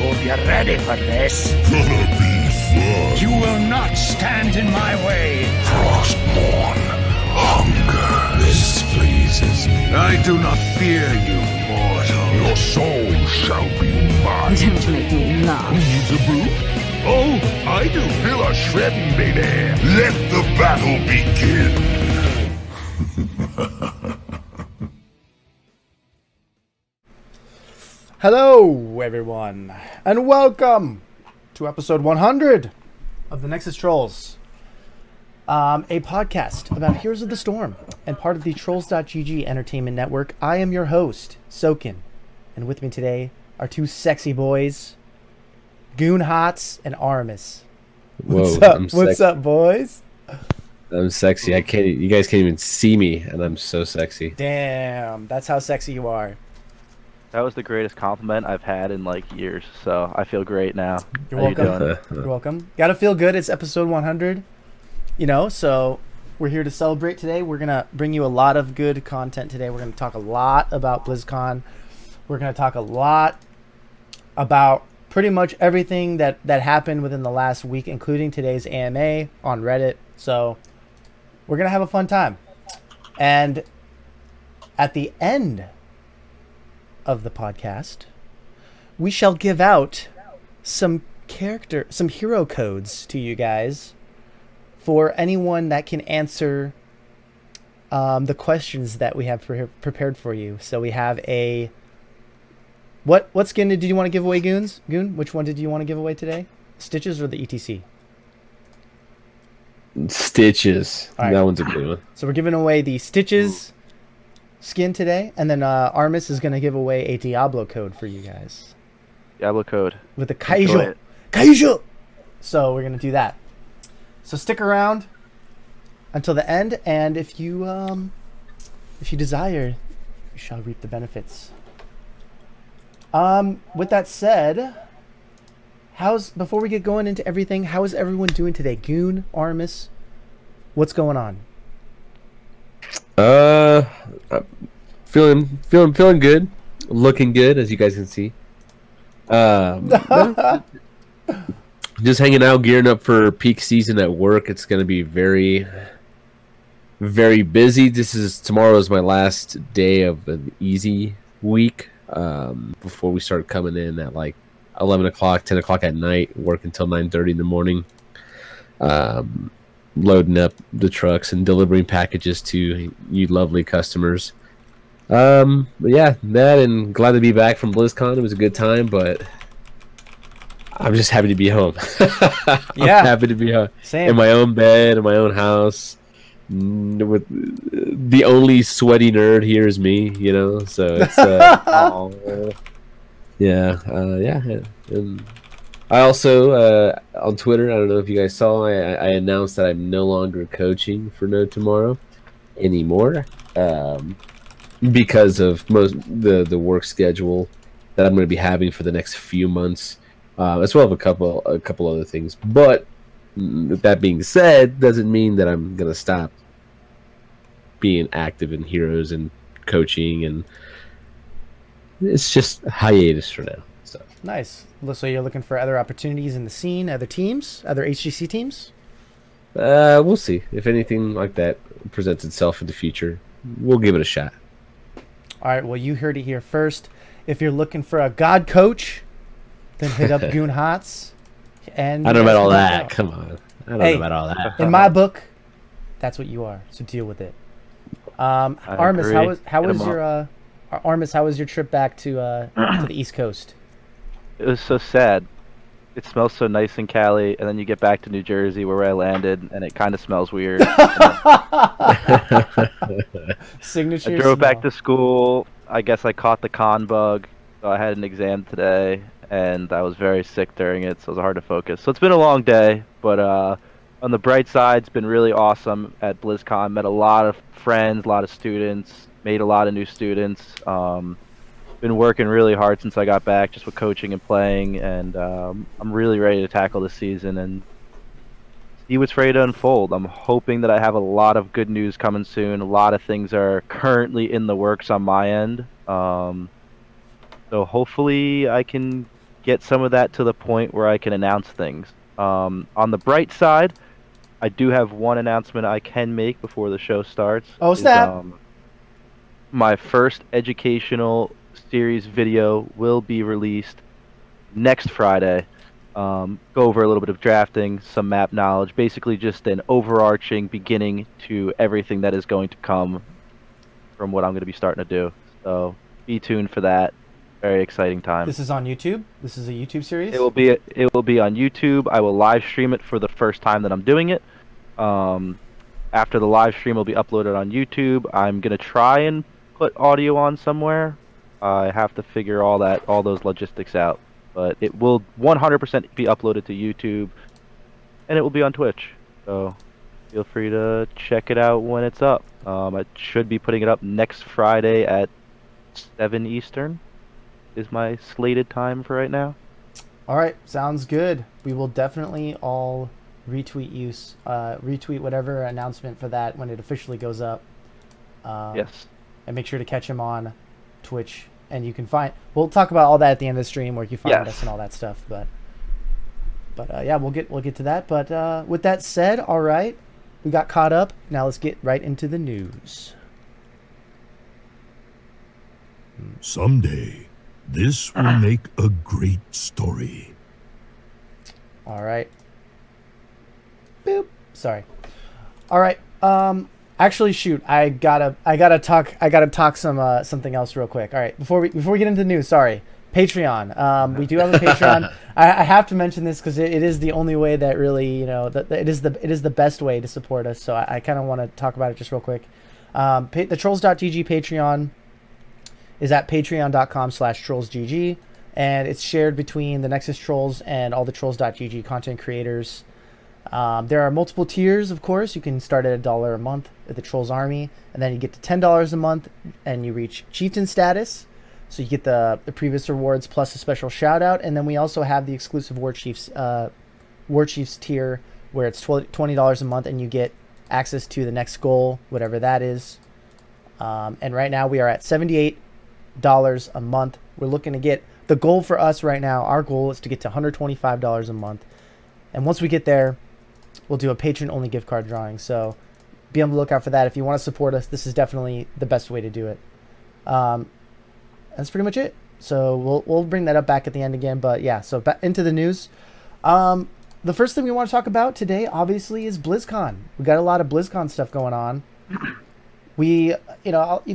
hope you're ready for this. Gonna be fun. You will not stand in my way. Frostborn. Hunger. This pleases me. I do not fear you, mortal. Your soul shall be mine. Don't make me laugh. Needs a brew? Oh, I do. Feel a shredding, baby. Let the battle begin. Hello, everyone, and welcome to episode 100 of the Nexus Trolls, a podcast about Heroes of the Storm and part of the Trolls.gg entertainment network. I am your host, Soken, and with me today are two sexy boys, GOONHOTS and Aurumis. What's up? What's up, boys? I'm sexy. I can't. You guys can't even see me, and I'm so sexy. Damn, that's how sexy you are. That was the greatest compliment I've had in like years, so I feel great now. You're welcome. How you doing? You're welcome. Gotta feel good. It's episode 100, you know, so we're here to celebrate today. We're gonna bring you a lot of good content today. We're gonna talk a lot about Blizzcon. We're gonna talk a lot about pretty much everything that happened within the last week, including today's AMA on Reddit. So we're gonna have a fun time. And at the end of the podcast, we shall give out some hero codes to you guys for anyone that can answer the questions that we have prepared for you. So we have a what skin did you want to give away, Goons? Goon, which one did you want to give away today? Stitches or the ETC? Stitches. All right. That one's a good one. So we're giving away the Stitches skin today, and then Aurumis is going to give away a Diablo code for you guys. Diablo code. With the Kaijo! So we're going to do that. So stick around until the end, and if you desire, you shall reap the benefits. With that said, before we get going into everything, how is everyone doing today? Goon, Aurumis, what's going on? Feeling good, looking good, as you guys can see. Just hanging out, gearing up for peak season at work. It's going to be very, very busy. Tomorrow is my last day of an easy week. Before we start coming in at like 11 o'clock, 10 o'clock at night, work until 9:30 in the morning. Loading up the trucks and delivering packages to you lovely customers. But yeah, that, and glad to be back from BlizzCon. It was a good time, but I'm just happy to be home. Yeah, I'm happy to be home. Same. In my own bed, in my own house. With the only sweaty nerd here is me, you know. So it's yeah. And I also, on Twitter, I don't know if you guys saw, I announced that I'm no longer coaching for No Tomorrow anymore, because of the work schedule that I'm going to be having for the next few months, as well as a couple other things. But with that being said, doesn't mean that I'm going to stop being active in Heroes and coaching, and it's just hiatus for now. So Nice. So you're looking for other opportunities in the scene, other teams, other HGC teams? We'll see. If anything like that presents itself in the future, we'll give it a shot. All right, well, you heard it here first. If you're looking for a god coach, then hit up GOONHOTS. And I don't know about all that. Come on. I don't know about all that. In my book, that's what you are. So deal with it. Aurumis, how was your trip back to the East Coast? It was so sad. It smells so nice in Cali, and then you get back to New Jersey where I landed, and it kind of smells weird. Signature. I drove back to school. I guess I caught the con bug, so I had an exam today, and I was very sick during it, so it was hard to focus. So it's been a long day, but on the bright side, it's been really awesome at BlizzCon. Met a lot of friends, a lot of students, made a lot of new students. Been working really hard since I got back, just with coaching and playing, and I'm really ready to tackle this season and see what's ready to unfold. I'm hoping that I have a lot of good news coming soon. A lot of things are currently in the works on my end, so hopefully I can get some of that to the point where I can announce things. On the bright side, I do have one announcement I can make before the show starts. Oh, snap! My first educational series video will be released next Friday. Go over a little bit of drafting, some map knowledge, basically just an overarching beginning to everything that is going to come from what I'm going to be starting to do. So be tuned for that. Very exciting time. This is on YouTube? This is a YouTube series? It will be on YouTube. I will live stream it for the first time that I'm doing it. After the live stream will be uploaded on YouTube. I'm going to try and put audio on somewhere. I have to figure all those logistics out. But it will 100% be uploaded to YouTube, and it will be on Twitch. So feel free to check it out when it's up. I should be putting it up next Friday at 7 Eastern. Is my slated time for right now. All right, sounds good. We will definitely all retweet whatever announcement for that when it officially goes up. Yes. And make sure to catch him on Twitch. And you can find. We'll talk about all that at the end of the stream, where you find us and all that stuff. But yeah, we'll get to that. But with that said, all right, we got caught up. Now let's get right into the news. Someday, this will make a great story. All right. Boop. Sorry. All right. Actually, shoot. I gotta talk something else real quick. All right. Before we get into the news, sorry. Patreon. We do have a Patreon. I have to mention this because it is the only way that really, it is the best way to support us. So I kind of want to talk about it just real quick. The Trolls.gg Patreon is at patreon.com/trollsgg, and it's shared between the Nexus Trolls and all the Trolls.gg content creators. There are multiple tiers, of course. You can start at $1 a month at the Trolls Army, and then you get to $10 a month, and you reach Chieftain status. So you get the previous rewards plus a special shout out, and then we also have the exclusive War Chiefs tier, where it's $20 a month, and you get access to the next goal, whatever that is. And right now we are at $78 a month. We're looking to get the goal for us right now. Our goal is to get to $125 a month, and once we get there, we'll do a patron-only gift card drawing. So be on the lookout for that. If you want to support us, this is definitely the best way to do it. That's pretty much it. So we'll bring that up back at the end again. But yeah, so back into the news. The first thing we want to talk about today, obviously, is BlizzCon. We got a lot of BlizzCon stuff going on. You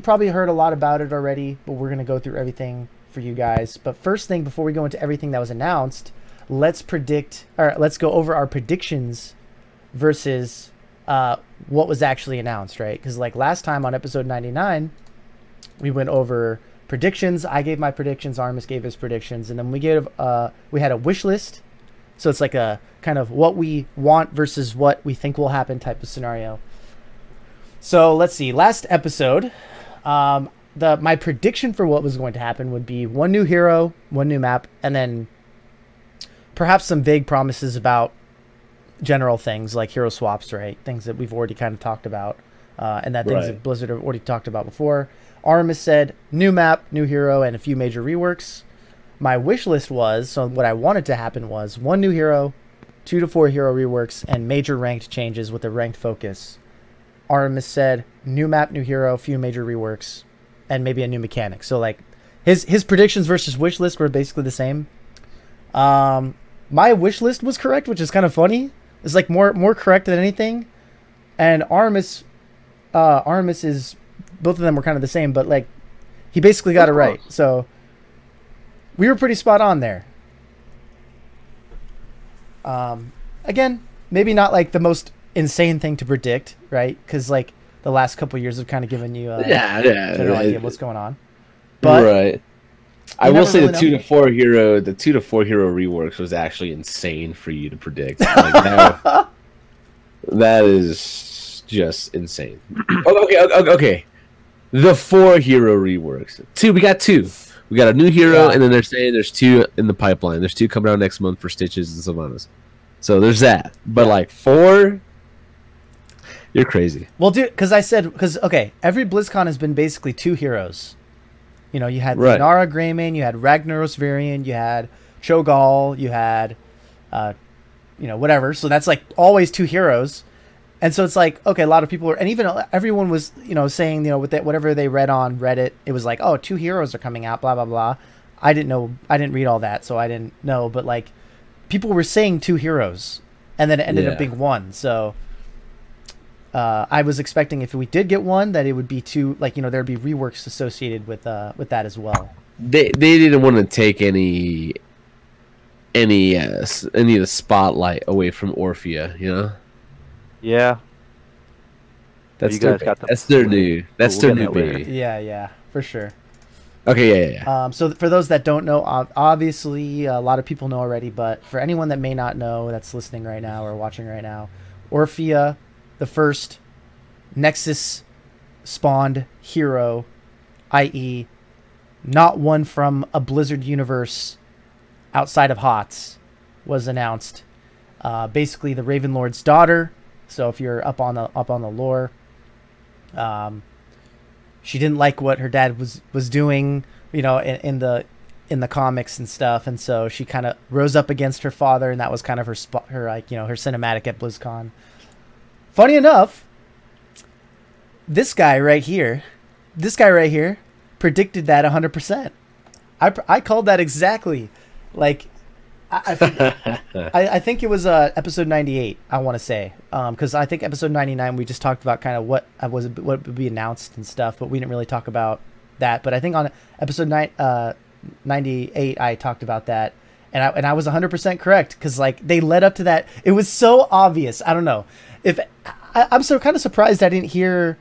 probably heard a lot about it already, but we're gonna go through everything for you guys. But first thing, before we go into everything that was announced, let's go over our predictions versus what was actually announced, right? Because like last time on episode 99, we went over predictions. I gave my predictions, Aurumis gave his predictions, and then we had a wish list. So it's like a kind of what we want versus what we think will happen type of scenario. So let's see. Last episode, my prediction for what was going to happen would be one new hero, one new map, and then perhaps some vague promises about general things like hero swaps, right? Things that we've already kind of talked about, and that things that Blizzard have already talked about before. Aurumis said new map, new hero, and a few major reworks. My wish list was, so what I wanted to happen was one new hero, 2 to 4 hero reworks, and major ranked changes with a ranked focus. Aurumis said new map, new hero, few major reworks, and maybe a new mechanic. So like his predictions versus wish list were basically the same. My wish list was correct, which is kind of funny. It's like more correct than anything. And Aurumis is, both of them were kind of the same, but like he basically got it right. So we were pretty spot on there. Again, maybe not like the most insane thing to predict, right? Because like the last couple of years have kind of given you general idea of what's going on. But right. I will say the 2 to 4 hero reworks was actually insane for you to predict. Like, that is just insane. Okay. The 4 hero reworks. We got 2. We got a new hero, and then they're saying there's 2 in the pipeline. There's 2 coming out next month for Stitches and Sylvanas. So there's that. But like 4, you're crazy. Well, dude, because every BlizzCon has been basically 2 heroes. You know, you had Nara Greymane, you had Ragnaros Varian, you had Cho'Gall, you had, you know, whatever. So that's like always 2 heroes. And so it's like, okay, a lot of people are, and even everyone was, you know, saying, you know, with that, whatever they read on Reddit, it was like, oh, 2 heroes are coming out, blah, blah, blah. I didn't know, I didn't read all that, so I didn't know, but like people were saying 2 heroes and then it ended up being 1. So I was expecting if we did get 1 that it would be 2, like, you know, there'd be reworks associated with that as well. They didn't want to take any of the spotlight away from Orphea, you know? Yeah. That's their new baby. Yeah, for sure. Okay, yeah. So for those that don't know, obviously a lot of people know already, but for anyone that may not know that's listening right now or watching right now, Orphea, the first Nexus spawned hero, i.e. not one from a Blizzard universe outside of HOTS, was announced. Basically the Raven Lord's daughter. So if you're up on the lore, she didn't like what her dad was doing, you know, in the comics and stuff, and so she kind of rose up against her father, and that was kind of her like, you know, her cinematic at BlizzCon. Funny enough, this guy right here predicted that 100%. I called that exactly. Like, I think it was episode 98. I want to say, because I think episode 99 we just talked about kind of what would be announced and stuff, but we didn't really talk about that. But I think on episode 98 I talked about that, and I was 100% correct, because like they led up to that. It was so obvious. I don't know if I'm so kind of surprised I didn't hear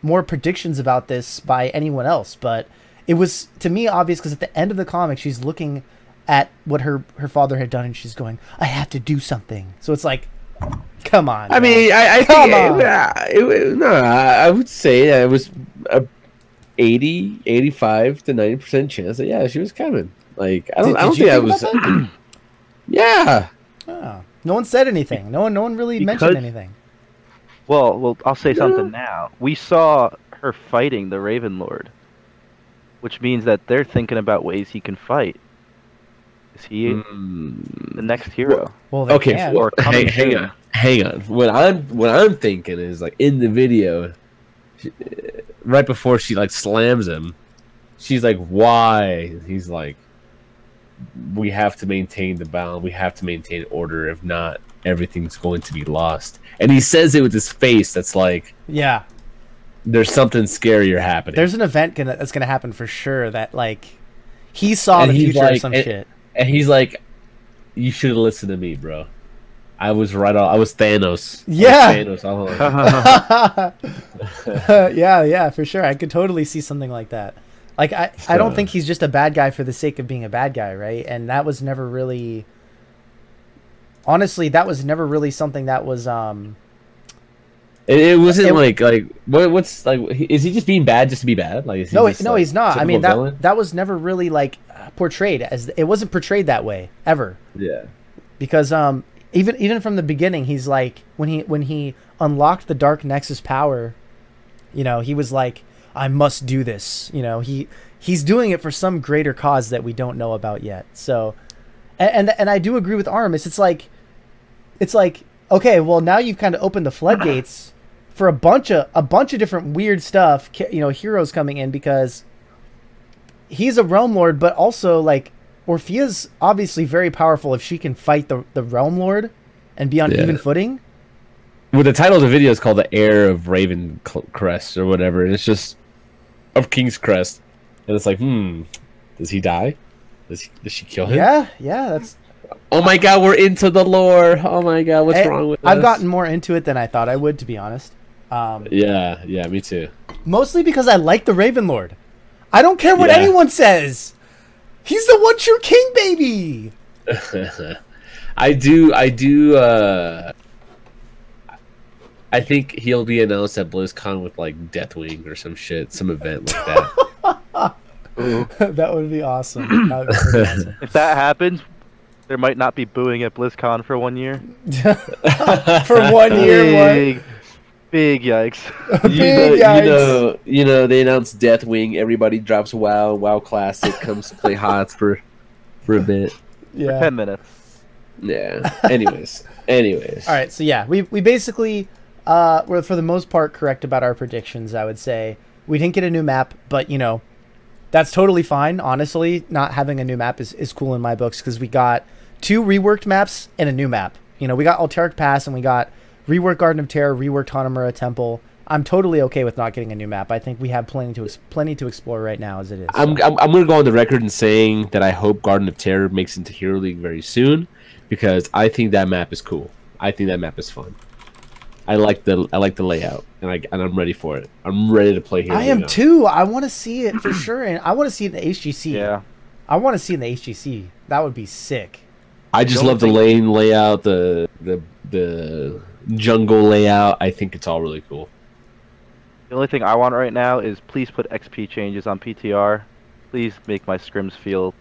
more predictions about this by anyone else, but it was to me obvious, because at the end of the comic she's looking at what her father had done and she's going, I have to do something. So it's like, come on. I mean, I think I would say it was a 85 to 90% chance that she was coming. Like I don't think I was. Yeah. Oh, no one said anything. No one really mentioned anything. Well, I'll say something now. We saw her fighting the Raven Lord, which means that they're thinking about ways he can fight. Is he the next hero? Well, okay. Hang on. What I'm thinking is, like, in the video, right before she like slams him, she's like, "Why?" He's like, "We have to maintain the balance. We have to maintain order. If not, everything's going to be lost." And he says it with his face. That's like, yeah, there's something scarier happening. There's an event that's gonna happen for sure. That like he saw the future or some shit. And he's like, "You should have listened to me, bro. I was right on. I was Thanos." Yeah. Yeah, for sure. I could totally see something like that. Like I don't think he's just a bad guy for the sake of being a bad guy, right? And that was never really, honestly, that was never really something that was It wasn't like what's like, is he just being bad just to be bad? Like, is he he's not. I mean, that was never really like portrayed as, it wasn't portrayed that way ever. Yeah. Because even from the beginning, he's like, when he unlocked the Dark Nexus power, you know, he was like, I must do this. You know, he's doing it for some greater cause that we don't know about yet. So, and I do agree with Aurumis. It's like, okay, well, now you've kind of opened the floodgates for a bunch of different weird stuff, you know, heroes coming in, because he's a Realm Lord, but also like Orphea's obviously very powerful if she can fight the Realm Lord and be on even footing. Well, the title of the video is called "The Heir of Raven Crest" or whatever, and it's just of King's Crest, and it's like, does he die? Does she kill him? Yeah, that's. Oh my god, we're into the lore. Oh my god, what's wrong with us? I've gotten more into it than I thought I would, to be honest. Yeah, me too. Mostly because I like the Raven Lord. I don't care what anyone says. He's the one true king, baby. I do. I think he'll be announced at BlizzCon with like Deathwing or some shit, some event like that. That would be awesome. That would be pretty awesome. If that happens, there might not be booing at BlizzCon for 1 year. For 1 year, Big yikes. You know, they announced Deathwing. Everybody drops WoW Classic, comes to play HOTS for a bit. Yeah. 10 minutes. Yeah. Anyways. All right. So yeah, we basically were for the most part correct about our predictions. I would say we didn't get a new map, but you know, that's totally fine. Honestly, not having a new map is cool in my books because we got 2 reworked maps and a new map. You know, we got Altaric Pass and we got reworked Garden of Terror, reworked Hanamura Temple. I'm totally okay with not getting a new map. I think we have plenty to explore right now as it is. So. I'm going to go on the record and saying that I hope Garden of Terror makes into Hero League very soon because I think that map is cool. I think that map is fun. I like the layout and I'm ready for it. I'm ready to play Hero League. I am too. I want to see it for sure, and I want to see it in the HGC. Yeah. I want to see it in the HGC. That would be sick. I just love the lane layout, the jungle layout. I think it's all really cool. The only thing I want right now is please put XP changes on PTR. Please make my scrims feel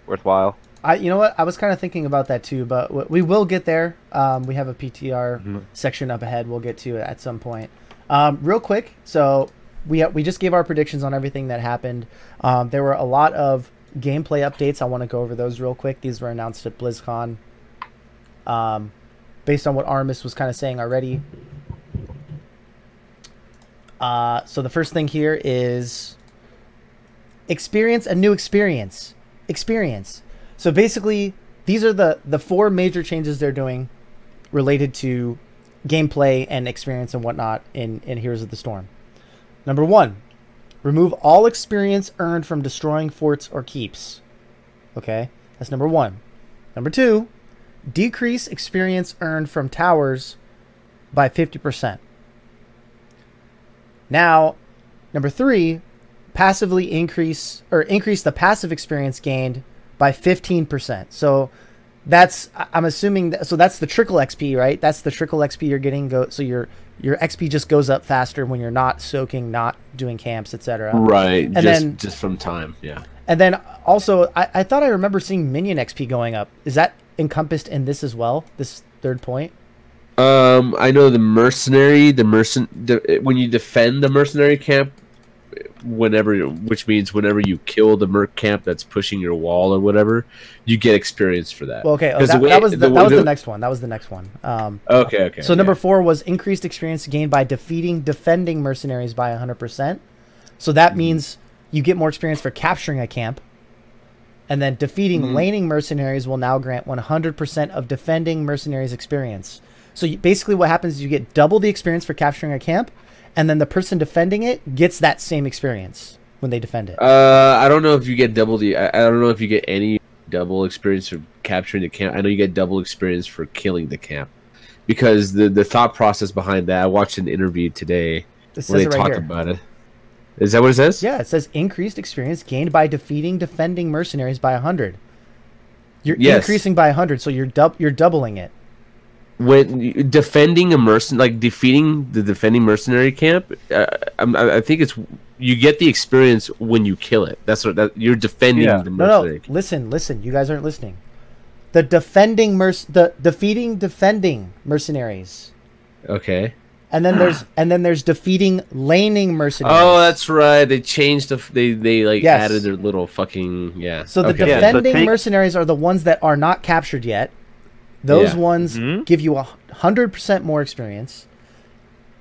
worthwhile. You know what? I was kind of thinking about that too, but we will get there. We have a PTR section up ahead. We'll get to it at some point. Real quick, so we just gave our predictions on everything that happened. There were a lot of gameplay updates. I want to go over those real quick. These were announced at BlizzCon. Based on what Aurumis was kind of saying already. So the first thing here is a new experience. So basically, these are the 4 major changes they're doing related to gameplay and experience and whatnot in Heroes of the Storm. Number 1, remove all experience earned from destroying forts or keeps. Okay, that's number 1. Number 2, decrease experience earned from towers by 50%. Now, number 3, passively increase the passive experience gained by 15%. So that's, I'm assuming so that's the trickle XP, right? That's the trickle XP you're getting. So your XP just goes up faster when you're not soaking, not doing camps, etc. Right. And just from time. Yeah. And then also, I thought I remember seeing minion XP going up. Is that encompassed in this as well? This third point? I know the mercenary, when you defend the mercenary camp, which means whenever you kill the merc camp that's pushing your wall or whatever, you get experience for that. Well, okay, that was the next one. That was the next one. Okay. So number 4 was increased experience gained by defending mercenaries by 100%. So that means you get more experience for capturing a camp. And then defeating laning mercenaries will now grant 100% of defending mercenaries experience. So basically what happens is you get double the experience for capturing a camp, and then the person defending it gets that same experience when they defend it. I don't know if you get double I don't know if you get any double experience for capturing the camp. I know you get double experience for killing the camp. Because the thought process behind that, I watched an interview today where they talked about it. Is that what it says? Yeah, it says increased experience gained by defending mercenaries by 100. You're increasing by 100, so you're doubling it. When defending defeating the defending mercenary camp, I think it's you get the experience when you kill it. That's what you're defending the mercenary. No, listen, you guys aren't listening. The defending defending mercenaries. Okay. And then there's defeating laning mercenaries. Oh, that's right. They changed they added their little fucking So the defending mercenaries are the ones that are not captured yet. Those ones give you 100% more experience.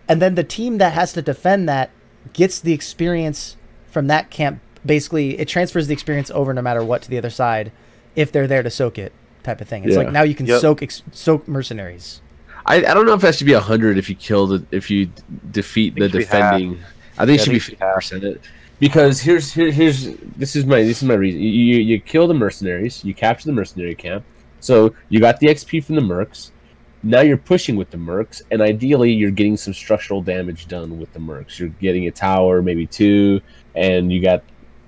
And then the team that has to defend that gets the experience from that camp. Basically, it transfers the experience over no matter what to the other side if they're there to soak it, type of thing. It's like now you can soak mercenaries. I don't know if that should be 100 if you defeat the defending. I think it should be 50%. Because this is my reason. You kill the mercenaries, you capture the mercenary camp. So you got the XP from the mercs. Now you're pushing with the mercs, and ideally you're getting some structural damage done with the mercs. You're getting a tower, maybe 2, and you got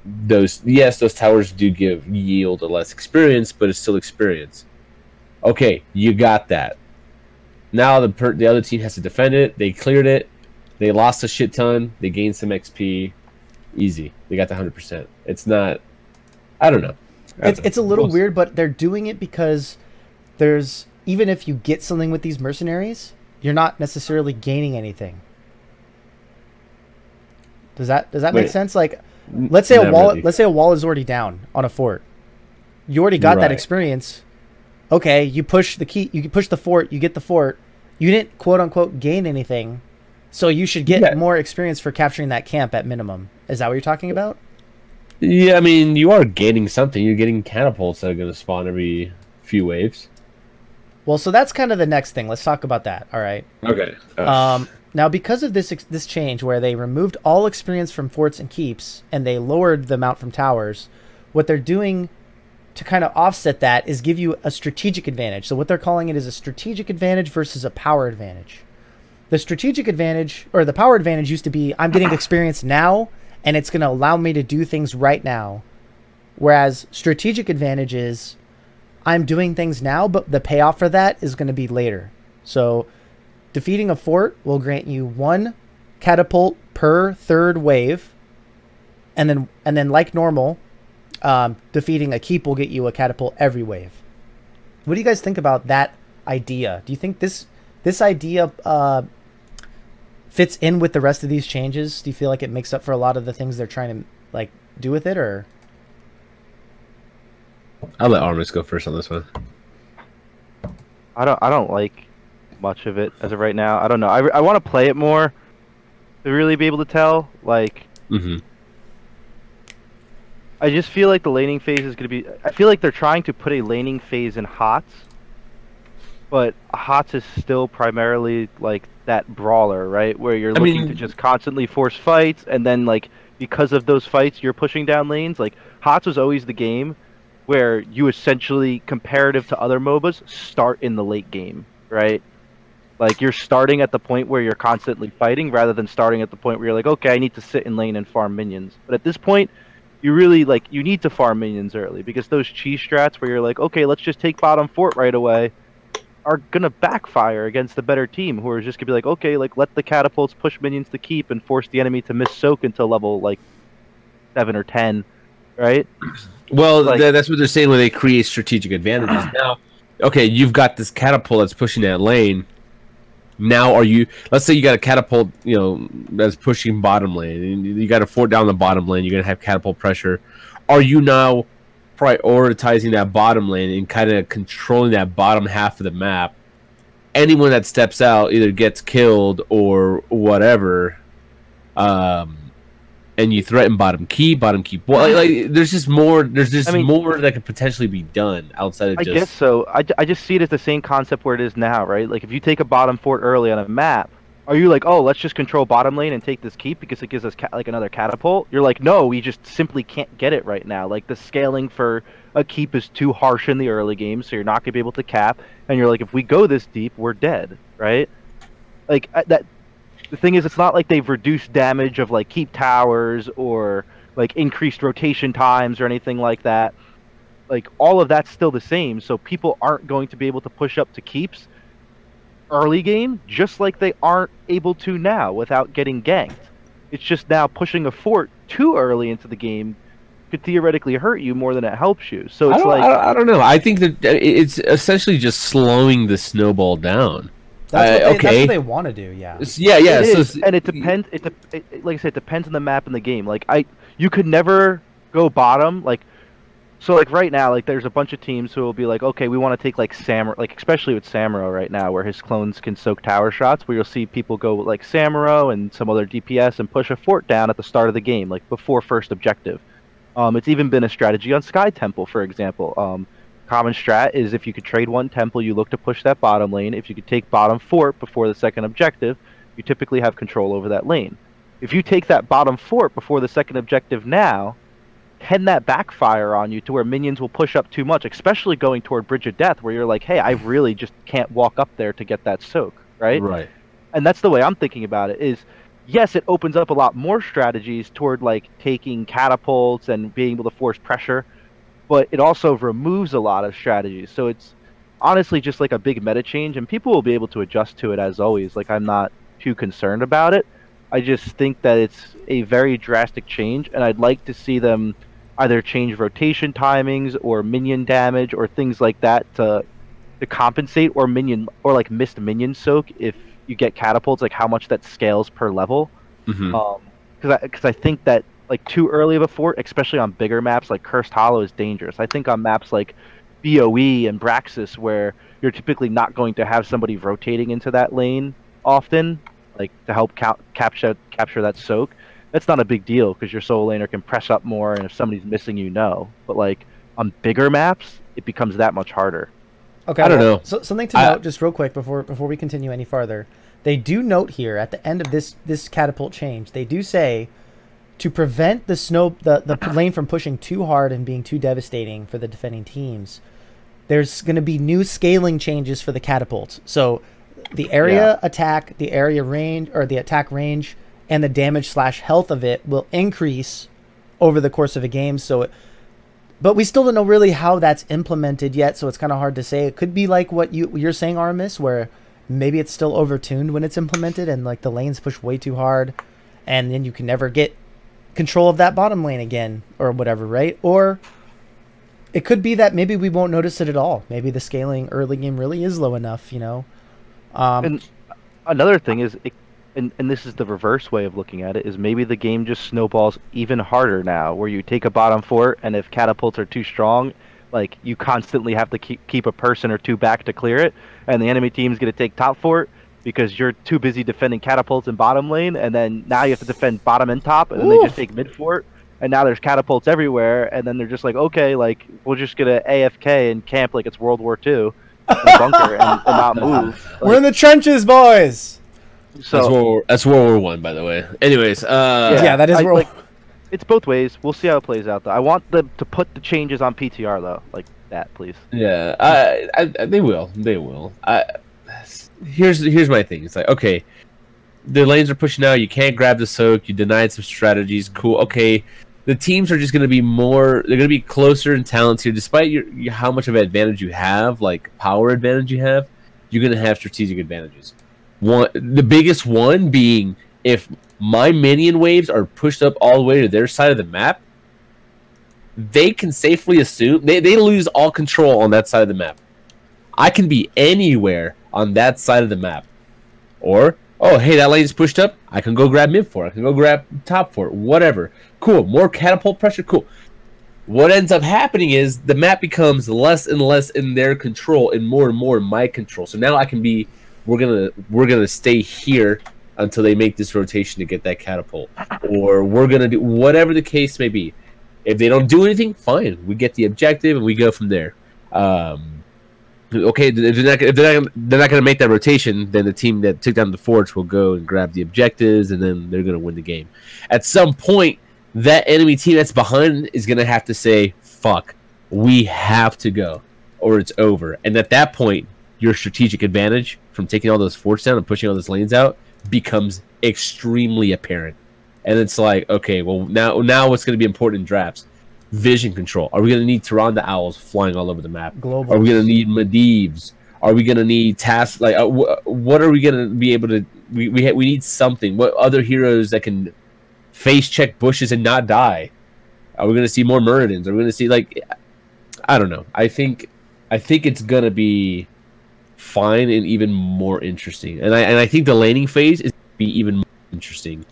those. Yes, those towers do yield a less experience, but it's still experience. Okay, you got that. Now the other team has to defend it. They cleared it. They lost a shit ton. They gained some XP. Easy. They got the 100%. It's not. I don't know. It's a little weird, but they're doing it because even if you get something with these mercenaries, you're not necessarily gaining anything. Does that make sense? Like, let's say a wall is already down on a fort. You already got that Right. experience. Okay, you push the key, you push the fort, you get the fort. You didn't quote unquote gain anything, so you should get more experience for capturing that camp at minimum. Is that what you're talking about? Yeah, I mean, you are gaining something. You're getting catapults that are going to spawn every few waves. Well, so that's kind of the next thing. Let's talk about that. All right. Okay. Now, because of this change where they removed all experience from forts and keeps, and they lowered the amount from towers, what they're doing to kind of offset that is give you a strategic advantage. So what they're calling it is a strategic advantage versus a power advantage. The strategic advantage, or the power advantage, used to be I'm getting experience now, and it's going to allow me to do things right now. Whereas strategic advantage is I'm doing things now, but the payoff for that is going to be later. So defeating a fort will grant you 1 catapult per 3rd wave, and then like normal, defeating a keep will get you a catapult every wave. What do you guys think about that idea? Do you think this idea fits in with the rest of these changes? Do you feel like it makes up for a lot of the things they're trying to like do with it, or? I'll let Aurumis go first on this one. I don't like much of it as of right now. I don't know. I want to play it more to really be able to tell. Like, I just feel like the laning phase is going to be... I feel like they're trying to put a laning phase in HOTS, but HOTS is still primarily like that brawler, right? Where you're looking to just constantly force fights, and then like because of those fights, you're pushing down lanes. Like HOTS was always the game where you essentially, comparative to other MOBAs, start in the late game, right? Like you're starting at the point where you're constantly fighting, rather than starting at the point where you're like, okay, I need to sit in lane and farm minions. But at this point, you really you need to farm minions early, because those cheese strats where you're like, okay, let's just take bottom fort right away, are gonna backfire against the better team, who are just gonna be like, okay, like let the catapults push minions to keep and force the enemy to miss soak until level like 7 or 10, right? Well, that's what they're saying when they create strategic advantages. Now, okay, you've got this catapult that's pushing that lane. Now, let's say you got a catapult, that's pushing bottom lane, and you got a fort down the bottom lane. You're gonna have catapult pressure. Are you now prioritizing that bottom lane and kind of controlling that bottom half of the map? Anyone that steps out either gets killed or whatever, and you threaten bottom keep. Well, like there's just more. There's just more that could potentially be done outside of I guess so. I just see it as the same concept where it is now, right? Like if you take a bottom fort early on a map, are you like, oh, let's just control bottom lane and take this keep because it gives us like another catapult? You're like, no, we just simply can't get it right now. Like the scaling for a keep is too harsh in the early game, so you're not gonna be able to cap. And you're like, if we go this deep, we're dead, right? Like that. The thing is, it's not like they've reduced damage of like keep towers or like increased rotation times or anything like that. Like all of that's still the same, so people aren't going to be able to push up to keeps early game, just like they aren't able to now without getting ganked. It's just now pushing a fort too early into the game could theoretically hurt you more than it helps you. So it's I don't know. I think that it's essentially just slowing the snowball down. That's what they want to do, yeah. Yeah. And it depends. Like I said, it depends on the map and the game. Like you could never go bottom. Like right now, like there's a bunch of teams who will be like, okay, we want to take like Samuro, like especially with Samuro right now, where his clones can soak tower shots. Where you'll see people go with like Samuro and some other DPS and push a fort down at the start of the game, like before first objective. It's even been a strategy on Sky Temple, for example. Common strat is if you could trade one temple, you look to push that bottom lane. If you could take bottom fort before the second objective, you typically have control over that lane. If you take that bottom fort before the second objective now, can that backfire on you to where minions will push up too much, especially going toward Bridge of Death, where you're like, hey, I really just can't walk up there to get that soak, right? Right. And that's the way I'm thinking about it is, yes, it opens up a lot more strategies toward like taking catapults and being able to force pressure, but it also removes a lot of strategies. So it's honestly just like a big meta change, and people will be able to adjust to it as always. Like I'm not too concerned about it. I just think that it's a very drastic change, and I'd like to see them either change rotation timings or minion damage or things like that to compensate, or like missed minion soak if you get catapults, like how much that scales per level. Because I think that like too early of a fort, especially on bigger maps like Cursed Hollow, is dangerous. I think on maps like BOE and Braxis, where you're typically not going to have somebody rotating into that lane often, like to help capture that soak, that's not a big deal because your solo laner can press up more, and if somebody's missing, you know. But like on bigger maps, it becomes that much harder. Okay, I don't know. So, something to note, just real quick before we continue any farther. They do note here at the end of this catapult change, they do say to prevent the lane from pushing too hard and being too devastating for the defending teams, there's going to be new scaling changes for the catapults. So the area attack, the area range, or the attack range, and the damage/health of it will increase over the course of a game. But we still don't know really how that's implemented yet, so it's kind of hard to say. It could be like what you're saying, Aurumis, where maybe it's still overtuned when it's implemented, and like the lanes push way too hard, and then you can never get control of that bottom lane again, or whatever, right? Or it could be that maybe we won't notice it at all. Maybe the scaling early game really is low enough, you know? And another thing is, and this is the reverse way of looking at it, is maybe the game just snowballs even harder now, where you take a bottom fort, and if catapults are too strong, like you constantly have to keep a person or two back to clear it, and the enemy team's going to take top fort because you're too busy defending catapults in bottom lane, and then now you have to defend bottom and top, and then they just take mid fort, and now there's catapults everywhere, and then they're just like, okay, like we're just gonna AFK and camp like it's World War II, in a bunker and not move. Like, we're in the trenches, boys. So that's World War I, by the way. Anyways, yeah, that is like, it's both ways. We'll see how it plays out, though. I want them to put the changes on PTR, though, like that, please. Yeah, they will. They will. Here's my thing. It's like, okay, the lanes are pushing out. You can't grab the soak. You denied some strategies. Cool. Okay, the teams are just going to be more. They're going to be closer in talents here, despite how much of an advantage you have, like power advantage you have. You're going to have strategic advantages. The biggest one being if my minion waves are pushed up all the way to their side of the map, they can safely assume they lose all control on that side of the map. I can be anywhere on that side of the map. Or, oh, hey, that lane's pushed up. I can go grab mid fort. I can go grab top fort. Whatever. Cool. More catapult pressure. Cool. What ends up happening is the map becomes less and less in their control and more in my control. So now I can be, we're gonna stay here until they make this rotation to get that catapult. Or we're gonna do whatever the case may be. If they don't do anything, fine. We get the objective and we go from there. Okay, if they're not gonna make that rotation, then the team that took down the forts will go and grab the objectives, and then they're gonna win the game. At some point, that enemy team that's behind is gonna have to say, "Fuck, we have to go, or it's over." And at that point, your strategic advantage from taking all those forts down and pushing all those lanes out becomes extremely apparent. And it's like, okay, well, now what's going to be important in drafts? Vision control. Are we going to need Tyrande Owls flying all over the map? Global. Are we going to need Medivhs? Are we going to need tasks? Like, what are we going to be able to... We need something. What other heroes that can face check bushes and not die? Are we going to see more Muradins? Are we going to see, like... I don't know. I think it's going to be fine and even more interesting. And I think the laning phase is going to be even more interesting.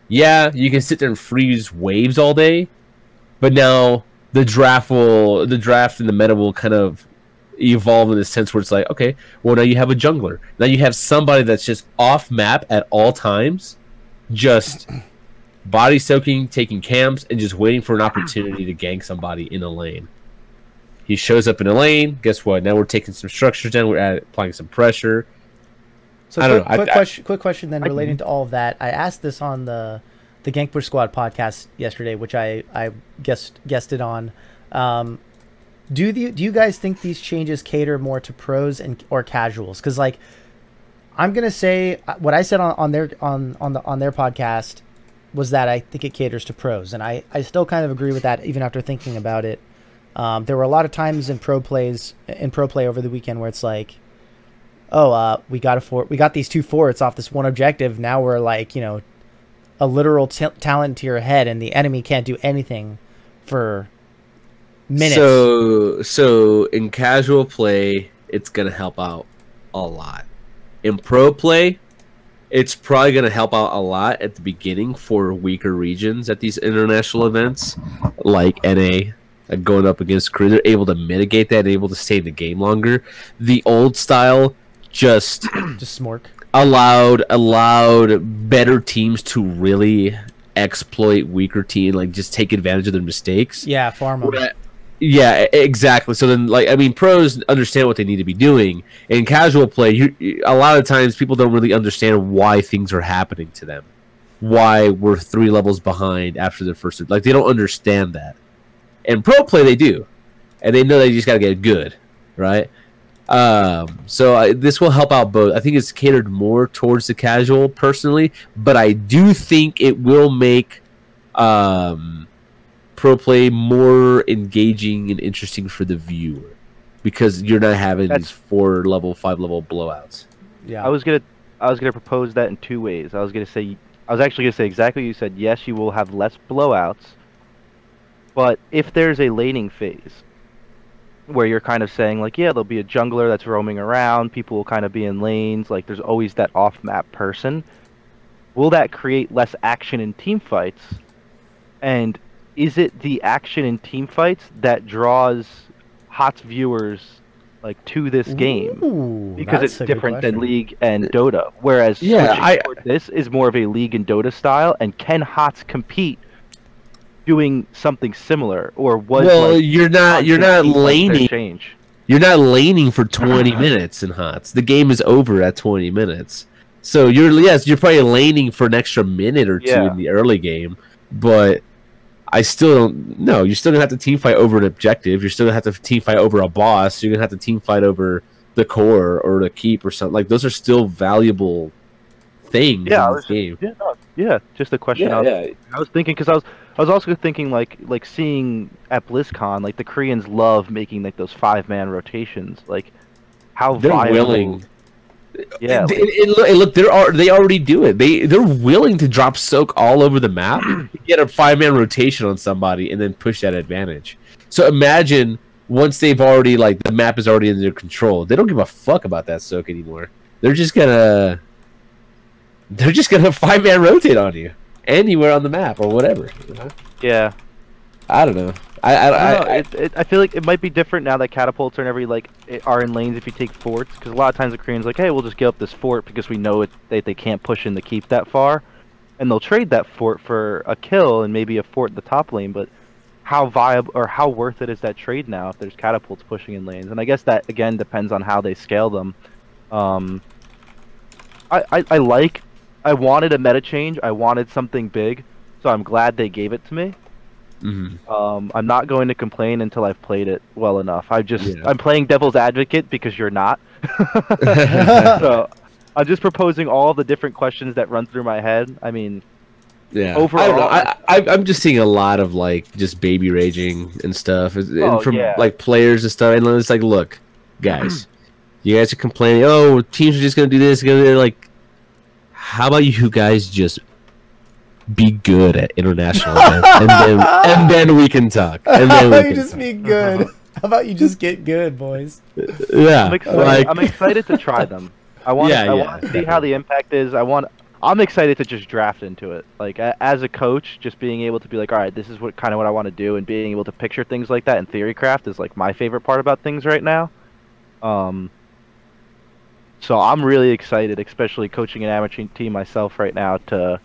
Yeah, you can sit there and freeze waves all day, but now the draft and the meta will kind of evolve in the sense where it's like, okay, well, now you have a jungler. Now you have somebody that's just off map at all times, just body soaking, taking camps, and just waiting for an opportunity to gank somebody in a lane. He shows up in a lane. Guess what? Now we're taking some structures down. We're applying some pressure. So quick question then relating to all of that. I asked this on the Gank Push Squad podcast yesterday, which I guested on. Do you guys think these changes cater more to pros or casuals? Because like, I'm gonna say what I said on their podcast was that I think it caters to pros, and I still kind of agree with that even after thinking about it. There were a lot of times in pro play over the weekend where it's like, oh, we got these 2 forts off this one objective. Now we're like, you know, a literal talent tier ahead, and the enemy can't do anything for minutes. So in casual play, it's gonna help out a lot. In pro play, it's probably going to help out a lot at the beginning for weaker regions at these international events, like NA, going up against Korea. They're able to mitigate that, able to stay in the game longer. The old style just smork. allowed better teams to really exploit weaker team, like just take advantage of their mistakes. Yeah, farm them. Yeah, exactly. So then, like, I mean, pros understand what they need to be doing. In casual play, a lot of times people don't really understand why things are happening to them, why we're 3 levels behind after the first. Like, they don't understand that. In pro play, they do, and they know they just gotta get good, right? So this will help out both. I think it's catered more towards the casual, personally, but I do think it will make pro play more engaging and interesting for the viewer, because you're not having these 4 level, 5 level blowouts. Yeah, I was gonna propose that in 2 ways. I was actually gonna say exactly what you said. Yes, you will have less blowouts, but if there's a laning phase where you're kind of saying, like, yeah, there'll be a jungler that's roaming around, people will kind of be in lanes, like there's always that off-map person, will that create less action in team fights? And is it the action in team fights that draws HOTS viewers, like, to this game? Because it's different than League and Dota. Whereas this is more of a League and Dota style, and can HOTS compete doing something similar, or was you're not laning. You're not laning for 20 minutes in HOTS. The game is over at 20 minutes. So you're probably laning for an extra minute or 2 in the early game, but I still don't know. You're still gonna have to team fight over an objective. You're still gonna have to team fight over a boss. You're gonna have to team fight over the core or the keep or something. Like, those are still valuable things in this game. Just a question. I was thinking, because I was also thinking, like seeing at BlizzCon, like, the Koreans love making, like, those 5-man rotations. Like, how they're willing. Yeah, look, they already do it. They're willing to drop soak all over the map, get a 5-man rotation on somebody, and then push that advantage. So imagine once they've already, like, the map is already in their control, they don't give a fuck about that soak anymore. They're just gonna 5-man rotate on you anywhere on the map or whatever. You know? Yeah, I don't know. I feel like it might be different now that catapults are in lanes if you take forts, because a lot of times the Koreans like, hey, we'll just give up this fort because we know they can't push in the keep that far, and they'll trade that fort for a kill and maybe a fort in the top lane. But how viable or how worth it is that trade now if there's catapults pushing in lanes? And I guess that again depends on how they scale them. I wanted a meta change. I wanted something big, so I'm glad they gave it to me. I'm not going to complain until I've played it well enough. I'm playing devil's advocate because you're not. So I'm just proposing all the different questions that run through my head. I mean, overall, I'm just seeing a lot of, like, just baby raging and stuff, and from like players and stuff. And it's like, look, guys, you guys are complaining. Oh, teams are just gonna do this, like, how about you guys just be good at international events, and then we can talk. And then how about you just be good? How about you just get good, boys? Yeah, I'm excited to try them. I want to see how the impact is. I'm excited to just draft into it. Like, as a coach, just being able to be like, all right, this is what I want to do, and being able to picture things like that in theorycraft is, like, my favorite part about things right now. So I'm really excited, especially coaching an amateur team myself right now, to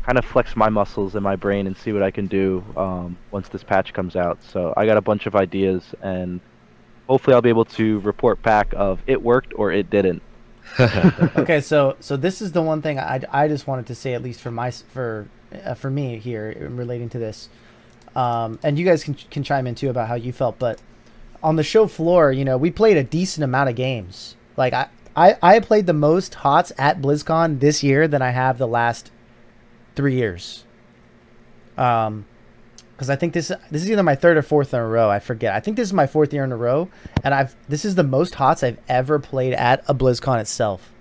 kind of flex my muscles in my brain and see what I can do once this patch comes out. So I got a bunch of ideas, and hopefully I'll be able to report back of it worked or it didn't. Okay, so this is the one thing I just wanted to say, at least for me here, relating to this, and you guys can chime in too about how you felt. But on the show floor, you know, we played a decent amount of games. Like, I played the most HOTS at BlizzCon this year than I have the last 3 years. Because I think this is either my 3rd or 4th in a row. I forget. I think this is my 4th year in a row, and this is the most HOTS I've ever played at a BlizzCon itself.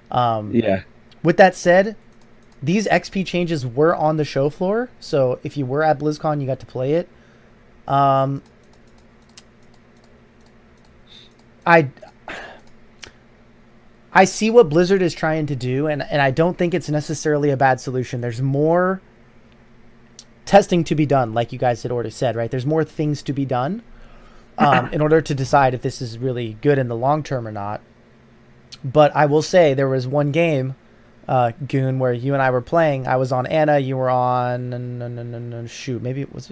With that said, these XP changes were on the show floor, so if you were at BlizzCon, you got to play it. I see what Blizzard is trying to do, and I don't think it's necessarily a bad solution. There's more testing to be done, like you guys had already said, right? There's more things to be done in order to decide if this is really good in the long term or not. But I will say there was one game, Goon, where you and I were playing. I was on Anna, you were on... Shoot, maybe it was...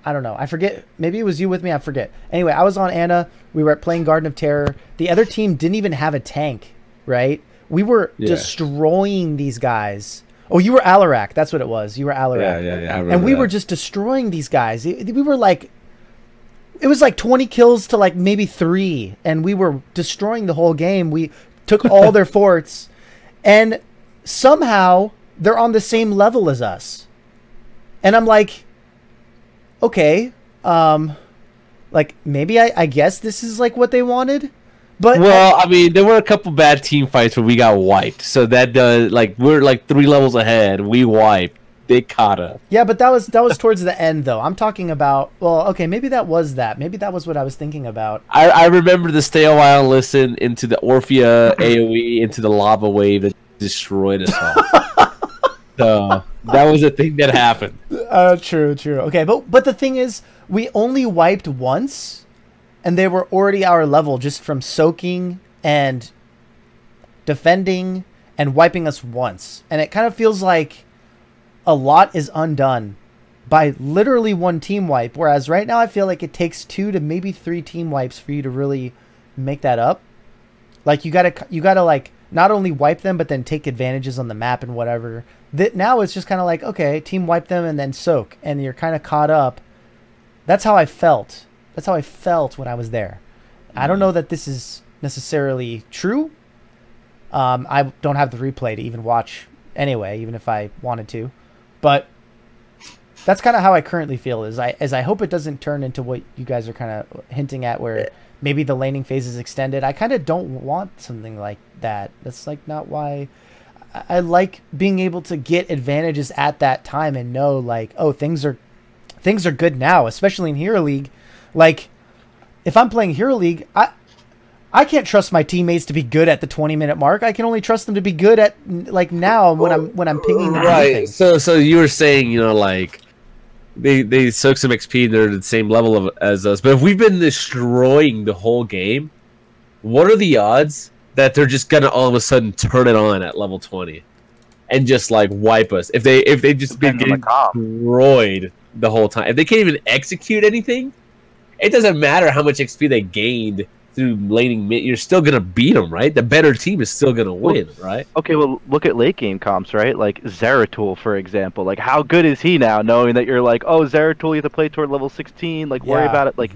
I don't know. I forget. Maybe it was you with me. I forget. Anyway, I was on Anna. We were playing Garden of Terror. The other team didn't even have a tank, right? We were destroying these guys. Oh, you were Alarak. That's what it was. You were Alarak. Yeah. And we were just destroying these guys. We were like... It was like 20 kills to like maybe 3. And we were destroying the whole game. We took all their forts. And somehow they're on the same level as us. And I'm like... Okay, like maybe I guess this is like what they wanted, but well, I mean, there were a couple bad team fights where we got wiped, so that does like we're like 3 levels ahead. We wiped, they caught up. Yeah, but that was towards the end though. I'm talking about okay, maybe that was what I was thinking about. I remember to stay a while and listen into the Orphea AOE into the lava wave that destroyed us all. So that was a thing that happened. True. Okay, but the thing is, we only wiped once, and they were already our level just from soaking and defending and wiping us once. And it kind of feels like a lot is undone by literally 1 team wipe, whereas right now I feel like it takes 2 to maybe 3 team wipes for you to really make that up. Like you gotta like not only wipe them, but then take advantages on the map and whatever. That now it's just kind of like, okay, team wipe them and then soak, and you're kind of caught up. That's how I felt. That's how I felt when I was there. I don't know that this is necessarily true. I don't have the replay to even watch anyway, even if I wanted to. But that's kind of how I currently feel. Is I hope it doesn't turn into what you guys are kind of hinting at, where maybe the laning phase is extended. I kind of don't want something like that. That's like not why. I like being able to get advantages at that time and know like, oh, things are good now, especially in Hero League. Like if I'm playing Hero League, I can't trust my teammates to be good at the 20-minute mark. I can only trust them to be good at like now when I'm pinging them. Right. So you were saying, you know, like they soak some XP, they're at the same level as us. But if we've been destroying the whole game, what are the odds that they're just gonna all of a sudden turn it on at level 20 and just like wipe us? If they just been getting destroyed the whole time, if they can't even execute anything, it doesn't matter how much XP they gained through laning mid. You're still gonna beat them, right? The better team is still gonna win, right? Okay, well look at late game comps, right? Like Zeratul, for example. Like how good is he now, knowing that you're like, oh, Zeratul, you have to play toward level 16. Like worry about it, like.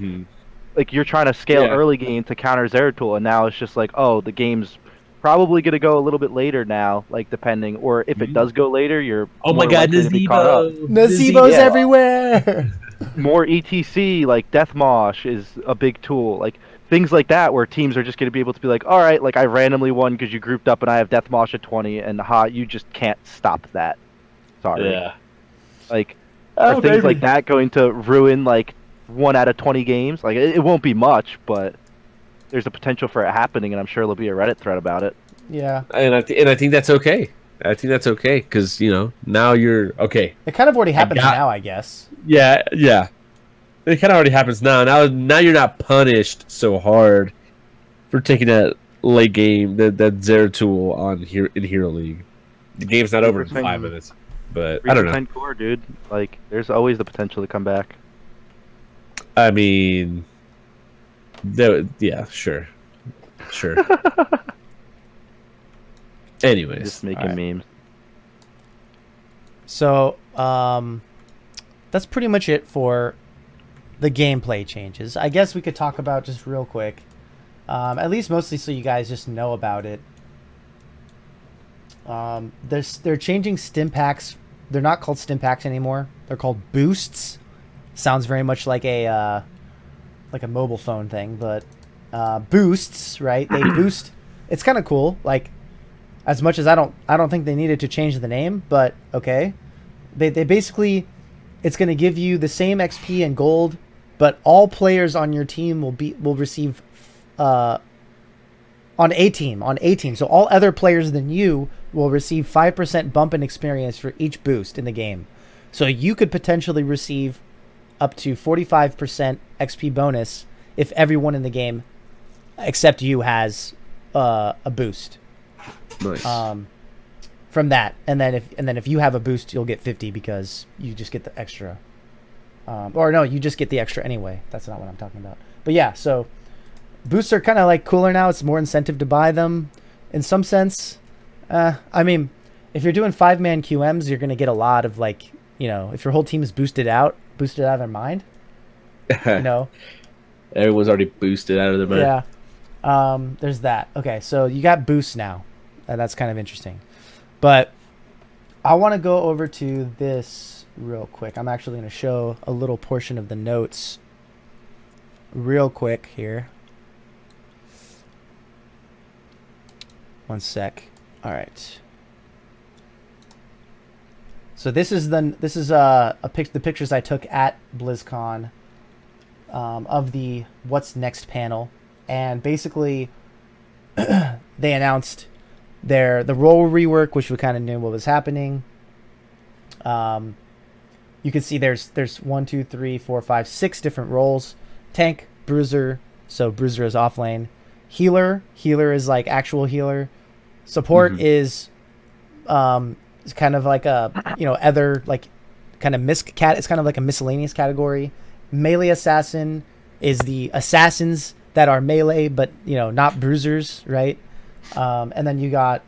Like you're trying to scale early game to counter Zeratul, and now it's just like, oh, the game's probably gonna go a little bit later now, like depending, or if it does go later, you're my god, Nazebo's everywhere. More ETC, like Deathmosh is a big tool, like things like that, where teams are just gonna be able to be like, all right, like I randomly won because you grouped up and I have Deathmosh at 20, and you just can't stop that. Sorry. Yeah. Like, are things like that going to ruin like 1 out of 20 games? Like it won't be much, but there's a potential for it happening, and I'm sure there'll be a Reddit thread about it. Yeah, and I think that's okay. I think that's okay because you know now you're okay. It kind of already happens now, I guess. Yeah. It kind of already happens now. Now you're not punished so hard for taking that late game that Zeratul on in Hero League. The game's not over in 5 minutes, but I don't know. Core, dude. Like there's always the potential to come back. I mean, yeah, sure. Anyways, just making memes. So, that's pretty much it for the gameplay changes. I guess we could talk about just real quick, at least mostly so you guys just know about it. They're changing stim packs. They're not called stim packs anymore. They're called boosts. Sounds very much like a mobile phone thing, but boosts, right? They boost. It's kind of cool. Like, as much as I don't think they needed to change the name, but okay. They basically, it's going to give you the same XP and gold, but all players on your team will receive On A team. On A team. So all other players than you will receive 5% bump in experience for each boost in the game. So you could potentially receive up to 45% XP bonus if everyone in the game except you has a boost. Nice. From that, and then if you have a boost, you'll get 50 because you just get the extra. Or no, you just get the extra anyway. That's not what I'm talking about. But yeah, so boosts are kind of like cooler now. It's more incentive to buy them in some sense. I mean, if you're doing 5-man QMs, you're gonna get a lot of like, you know, if your whole team is boosted out of their mind, you know. Everyone's already boosted out of their mind. Yeah. There's that. Okay, so you got boosts now, and that's kind of interesting. But I want to go over to this real quick. I'm actually going to show a little portion of the notes real quick here. One sec. All right. So this is the pictures I took at BlizzCon of the What's Next panel, and basically they announced the role rework, which we kind of knew what was happening. You can see there's 1, 2, 3, 4, 5, 6 different roles. Tank, bruiser, so bruiser is off lane. Healer is like actual healer. Support is kind of like a, you know, other like kind of it's kind of like a miscellaneous category. Melee assassin is the assassins that are melee but, you know, not bruisers, right? And then you got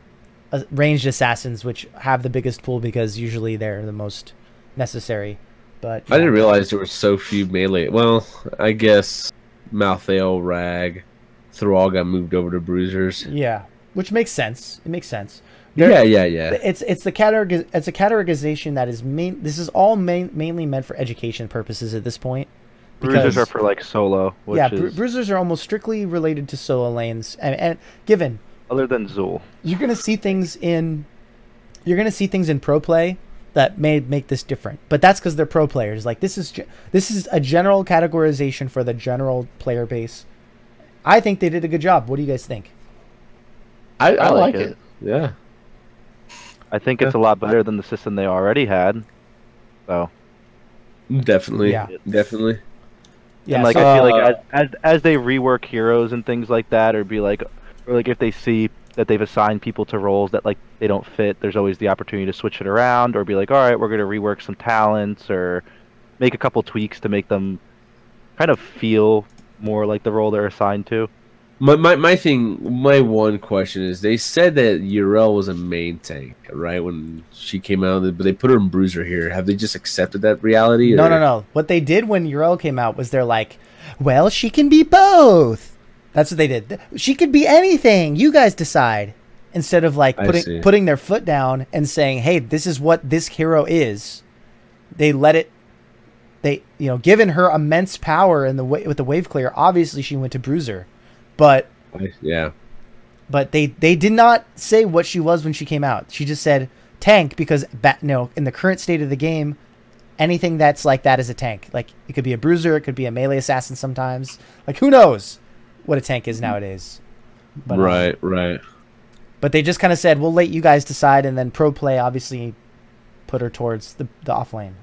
ranged assassins, which have the biggest pool because usually they're the most necessary. But I didn't realize there were so few melee. Well, I guess Malthael, Rag, Thrall got moved over to bruisers. Yeah, which makes sense. It makes sense. Yeah. It's a categorization that is This is all mainly meant for education purposes at this point. Bruisers are for like solo. Bruisers are almost strictly related to solo lanes, and given other than Zul, you're gonna see things in pro play that may make this different, but that's because they're pro players. Like this is a general categorization for the general player base. I think they did a good job. What do you guys think? I like it. Yeah. I think it's a lot better than the system they already had. So definitely. Yeah. And like I feel like as they rework heroes and things like that, or if they see that they've assigned people to roles that like they don't fit, there's always the opportunity to switch it around, or be like, all right, we're gonna rework some talents or make a couple tweaks to make them kind of feel more like the role they're assigned to. My one question is, they said that Yrel was a main tank, right? When she came out, but they put her in bruiser here. Have they just accepted that reality? No. What they did when Yrel came out was they're like, well, she can be both. That's what they did. She could be anything. You guys decide. Instead of like putting their foot down and saying, hey, this is what this hero is. They let it. Given her immense power with the wave clear, obviously she went to bruiser. But they did not say what she was when she came out. She just said tank because in the current state of the game, anything that's like that is a tank. Like it could be a bruiser, it could be a melee assassin sometimes. Like who knows what a tank is nowadays. But, right. But they just kind of said, we'll let you guys decide, and then pro play obviously put her towards the off lane.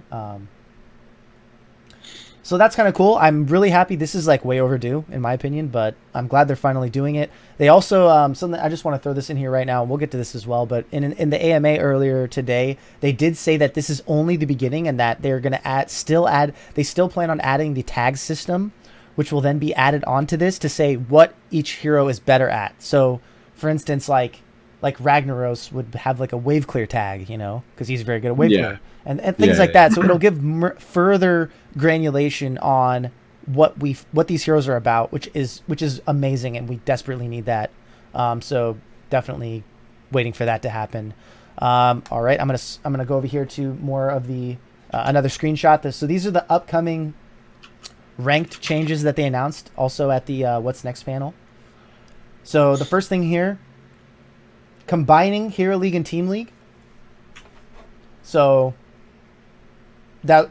So that's kind of cool. I'm really happy. This is like way overdue in my opinion, but I'm glad they're finally doing it. They also something I just want to throw this in here right now, and we'll get to this as well. But in the AMA earlier today, they did say that this is only the beginning, and that they're going to they still plan on adding the tag system, which will then be added onto this to say what each hero is better at. So, for instance, like Ragnaros would have like a wave clear tag, because he's very good at wave clear. And things like that. So it'll give further granulation on what these heroes are about, which is amazing, and we desperately need that. So definitely waiting for that to happen. All right, I'm gonna go over here to more of the another screenshot. So these are the upcoming ranked changes that they announced also at the What's Next panel. So the first thing here, combining Hero League and Team League. So that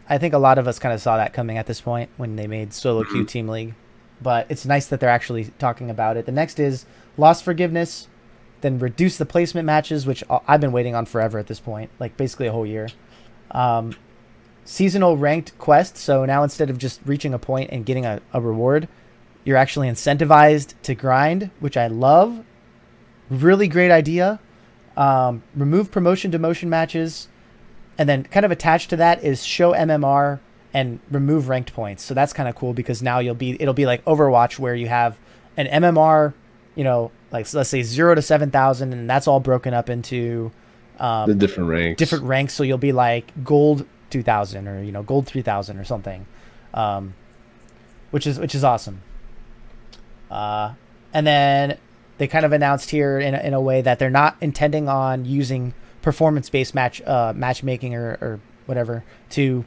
I think a lot of us kind of saw that coming at this point when they made solo queue Team League. but it's nice that they're actually talking about it. The next is loss forgiveness, then reduce the placement matches, which I've been waiting on forever at this point, like basically a whole year. Seasonal ranked quest, so now instead of just reaching a point and getting a reward, you're actually incentivized to grind, which I love. Really great idea. Remove promotion demotion matches, and then kind of attached to that is show MMR and remove ranked points. So that's kind of cool because now it'll be like Overwatch where you have an MMR, you know, like let's say 0 to 7,000, and that's all broken up into the different ranks. Different ranks. So you'll be like gold 2,000 or, you know, gold 3,000 or something, which is awesome. And then they kind of announced here in a way that they're not intending on using performance-based matchmaking or whatever to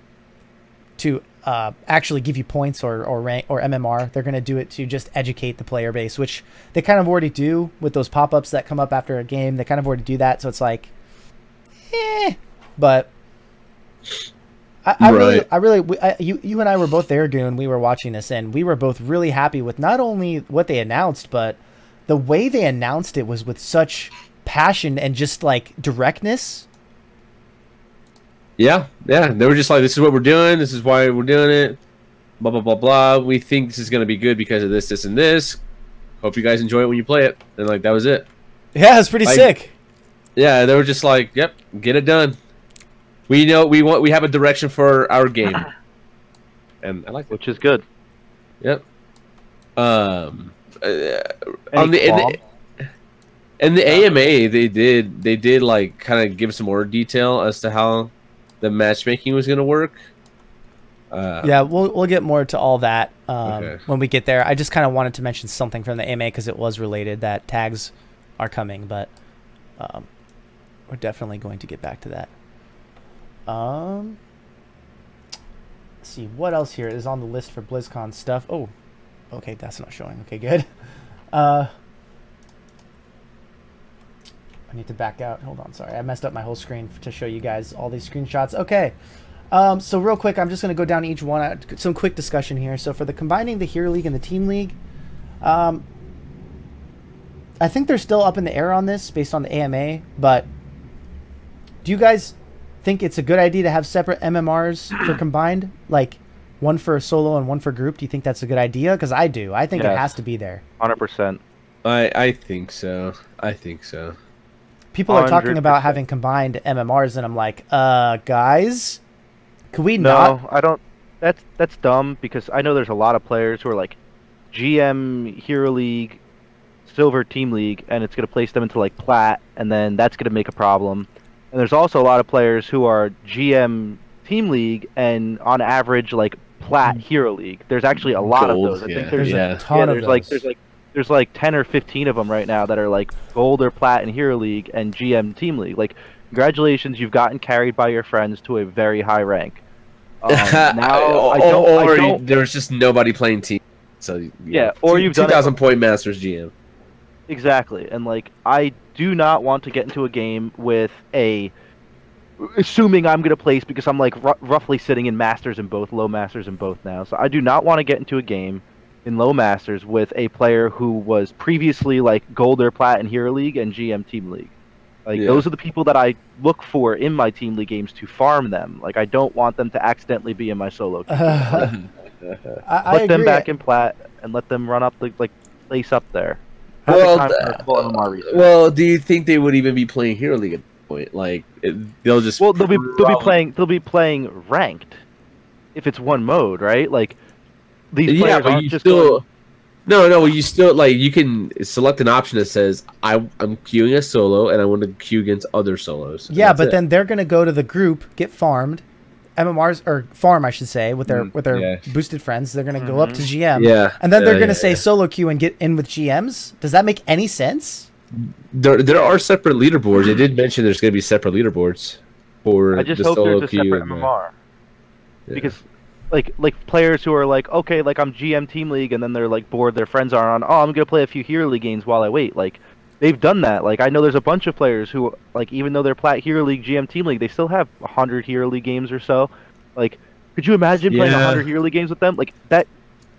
actually give you points or rank or MMR. They're going to do it to just educate the player base, which they kind of already do with those pop-ups that come up after a game. They kind of already do that, so it's like, but you and I were both there, Goon. We were watching this, and we were both really happy with not only what they announced, but the way they announced it was with such passion and just like directness. Yeah. They were just like, this is what we're doing. This is why we're doing it. Blah, blah, blah, blah. We think this is going to be good because of this, this, and this. Hope you guys enjoy it when you play it. And like, that was it. Yeah, it's pretty sick. Yeah, they were just like, yep, get it done. We know we have a direction for our game. And I like that. Which is good. Yep. On the AMA, they did like kind of give some more detail as to how the matchmaking was going to work. Yeah, we'll get more to all that Okay. when we get there. I just kind of wanted to mention something from the AMA because it was related that tags are coming, but we're definitely going to get back to that. Let's see what else here is on the list for BlizzCon stuff. Oh, okay, that's not showing. Okay, good. I need to back out. Hold on, sorry. I messed up my whole screen to show you guys all these screenshots. Okay. So real quick, I'm just going to go down each one. Some quick discussion here. So for the combining the Hero League and the Team League, I think they're still up in the air on this based on the AMA, but do you guys think it's a good idea to have separate MMRs for combined? Like one for solo and one for group? Do you think that's a good idea? Because I do. I think it has to be there. 100%. I think so. People are talking about having combined MMRs, and I'm like, guys, could we not? No, I don't. That's dumb because I know there's a lot of players who are like GM Hero League, Silver Team League, and it's going to place them into like Plat, and then that's going to make a problem. And there's also a lot of players who are GM Team League and on average like Plat Hero League. There's actually a lot of those. I think there's a ton of those. There's like 10 or 15 of them right now that are like Gold or Plat in Hero League and GM Team League. Like, congratulations, you've gotten carried by your friends to a very high rank. Now, there's just nobody playing team. So yeah, or you've done 2,000 point Masters GM. Exactly, and like I do not want to get into a game with assuming I'm gonna place because I'm like roughly sitting in Masters in both, low Masters in both now. So I do not want to get into a game in low Masters with a player who was previously like Gold or Plat in Hero League and GM Team League. Like those are the people that I look for in my Team League games to farm them. Like I don't want them to accidentally be in my solo team. Put them back in Plat and let them run up the place up there. Well, do you think they would even be playing Hero League at that point? Like they'll just they'll be playing ranked if it's one mode, right? Like these players aren't just going... No, you still like you can select an option that says I'm queuing a solo and I want to queue against other solos. Yeah, but then they're gonna go to the group, get farmed, MMRs or farm, I should say, with their boosted friends. They're gonna go up to GM, and then they're gonna say solo queue and get in with GMs. Does that make any sense? There are separate leaderboards. They did mention there's gonna be separate leaderboards for I just the hope solo there's a queue separate and, MMR because. Like players who are like, okay, like I'm GM Team League, and then they're like bored. Their friends are on. Oh, I'm gonna play a few Hero League games while I wait. Like they've done that. Like I know there's a bunch of players who like even though they're Plat Hero League, GM Team League, they still have 100 Hero League games or so. Like, could you imagine playing 100 Hero League games with them? Like that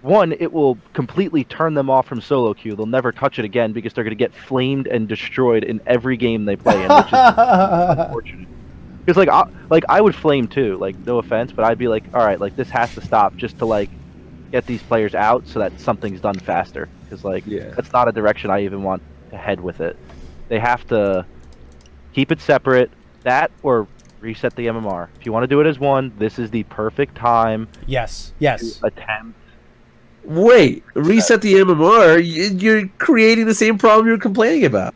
one, it will completely turn them off from solo queue. They'll never touch it again because they're going to get flamed and destroyed in every game they play in, which is unfortunate. Because I would flame too. Like, no offense, but I'd be like, all right, like this has to stop just to like get these players out so that something's done faster. Because that's not a direction I even want to head with it. They have to keep it separate. That or reset the MMR. If you want to do it as one, this is the perfect time. Yes. To attempt. Wait, reset the MMR? You're creating the same problem you're complaining about.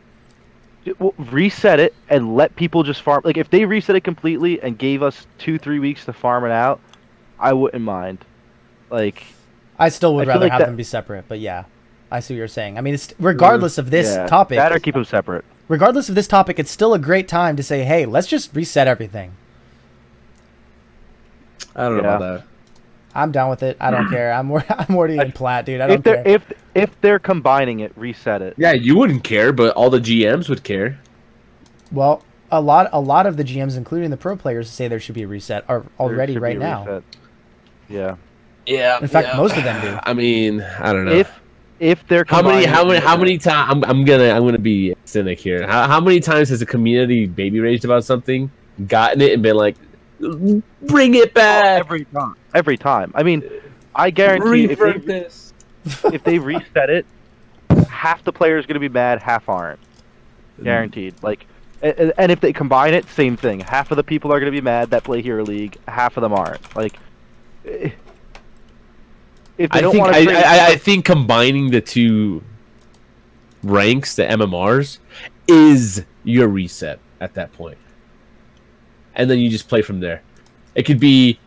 Well, reset it and let people just farm. Like, if they reset it completely and gave us 2-3 weeks to farm it out, I wouldn't mind. Like, I still would rather have them be separate, but yeah, I see what you're saying. I mean, it's regardless of this topic. That or keep them separate. Regardless of this topic, it's still a great time to say, hey, let's just reset everything. I don't know about that. I'm down with it. I don't care. I'm already in plat, dude. I don't care. If they're combining it, reset it. Yeah, you wouldn't care, but all the GMs would care. Well, a lot of the GMs, including the pro players, say there should be a reset already right now. Yeah. Yeah. In fact, most of them do. I mean, I don't know. If they're how many times I'm gonna be cynic here. How many times has the community baby raged about something, gotten it, and been like, bring it back? Every time. I mean, I guarantee if they reset it, half the players going to be mad, half aren't. Guaranteed. Like, and if they combine it, same thing. Half of the people are going to be mad that play Hero League, half of them aren't. Like, if they don't want to I think combining the two ranks, the MMRs, is your reset at that point. And then you just play from there. It could be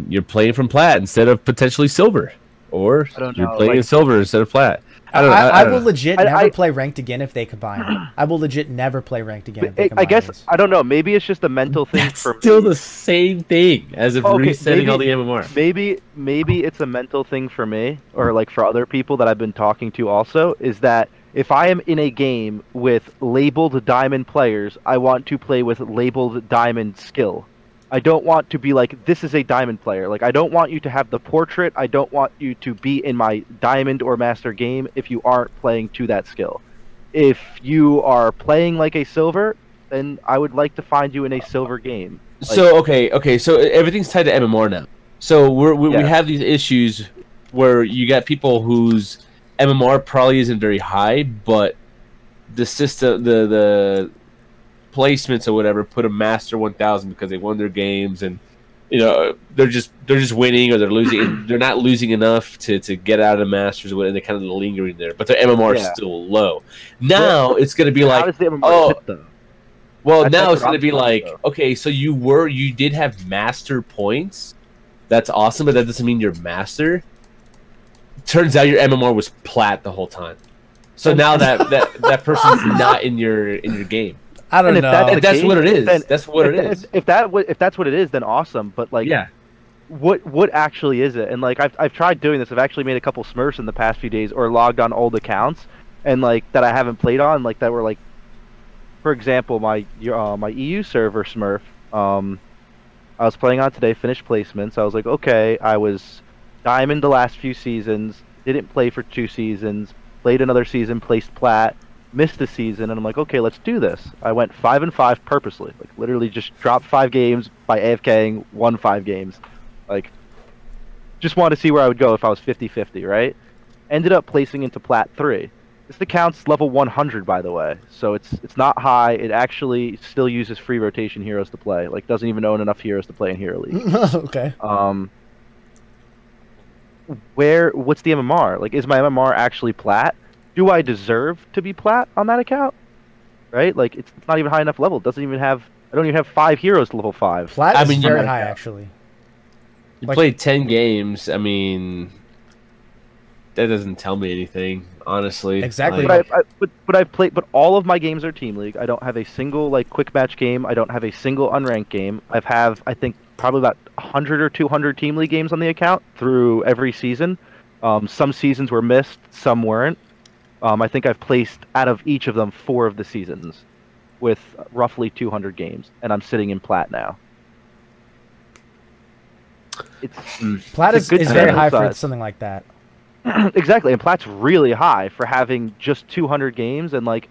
you're playing from plat instead of potentially silver, or you're playing in silver instead of plat. I don't know. I will legit never play ranked again if they combine. I will legit never play ranked again if they combine. I guess I don't know. Maybe it's just a mental thing. That's still the same thing as if resetting all the MMR. Maybe it's a mental thing for me, or like for other people that I've been talking to. Also, is that if I am in a game with labeled diamond players, I want to play with labeled diamond skill. I don't want to be like, this is a diamond player. Like, I don't want you to have the portrait. I don't want you to be in my diamond or master game if you aren't playing to that skill. If you are playing like a silver, then I would like to find you in a silver game. Like, so, okay, so everything's tied to MMR now. So we have these issues where you got people whose MMR probably isn't very high, but the system, the placements or whatever, put a master 1000 because they won their games, and they're just winning, or they're losing. They're not losing enough to get out of the masters, and they're kind of lingering there, but their MMR is still low. Now it's going to be like, well, now it's going to be like, okay, so you did have master points. That's awesome, but that doesn't mean you're master. Turns out your MMR was plat the whole time. So now that person's not in your game. I don't know. That's what it is. That's what it is. If that's what it is, then awesome. But like, what actually is it? And like, I've tried doing this. I've actually made a couple Smurfs in the past few days, or logged on old accounts, and like that I haven't played on, like that were like, for example, my EU server Smurf. I was playing on today, finished placements. I was like, okay, I was diamond the last few seasons, didn't play for 2 seasons, played another season, placed plat, missed the season, and I'm like, okay, let's do this. I went 5-5 purposely, like literally just dropped 5 games by AFKing, won 5 games, like just wanted to see where I would go if I was 50-50, right? Ended up placing into plat 3. This account's level 100, by the way, so it's not high. It actually still uses free rotation heroes to play, like doesn't even own enough heroes to play in Hero League. Okay. What's the MMR? Like, is my MMR actually plat? Do I deserve to be plat on that account? Right? Like, it's not even high enough level. It doesn't even have. I don't even have 5 heroes to level 5. Plat is very high, actually. You played 10 games. I mean, that doesn't tell me anything, honestly. Exactly. But I've played. But all of my games are Team League. I don't have a single like quick match game. I don't have a single unranked game. I think probably about 100 or 200 Team League games on the account through every season. Some seasons were missed, some weren't. I think I've placed out of each of them 4 of the seasons with roughly 200 games, and I'm sitting in plat now. Plat is very high for something like that. Exactly, and Plat's really high for having just 200 games, and like,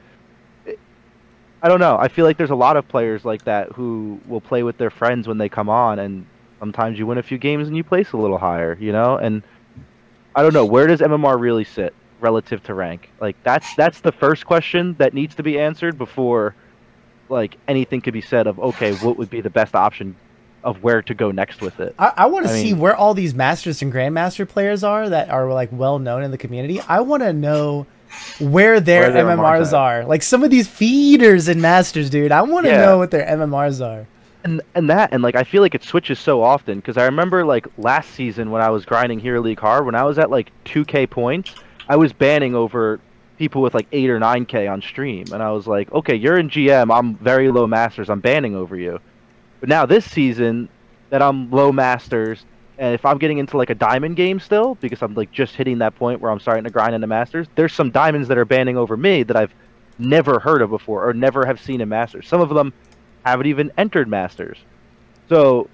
I don't know. I feel like there's a lot of players like that who will play with their friends when they come on, and sometimes you win a few games and you place a little higher, you know? And I don't know, where does MMR really sit relative to rank? Like, that's the first question that needs to be answered before like anything could be said of, okay, what would be the best option of where to go next with it. I want to see where all these Masters and Grandmaster players are that are like well known in the community. I want to know where their MMRs are. Like some of these feeders in Masters, dude. I want to know what their MMRs are. And like I feel like it switches so often, because I remember like last season when I was grinding Hero League hard, when I was at like 2K points, I was banning over people with like 8 or 9K on stream, and I was like, okay, you're in GM, I'm very low Masters, I'm banning over you. But now this season that I'm low Masters, and if I'm getting into like a diamond game still, because I'm like just hitting that point where I'm starting to grind into Masters, there's some diamonds that are banning over me that I've never heard of before or never have seen in Masters. Some of them haven't even entered Masters. So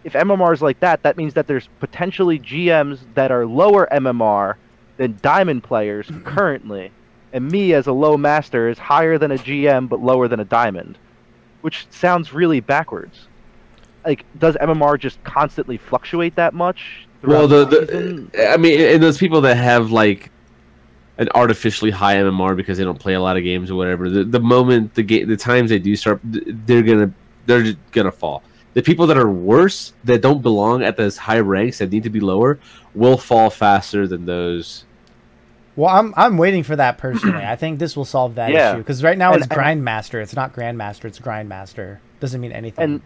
if MMR is like that, that means that there's potentially GMs that are lower MMR than diamond players currently, and me as a low Master is higher than a GM but lower than a diamond, which sounds really backwards. Like, does MMR just constantly fluctuate that much? Well, I mean, and those people that have like an artificially high MMR because they don't play a lot of games or whatever, the moment the times they do start, they're just gonna fall. The people that are worse, that don't belong at those high ranks, that need to be lower, will fall faster than those. Well, I'm waiting for that personally. I think this will solve that issue, because right now it's Grindmaster. It's not Grandmaster. It's Grindmaster. Doesn't mean anything.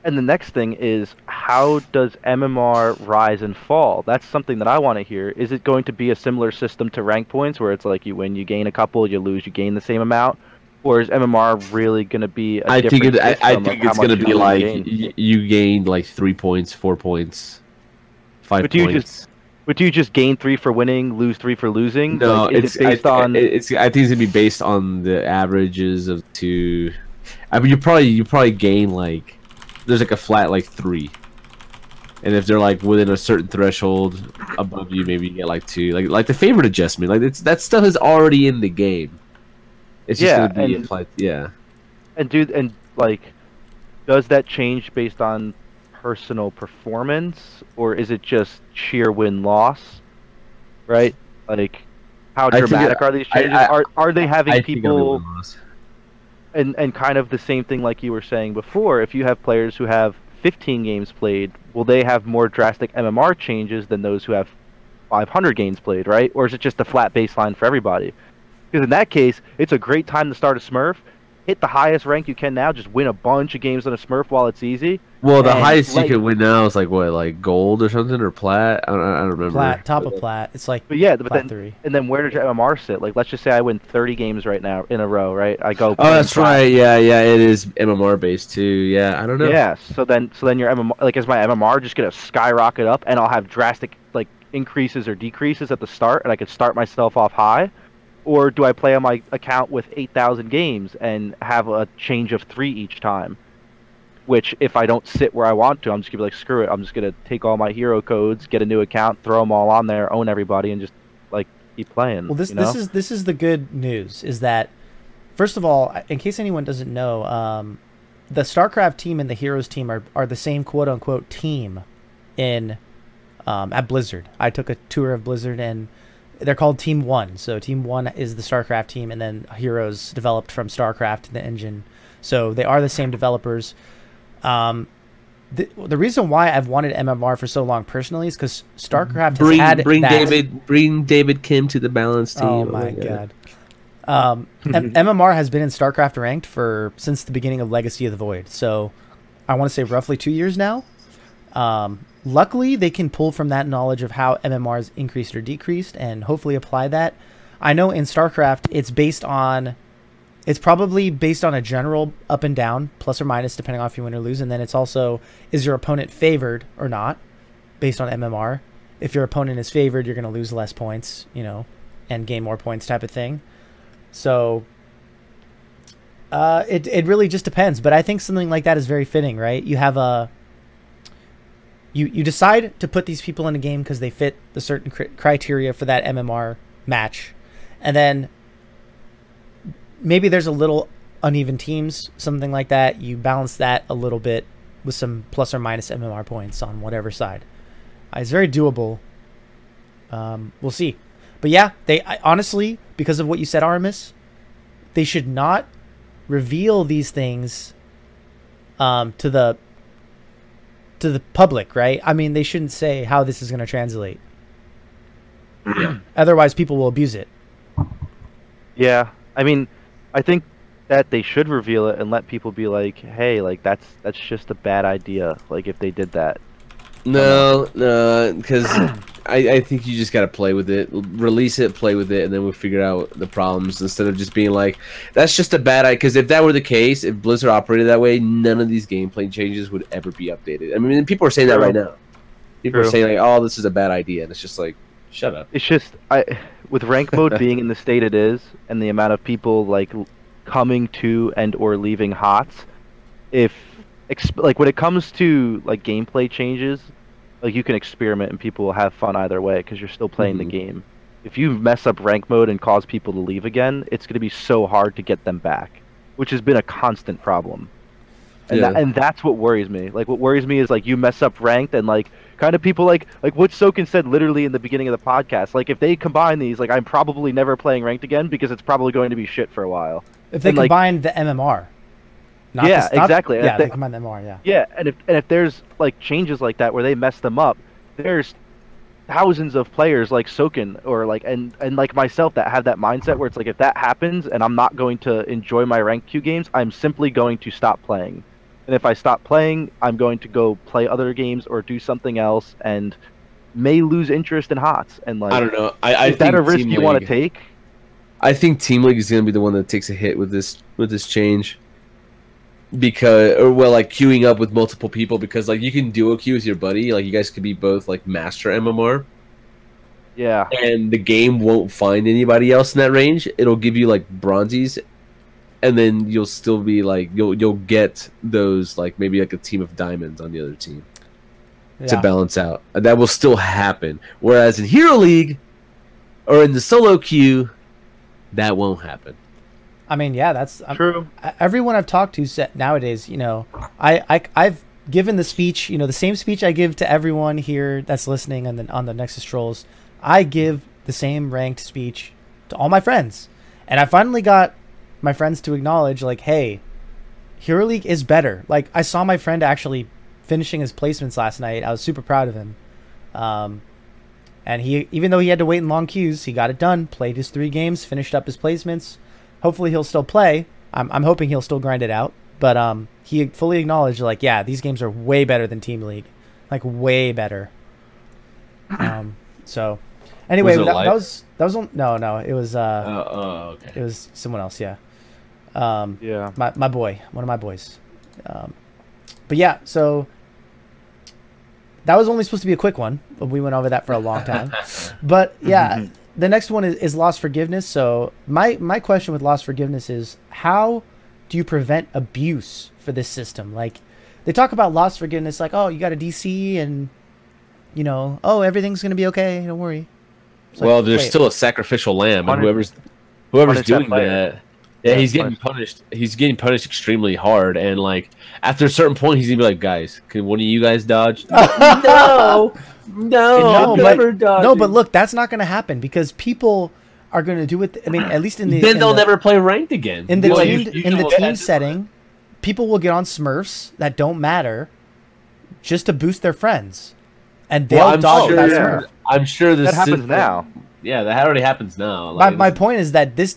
And the next thing is, how does MMR rise and fall? That's something that I want to hear. Is it going to be a similar system to rank points, where it's like you win, you gain a couple, you lose, you gain the same amount? Or is MMR really going to be a different system? I think it's going to be like you gain like 3 points, 4 points, 5 points. Would you just gain 3 for winning, lose 3 for losing? No, like, it's based on. I think it's going to be based on the averages of two. I mean, you probably gain like, there's like a flat like 3, and if they're like within a certain threshold above you, maybe you get like 2. Like the favorite adjustment, like that stuff is already in the game. It's just going to be applied. Yeah. And like, does that change based on personal performance, or is it just sheer win-loss? Right? Like, how dramatic are these changes? Are they having people... And kind of the same thing like you were saying before, if you have players who have 15 games played, will they have more drastic MMR changes than those who have 500 games played, right? Or is it just a flat baseline for everybody? Because in that case, it's a great time to start a Smurf, hit the highest rank you can now, just win a bunch of games on a Smurf while it's easy. Well, the highest you can win now is like what, like gold or something, or plat? I don't remember. Plat, top of plat. It's like, but then 3. And then where does your MMR sit? Like, let's just say I win 30 games right now in a row, right? I go. Oh, that's right. Yeah, it is MMR based too. Yeah, I don't know. Yeah, so then your MMR, like, is my MMR just gonna skyrocket up, and I'll have drastic like increases or decreases at the start, and I could start myself off high? Or do I play on my account with 8,000 games and have a change of 3 each time? Which, if I don't sit where I want to, I'm just going to be like, screw it. I'm just going to take all my hero codes, get a new account, throw them all on there, own everybody, and just, like, keep playing. Well, this is the good news, is that, first of all, in case anyone doesn't know, the StarCraft team and the Heroes team are the same quote-unquote team in at Blizzard. I took a tour of Blizzard, and they're called Team 1. So Team 1 is the StarCraft team, and then Heroes developed from StarCraft, the engine. So they are the same developers. The reason why I've wanted MMR for so long personally is because StarCraft has had bring David Kim to the balance team. Oh my god. MMR has been in StarCraft ranked since the beginning of Legacy of the Void. So I want to say roughly 2 years now. Luckily, they can pull from that knowledge of how MMRs increased or decreased and hopefully apply that. I know in StarCraft, it's probably based on a general up and down, plus or minus, depending on if you win or lose. And then it's also, is your opponent favored or not, based on MMR. If your opponent is favored, you're going to lose less points, and gain more points type of thing. So it really just depends. But I think something like that is very fitting, right? You have you decide to put these people in a game because they fit the certain criteria for that MMR match, and then maybe there's a little uneven teams, something like that. You balance that a little bit with some plus or minus MMR points on whatever side. It's very doable. We'll see. But yeah, honestly, because of what you said, Aurumis, they should not reveal these things to the public, right? I mean, they shouldn't say how this is going to translate. Otherwise, people will abuse it. Yeah, I mean, I think that they should reveal it and let people be like, hey, like that's just a bad idea. Like if they did that. No, because I think you just gotta play with it, release it, play with it, and then we'll figure out the problems instead of just being like, that's just a bad idea. Because if that were the case, if Blizzard operated that way, none of these gameplay changes would ever be updated. I mean, people are saying that right now. People are saying like, oh, this is a bad idea, and it's just like, shut up. It's just with rank mode being in the state it is, and the amount of people like coming to and or leaving HOTS, like when it comes to like gameplay changes, like you can experiment and people will have fun either way because you're still playing the game. If you mess up rank mode and cause people to leave again, it's going to be so hard to get them back, which has been a constant problem. And, and that's what worries me. Like what worries me is like you mess up ranked and like kind of people like what Soken said literally in the beginning of the podcast. Like if they combine these, like I'm probably never playing ranked again because it's probably going to be shit for a while. If they combine the MMR. Exactly. Yeah, they combine the MMR, yeah. Yeah, and if there's like changes like that where they mess them up, there's thousands of players like Soken or like and like myself that have that mindset where it's like if that happens and I'm not going to enjoy my ranked queue games, I'm simply going to stop playing. And if I stop playing, I'm going to go play other games or do something else and may lose interest in HOTS. And like I don't know. Is that a risk you want to take? I think Team League is going to be the one that takes a hit with this change. Because like queuing up with multiple people, because like you can duo queue with your buddy, like you guys could be both like master MMR. Yeah. And the game won't find anybody else in that range. It'll give you like bronzies, and then you'll still be like you'll get those like maybe like a team of diamonds on the other team to balance out. That will still happen. Whereas in Hero League or in the solo queue, that won't happen. I mean, yeah, that's true. Everyone I've talked to said nowadays, you know, I've given the speech, you know, the same speech I give to everyone here that's listening on the Nexus Trolls. I give the same ranked speech to all my friends, and I finally got my friends to acknowledge, like, hey, Hero League is better. Like, I saw my friend actually finishing his placements last night. I was super proud of him. And he, even though he had to wait in long queues, he got it done. Played his 3 games, finished up his placements. Hopefully he'll still play. I'm hoping he'll still grind it out. But he fully acknowledged, like, yeah, these games are way better than Team League. Like, way better. So, anyway, that was no, it was okay. It was someone else, yeah. Yeah. My boy, one of my boys. But yeah, so that was only supposed to be a quick one, but we went over that for a long time. But yeah. The next one is lost forgiveness. So my question with lost forgiveness is, how do you prevent abuse for this system? Like, they talk about lost forgiveness, like, oh, you got a DC and, you know, oh, everything's going to be okay. Don't worry. It's well, like, there's still a sacrificial lamb, and whoever's doing that, yeah, he's getting punished. He's getting punished extremely hard, and like after a certain point, he's gonna be like, guys, can one of you guys dodge? No. No, but look, that's not going to happen because people are going to do it. I mean, at least in the then they'll never play ranked again. In the team setting, people will get on Smurfs that don't matter just to boost their friends, and they'll dodge that Smurf. I'm sure that happens now. Yeah, that already happens now. Like, my point is that this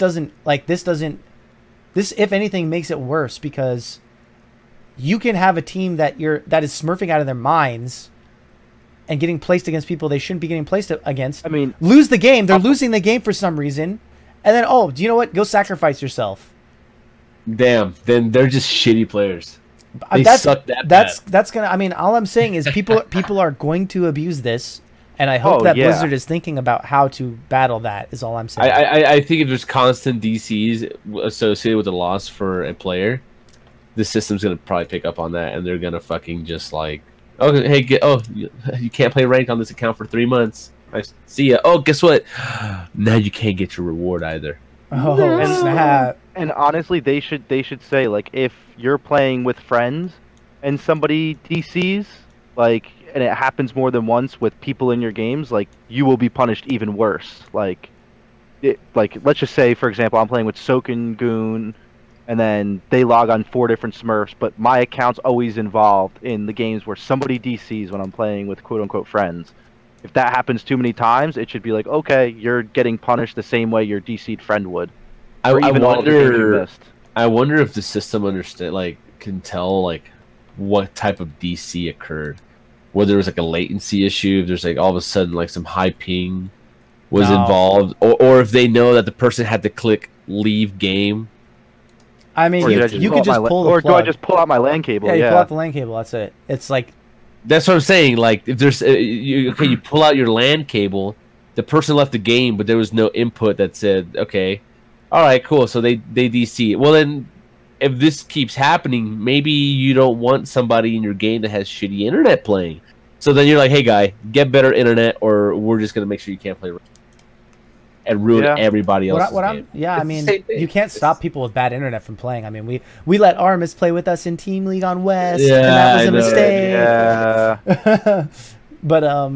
if anything makes it worse, because you can have a team that is smurfing out of their minds and getting placed against people they shouldn't be getting placed against. I mean, lose the game. They're losing the game for some reason. And then, oh, do you know what? Go sacrifice yourself. Damn. Then they're just shitty players. They suck that bad. That's gonna. I mean, all I'm saying is people are going to abuse this, and I hope that Blizzard is thinking about how to battle that. Is all I'm saying. I think if there's constant DCs associated with a loss for a player, the system's gonna probably pick up on that, and they're gonna fucking just like Okay, hey, you can't play ranked on this account for 3 months. I see ya. Oh, guess what? Now you can't get your reward either. Oh, snap. And honestly, they should say, like, if you're playing with friends and somebody DCs, like, and it happens more than once with people in your games, like, you will be punished even worse. Like, let's just say, for example, I'm playing with Soken, Goon, and then they log on 4 different Smurfs, but my account's always involved in the games where somebody DCs when I'm playing with quote-unquote friends. If that happens too many times, it should be like, okay, you're getting punished the same way your DC'd friend would. I wonder if the system can tell like what type of DC occurred. Whether it was like a latency issue, if there's like all of a sudden like some high ping was involved, or if they know that the person had to click leave game. I mean, you could just pull the or plug. do I just pull out my LAN cable? Yeah, you pull out the LAN cable. That's it. It's like that's what I'm saying. Like if there's you pull out your LAN cable, the person left the game, but there was no input that said, okay, all right, cool. So they DC. Well, then if this keeps happening, maybe you don't want somebody in your game that has shitty internet playing. So then you're like, hey guy, get better internet, or we're just gonna make sure you can't play and ruin everybody else's game. I mean, you can't stop people with bad internet from playing. I mean, we let Aurumis play with us in Team League on West, and that was a mistake. Yeah. But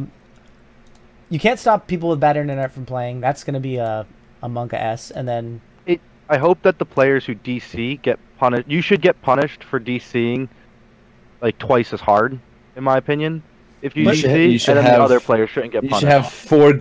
you can't stop people with bad internet from playing. That's gonna be a Monka S, and then I hope that the players who DC get punished. You should get punished for DCing like twice as hard, in my opinion. If you DC, and then the other players shouldn't get punished. You should have 4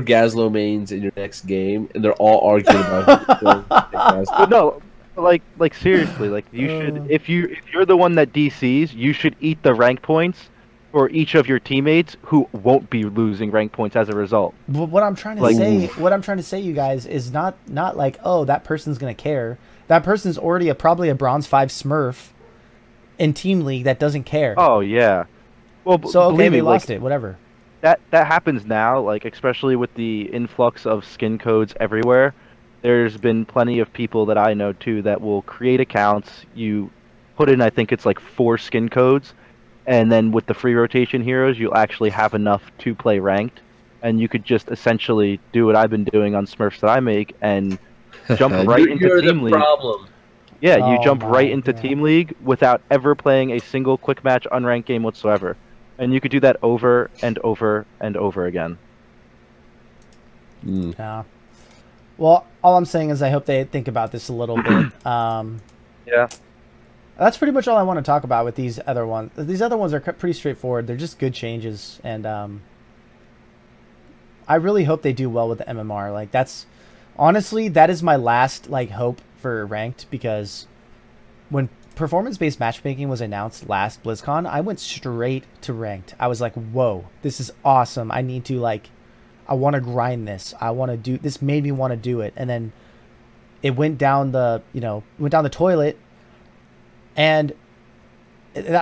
Gazlo mains in your next game, and they're all arguing about. But no, like seriously, like you should. If you're the one that DCs, you should eat the rank points for each of your teammates who won't be losing rank points as a result. But what I'm trying to say, you guys, is not like, oh, that person's gonna care. That person's already probably a bronze 5 Smurf in Team League that doesn't care. Oh yeah. Well, so okay, they lost it. Whatever. That happens now, like especially with the influx of skin codes everywhere. There's been plenty of people that I know too that will create accounts. You put in, I think it's like 4 skin codes, and then with the free rotation heroes, you'll actually have enough to play ranked, and you could just essentially do what I've been doing on Smurfs that I make and jump right into Team League. Yeah, you jump right into Team League without ever playing a single quick match unranked game whatsoever. And you could do that over and over and over again. Yeah. Well, all I'm saying is I hope they think about this a little bit. Yeah. That's pretty much all I want to talk about with these other ones. These other ones are pretty straightforward. They're just good changes, and I really hope they do well with the MMR. Like honestly, that is my last like hope for ranked, because when performance-based matchmaking was announced last BlizzCon, I went straight to ranked. I was like, whoa, this is awesome. I need to I want to grind this. I want to do this. Made me want to do it. And then it went down the toilet, and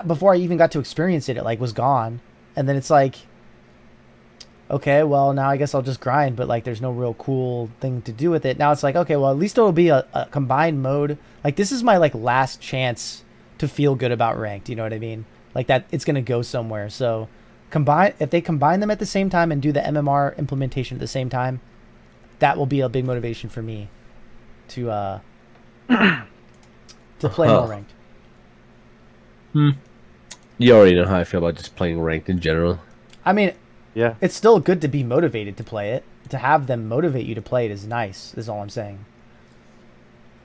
before I even got to experience it, it was gone. And then it's like, okay, well, now I guess I'll just grind, but there's no real cool thing to do with it. Now it's like, okay, well, at least it'll be a combined mode. This is my last chance to feel good about ranked, you know what I mean? That it's going to go somewhere. So if they combine them at the same time and do the MMR implementation at the same time, that will be a big motivation for me to play more ranked. You already know how I feel about just playing ranked in general. I mean, yeah, it's still good to be motivated to play it. To have them motivate you to play it is nice, is all I'm saying.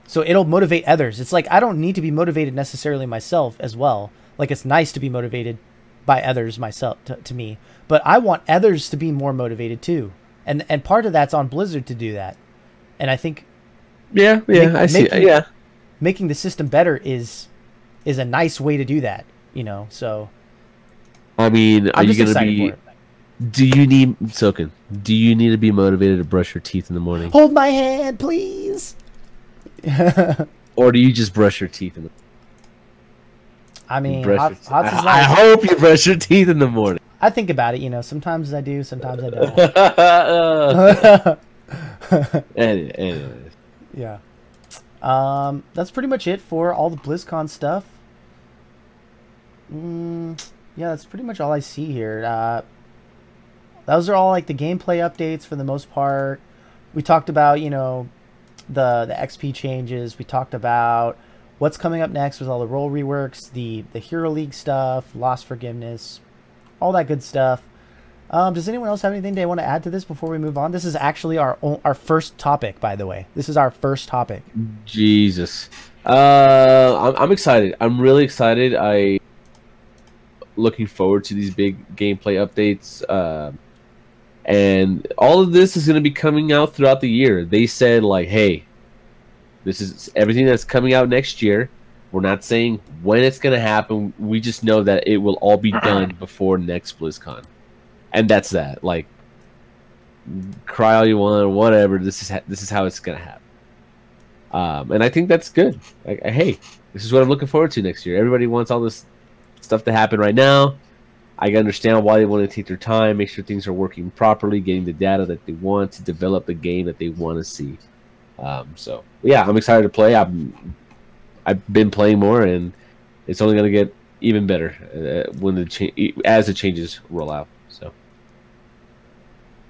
So it'll motivate others. It's I don't need to be motivated necessarily myself as well. It's nice to be motivated by others myself to me. But I want others to be more motivated too. And part of that's on Blizzard to do that. And I think I see. Making the system better is a nice way to do that, you know. So I mean, are you going to be for it. Do you need Soken? Do you need to be motivated to brush your teeth in the morning? Hold my hand, please. Or do you just brush your teeth in the I mean, I hope you brush your teeth in the morning. I think about it, you know. Sometimes I do, sometimes I don't. Anyways. Yeah. That's pretty much it for all the BlizzCon stuff. yeah, that's pretty much all I see here. Those are all like the gameplay updates for the most part. We talked about, you know, the XP changes. We talked about what's coming up next with all the role reworks, the Hero League stuff, Lost Forgiveness, all that good stuff. Does anyone else have anything they want to add to this before we move on? This is actually our first topic, by the way. This is our first topic. Jesus. I'm excited. I'm really excited. Looking forward to these big gameplay updates. And all of this is going to be coming out throughout the year. They said, like, hey, this is everything that's coming out next year. We're not saying when it's going to happen. We just know that it will all be done before next BlizzCon. And that's that. Like, cry all you want, whatever. This is how it's going to happen. And I think that's good. Like, hey, this is what I'm looking forward to next year. Everybody wants all this stuff to happen right now. I understand why they want to take their time, make sure things are working properly, getting the data that they want to develop the game that they want to see. So yeah, I'm excited to play. I've been playing more, and it's only going to get even better as the changes roll out. So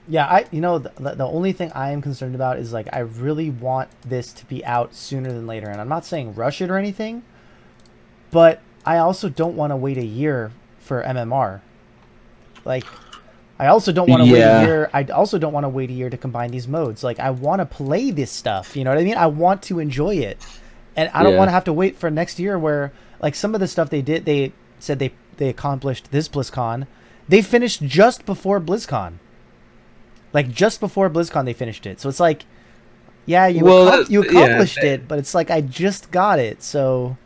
yeah, the only thing I am concerned about is, like, I really want this to be out sooner than later, and I'm not saying rush it or anything, but I also don't want to wait a year for MMR. Like, I also don't want to wait a year. I also don't want to wait a year to combine these modes. Like, I want to play this stuff. You know what I mean? I want to enjoy it, and I don't want to have to wait for next year. Where, like, some of the stuff they said they accomplished this BlizzCon, they finished just before BlizzCon. Like, just before BlizzCon, they finished it. So it's like, yeah, you accomplished it, but it's like, I just got it. So,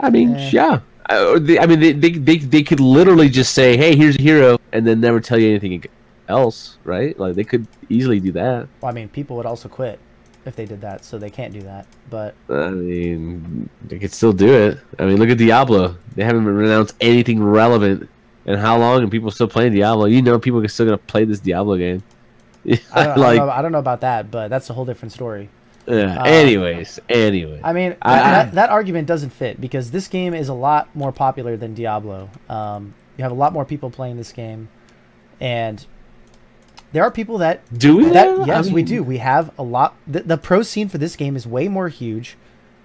I mean, yeah. They could literally just say, hey, here's a hero, and then never tell you anything else, right? Like, they could easily do that. Well, I mean, people would also quit if they did that, so they can't do that. But I mean, they could still do it. I mean, look at Diablo. They haven't announced anything relevant in how long, and people are still playing Diablo. You know, people are still gonna play this Diablo game. I don't know about that, but that's a whole different story. Anyways. I mean, that argument doesn't fit, because this game is a lot more popular than Diablo. You have a lot more people playing this game, and there are people that do we. Yes, we do. We have a lot. The pro scene for this game is way more huge,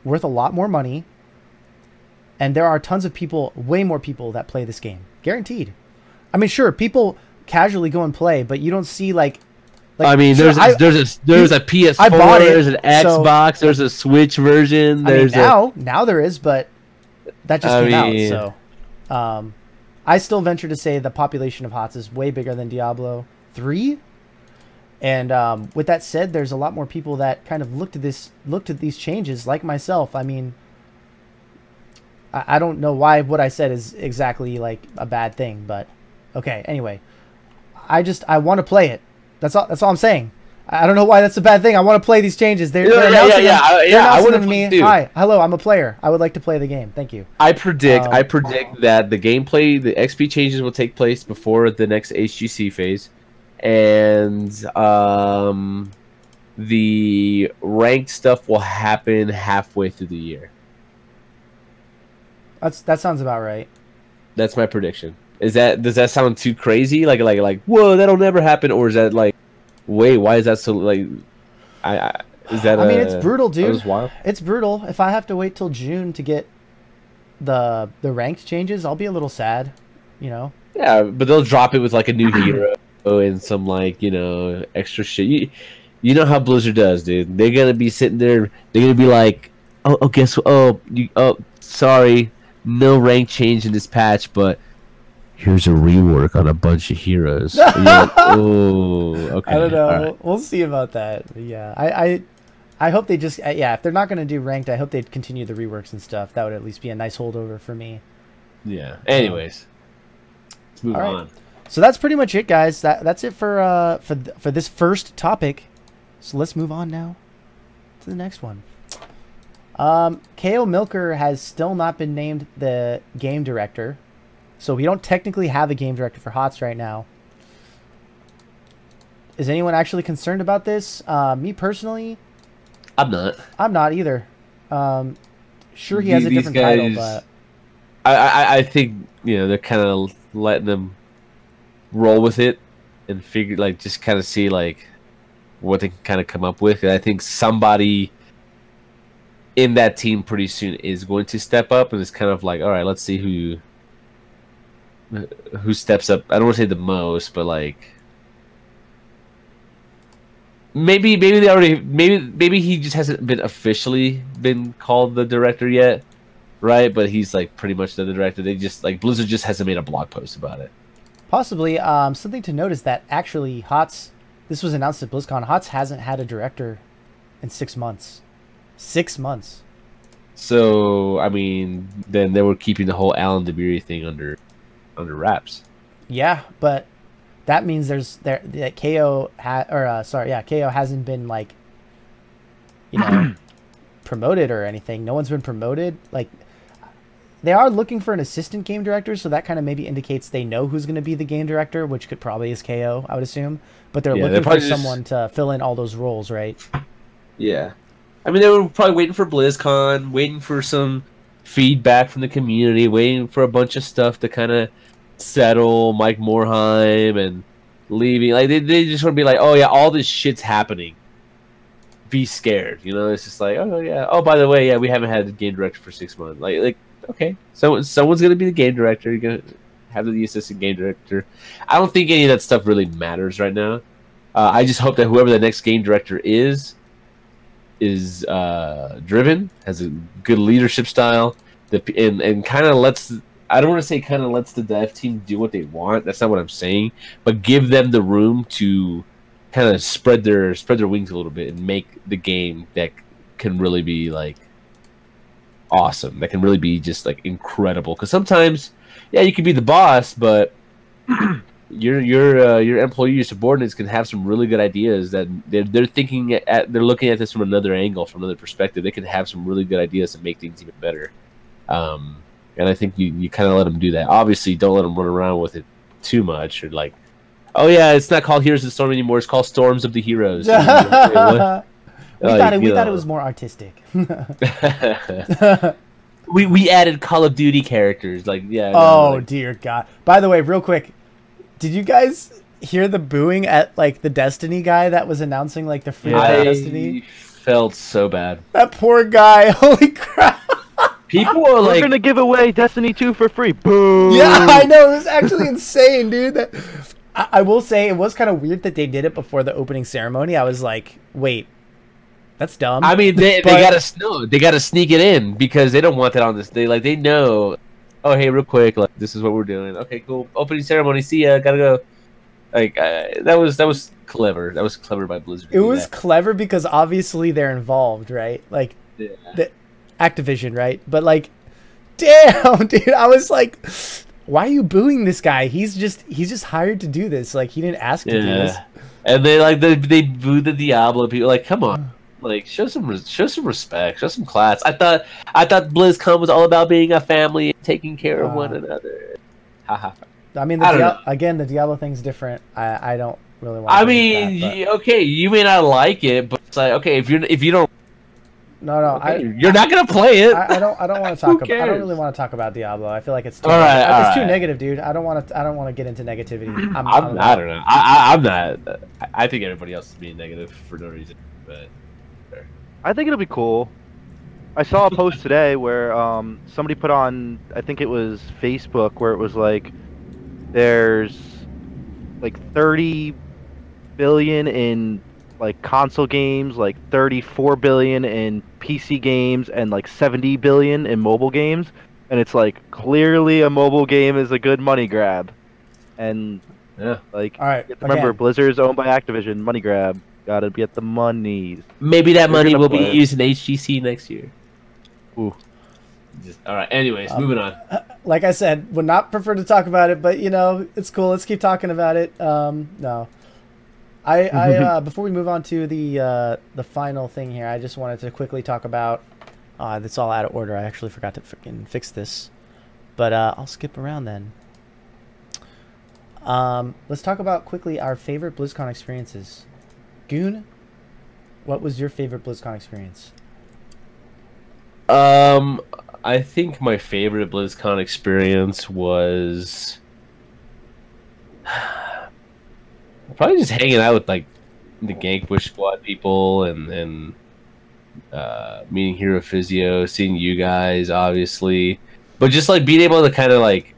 worth a lot more money, and there are tons of people, way more people that play this game, guaranteed. I mean, sure, people casually go and play, but you don't see like. I mean, sure, there's a PS4, I bought it, there's an Xbox, there's a Switch version. Now there is, but that just came out. So, I still venture to say the population of HOTS is way bigger than Diablo 3. And with that said, there's a lot more people that kind of looked at these changes, like myself. I mean, I don't know why what I said is exactly like a bad thing, but okay. Anyway, I want to play it. That's all I'm saying. I don't know why that's a bad thing. I want to play these changes. They're announcing them. I want to me. Hi, hello. I'm a player. I would like to play the game. Thank you. I predict that the gameplay, the XP changes will take place before the next HGC phase, and the ranked stuff will happen halfway through the year. That sounds about right. That's my prediction. Does that sound too crazy? Like whoa, that'll never happen, or is that like, wait, why is that so like? I mean, it's brutal, dude. It's brutal. If I have to wait till June to get the ranked changes, I'll be a little sad, you know. Yeah, but they'll drop it with like a new hero and some like, you know, extra shit. You know how Blizzard does, dude. They're gonna be sitting there. They're gonna be like, sorry, no rank change in this patch, but here's a rework on a bunch of heroes. Like, oh, okay. I don't know. Right. We'll see about that. But yeah, I hope they just if they're not going to do ranked, I hope they'd continue the reworks and stuff. That would at least be a nice holdover for me. Yeah. Anyways, let's move on. So that's pretty much it, guys. That's it for this first topic. So let's move on now to the next one. KO Milker has still not been named the game director. So we don't technically have a game director for HOTS right now. Is anyone actually concerned about this? Me personally, I'm not. I'm not either. Sure, he has a different title, but I think they're kind of letting them roll with it and figure just kind of see what they can kind of come up with. And I think somebody in that team pretty soon is going to step up, and it's kind of all right, let's see who steps up. I don't want to say the most, but maybe they already maybe he just hasn't been officially been called the director yet, right? But he's pretty much the director. They just Blizzard just hasn't made a blog post about it. Possibly. Something to note is that actually HOTS, this was announced at BlizzCon, HOTS hasn't had a director in 6 months. 6 months. So I mean, then they were keeping the whole Alan DeBeery thing under wraps. Yeah, but that means that KO KO hasn't been promoted or anything. No one's been promoted. They are looking for an assistant game director, so that kind of maybe indicates they know who's going to be the game director, which could probably is KO, I would assume. But they're looking for someone to fill in all those roles, right? Yeah. I mean, they were probably waiting for BlizzCon, waiting for some feedback from the community, waiting for a bunch of stuff to kind of settle Mike Morheim and leaving. They just want to be oh yeah, all this shit's happening. Be scared, It's just oh yeah. Oh, by the way, yeah, we haven't had a game director for 6 months. Okay, so someone's gonna be the game director. You're gonna have the assistant game director. I don't think any of that stuff really matters right now. I just hope that whoever the next game director is driven, has a good leadership style, and kind of lets. I don't want to say kind of lets the dev team do what they want. That's not what I'm saying, but give them the room to kind of spread their wings a little bit and make the game that can really be awesome. That can really be just incredible. Because sometimes, yeah, you can be the boss, but your employee, your subordinates can have some really good ideas that they're looking at this from another angle, from another perspective. They can have some really good ideas to make things even better. And I think you kind of let them do that. Obviously, don't let them run around with it too much, or oh yeah, it's not called Heroes of the Storm anymore. It's called Storms of the Heroes. We thought it was more artistic. we added Call of Duty characters, yeah. Oh dear God! By the way, real quick, did you guys hear the booing at the Destiny guy that was announcing the free Destiny? I felt so bad. That poor guy! Holy crap! People are we're gonna give away Destiny 2 for free. Boom! Yeah, I know, it was actually insane, dude. I will say it was kind of weird that they did it before the opening ceremony. I was like, wait, that's dumb. I mean, they gotta sneak it in because they don't want that on this day. They know. Oh, hey, real quick, this is what we're doing. Okay, cool. Opening ceremony. See ya. Gotta go. That was clever. That was clever by Blizzard. It was clever because obviously they're involved, right? Yeah. The Activision, right? But damn, dude, I was like, why are you booing this guy? He's just hired to do this. He didn't ask to do this. And they booed the Diablo people. Come on, show some respect, show some class. I thought BlizzCon was all about being a family and taking care of one another. Haha. I mean, the Diablo thing's different. I don't really want. I mean, okay, you may not like it, but it's okay if you don't. No, okay, you're not gonna play it. I don't want to talk about. I don't really want to talk about Diablo. I feel like it's too too negative, dude. I don't want to get into negativity. I don't know. I'm not. I think everybody else is being negative for no reason. But I think it'll be cool. I saw a post today where somebody put on, I think it was Facebook, where it was there's 30 billion in console games, 34 billion in PC games, and 70 billion in mobile games, and it's clearly a mobile game is a good money grab, and yeah, all right. Remember, Blizzard's owned by Activision. Money grab, gotta get the monies. Maybe that money will be used in HGC next year. Ooh. All right. Anyways, moving on. Like I said, would not prefer to talk about it, but it's cool. Let's keep talking about it. No. I before we move on to the final thing here, I just wanted to quickly talk about. That's all out of order. I actually forgot to freaking fix this, but I'll skip around then. Let's talk about quickly our favorite BlizzCon experiences. Goon, what was your favorite BlizzCon experience? I I think my favorite BlizzCon experience was probably just hanging out with like the Gankbush Squad people and meeting Hero Physio, seeing you guys, obviously, but just like being able to kind of like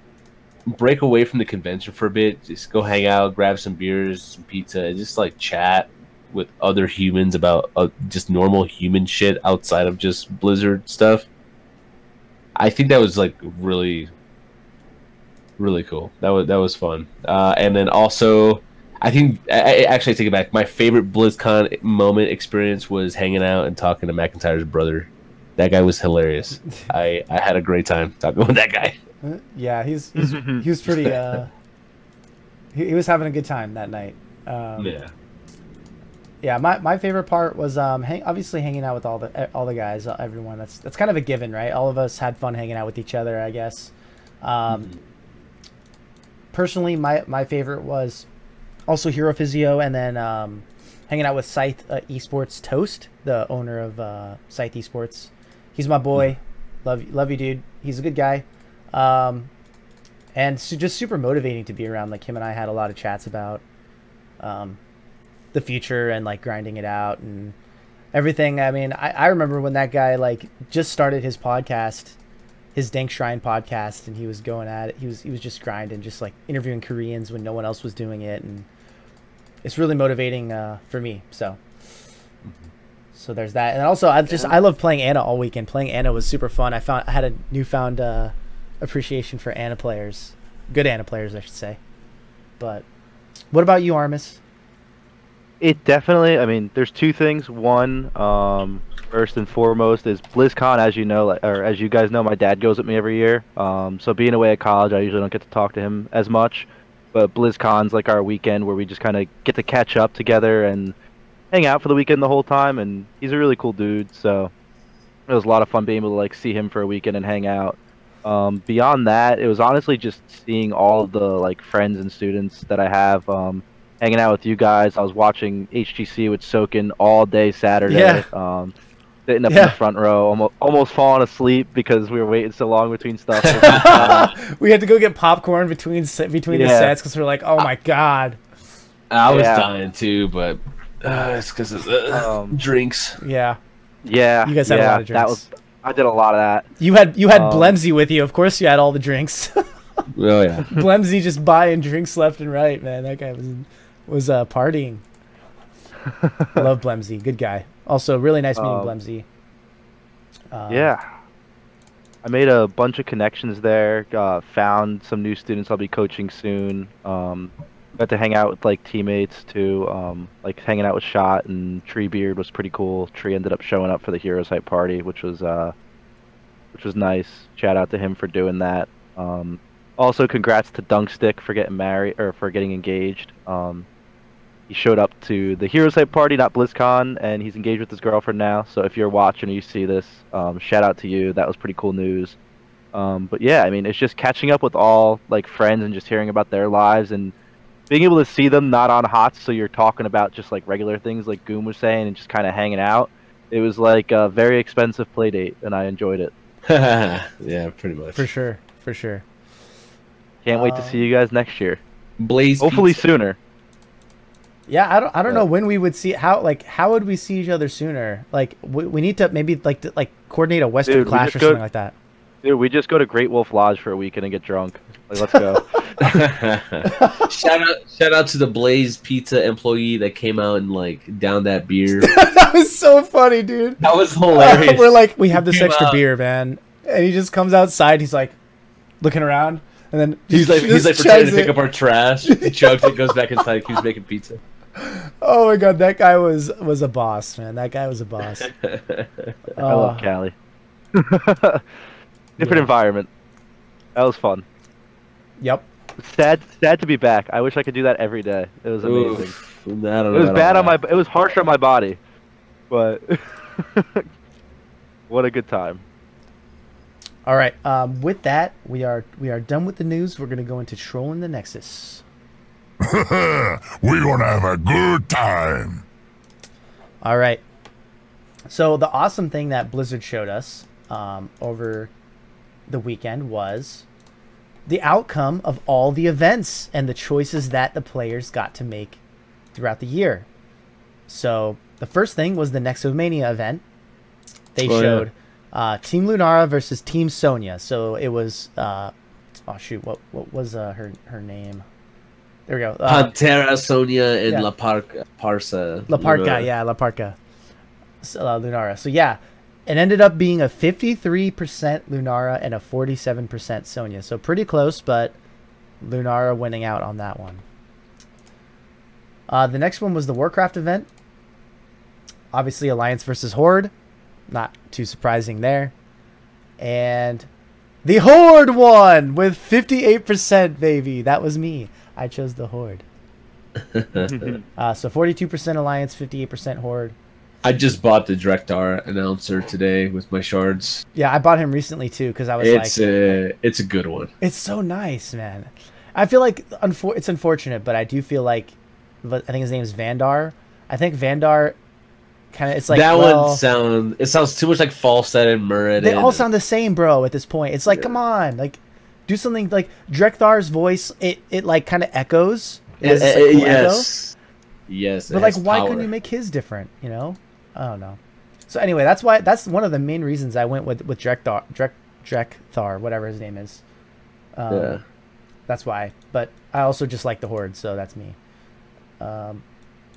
break away from the convention for a bit, just go hang out, grab some beers, some pizza, and just like chat with other humans about just normal human shit outside of just Blizzard stuff. I think that was like really, really cool. That was fun. And then also, I think I actually take it back. My favorite BlizzCon moment experience was hanging out and talking to McIntyre's brother. That guy was hilarious. I had a great time talking with that guy. Yeah, he was pretty. He was having a good time that night. Yeah. Yeah, my favorite part was obviously hanging out with all the guys, everyone. That's kind of a given, right? All of us had fun hanging out with each other, I guess. Personally, my favorite was also Hero Physio, and then hanging out with Scythe Esports Toast, the owner of Scythe Esports. He's my boy. Love you, dude. He's a good guy. And so just super motivating to be around. Like, him and I had a lot of chats about the future and like grinding it out and everything. I mean, I remember when that guy like just started his podcast, his Dank Shrine podcast, and he was going at it. He was just grinding, just like interviewing Koreans when no one else was doing it, and it's really motivating for me. So there's that. And also I love playing Ana all weekend. Playing Ana was super fun. I had a newfound appreciation for Ana players, good Ana players, I should say. But what about you, Aurumis? It definitely, I mean, there's two things. One, first and foremost, is BlizzCon. As you know, or as you guys know, my dad goes with me every year. So being away at college, I usually don't get to talk to him as much. But BlizzCon's like our weekend where we just kind of get to catch up together and hang out for the weekend the whole time. And he's a really cool dude. So it was a lot of fun being able to like see him for a weekend and hang out. Beyond that, it was honestly just seeing all of the like friends and students that I have. Hanging out with you guys. I was watching HGC with Soken all day Saturday. Yeah. Sitting up in the front row, almost falling asleep because we were waiting so long between stuff. We had to go get popcorn between the sets because we're like, oh my god. I was dying too, but it's because of the drinks. Yeah. Yeah. You guys had a lot of drinks. I did a lot of that. You had Blemsy with you. Of course, you had all the drinks. Oh yeah. Blemsy just buying drinks left and right, man. That guy was partying. Love Blemsy, good guy. Also, really nice meeting Blemsy. Yeah, I made a bunch of connections there. Found some new students I'll be coaching soon. Got to hang out with like teammates too. Like hanging out with Shot and Treebeard was pretty cool. Tree ended up showing up for the Heroes Hype party, which was nice. Shout out to him for doing that. Also, congrats to Dunkstick for getting married or for getting engaged. He showed up to the Heroes Hype party, not BlizzCon, and he's engaged with his girlfriend now. So if you're watching or you see this, shout out to you. That was pretty cool news. But yeah, I mean, it's just catching up with all like friends and just hearing about their lives and being able to see them not on HOTS. So you're talking about just like regular things, like Goon was saying, and just kind of hanging out. It was like a very expensive play date, and I enjoyed it. Yeah, pretty much. For sure, for sure. Can't wait to see you guys next year. Blaze. Hopefully pizza. sooner. Yeah, I don't know when we would see how would we see each other sooner? Like we need to maybe like coordinate a Western Clash or something like that. Dude, we just go to Great Wolf Lodge for a weekend and get drunk. Like, let's go. shout out to the Blaze Pizza employee that came out and like downed that beer. That was so funny, dude. That was hilarious. We're like, we have this extra beer, man, and he just comes outside. He's like looking around, and then he's like pretending to pick up our trash. He chugs it, goes back inside, keeps making pizza. Oh my god, that guy was a boss, man. That guy was a boss. I love Cali. Different environment. That was fun. Yep. Sad to be back. I wish I could do that every day. It was amazing. Oof, I don't know, it was bad on my. It was harsh on my body, but what a good time. All right. With that, we are done with the news. We're gonna go into trolling the Nexus. We're gonna have a good time. All right. So the awesome thing that Blizzard showed us over the weekend was the outcome of all the events and the choices that the players got to make throughout the year. So the first thing was the Nexomania event. They showed Team Lunara versus Team Sonya. So it was oh shoot, what was her name? There we go. Pantera, Sonya, and yeah. La Parca. Yeah, La Parca. Lunara. So yeah, it ended up being a 53% Lunara and a 47% Sonya. So pretty close, but Lunara winning out on that one. The next one was the Warcraft event. Obviously, Alliance versus Horde. Not too surprising there. And the Horde won with 58%, baby. That was me. I chose the Horde. So 42% Alliance, 58% Horde. I just bought the Drekthar announcer today with my shards. Yeah, I bought him recently too because I was it's a good one. It's so nice, man. I feel like it's unfortunate, but I do feel like I think his name is Vandar. I think Vandar kind of it's like that one sounds too much like Falstad and Muradin. They all sound the same, bro. At this point, it's like come on, like do something like Drekthar's voice. It like kind of echoes. Yes. Yes. But like, why couldn't you make his different? You know. I don't know. So anyway, that's one of the main reasons I went with Drekthar, whatever his name is. Yeah. That's why. But I also just like the Horde, so that's me. Now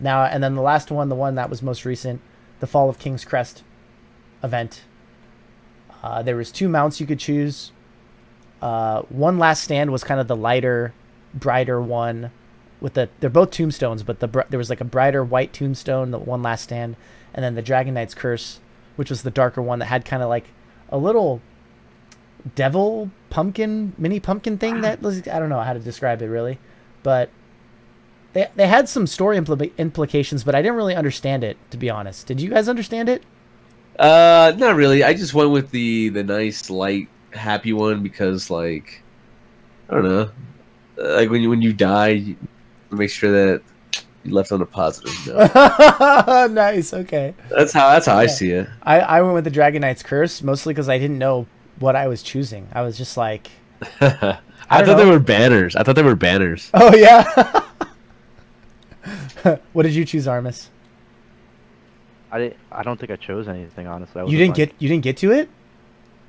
and then the last one, the one that was most recent, the Fall of King's Crest event. There was 2 mounts you could choose. One Last Stand was kind of the lighter, brighter one. They're both tombstones, but there was like a brighter white tombstone, the One Last Stand, and then the Dragon Knight's Curse, which was the darker one that had kind of like a little devil pumpkin, mini pumpkin thing that was, I don't know how to describe it really, but they had some story implications, but I didn't really understand it, to be honest. Did you guys understand it? Not really. I just went with the nice, light, happy one because, like, I don't know, like when you die, make sure that you left on a positive note. Nice. Okay. That's how I see it. I went with the Dragon Knight's Curse mostly because I didn't know what I was choosing. I was just like, I thought they were banners. Oh yeah. What did you choose, Armis? I don't think I chose anything, honestly. You didn't get to it?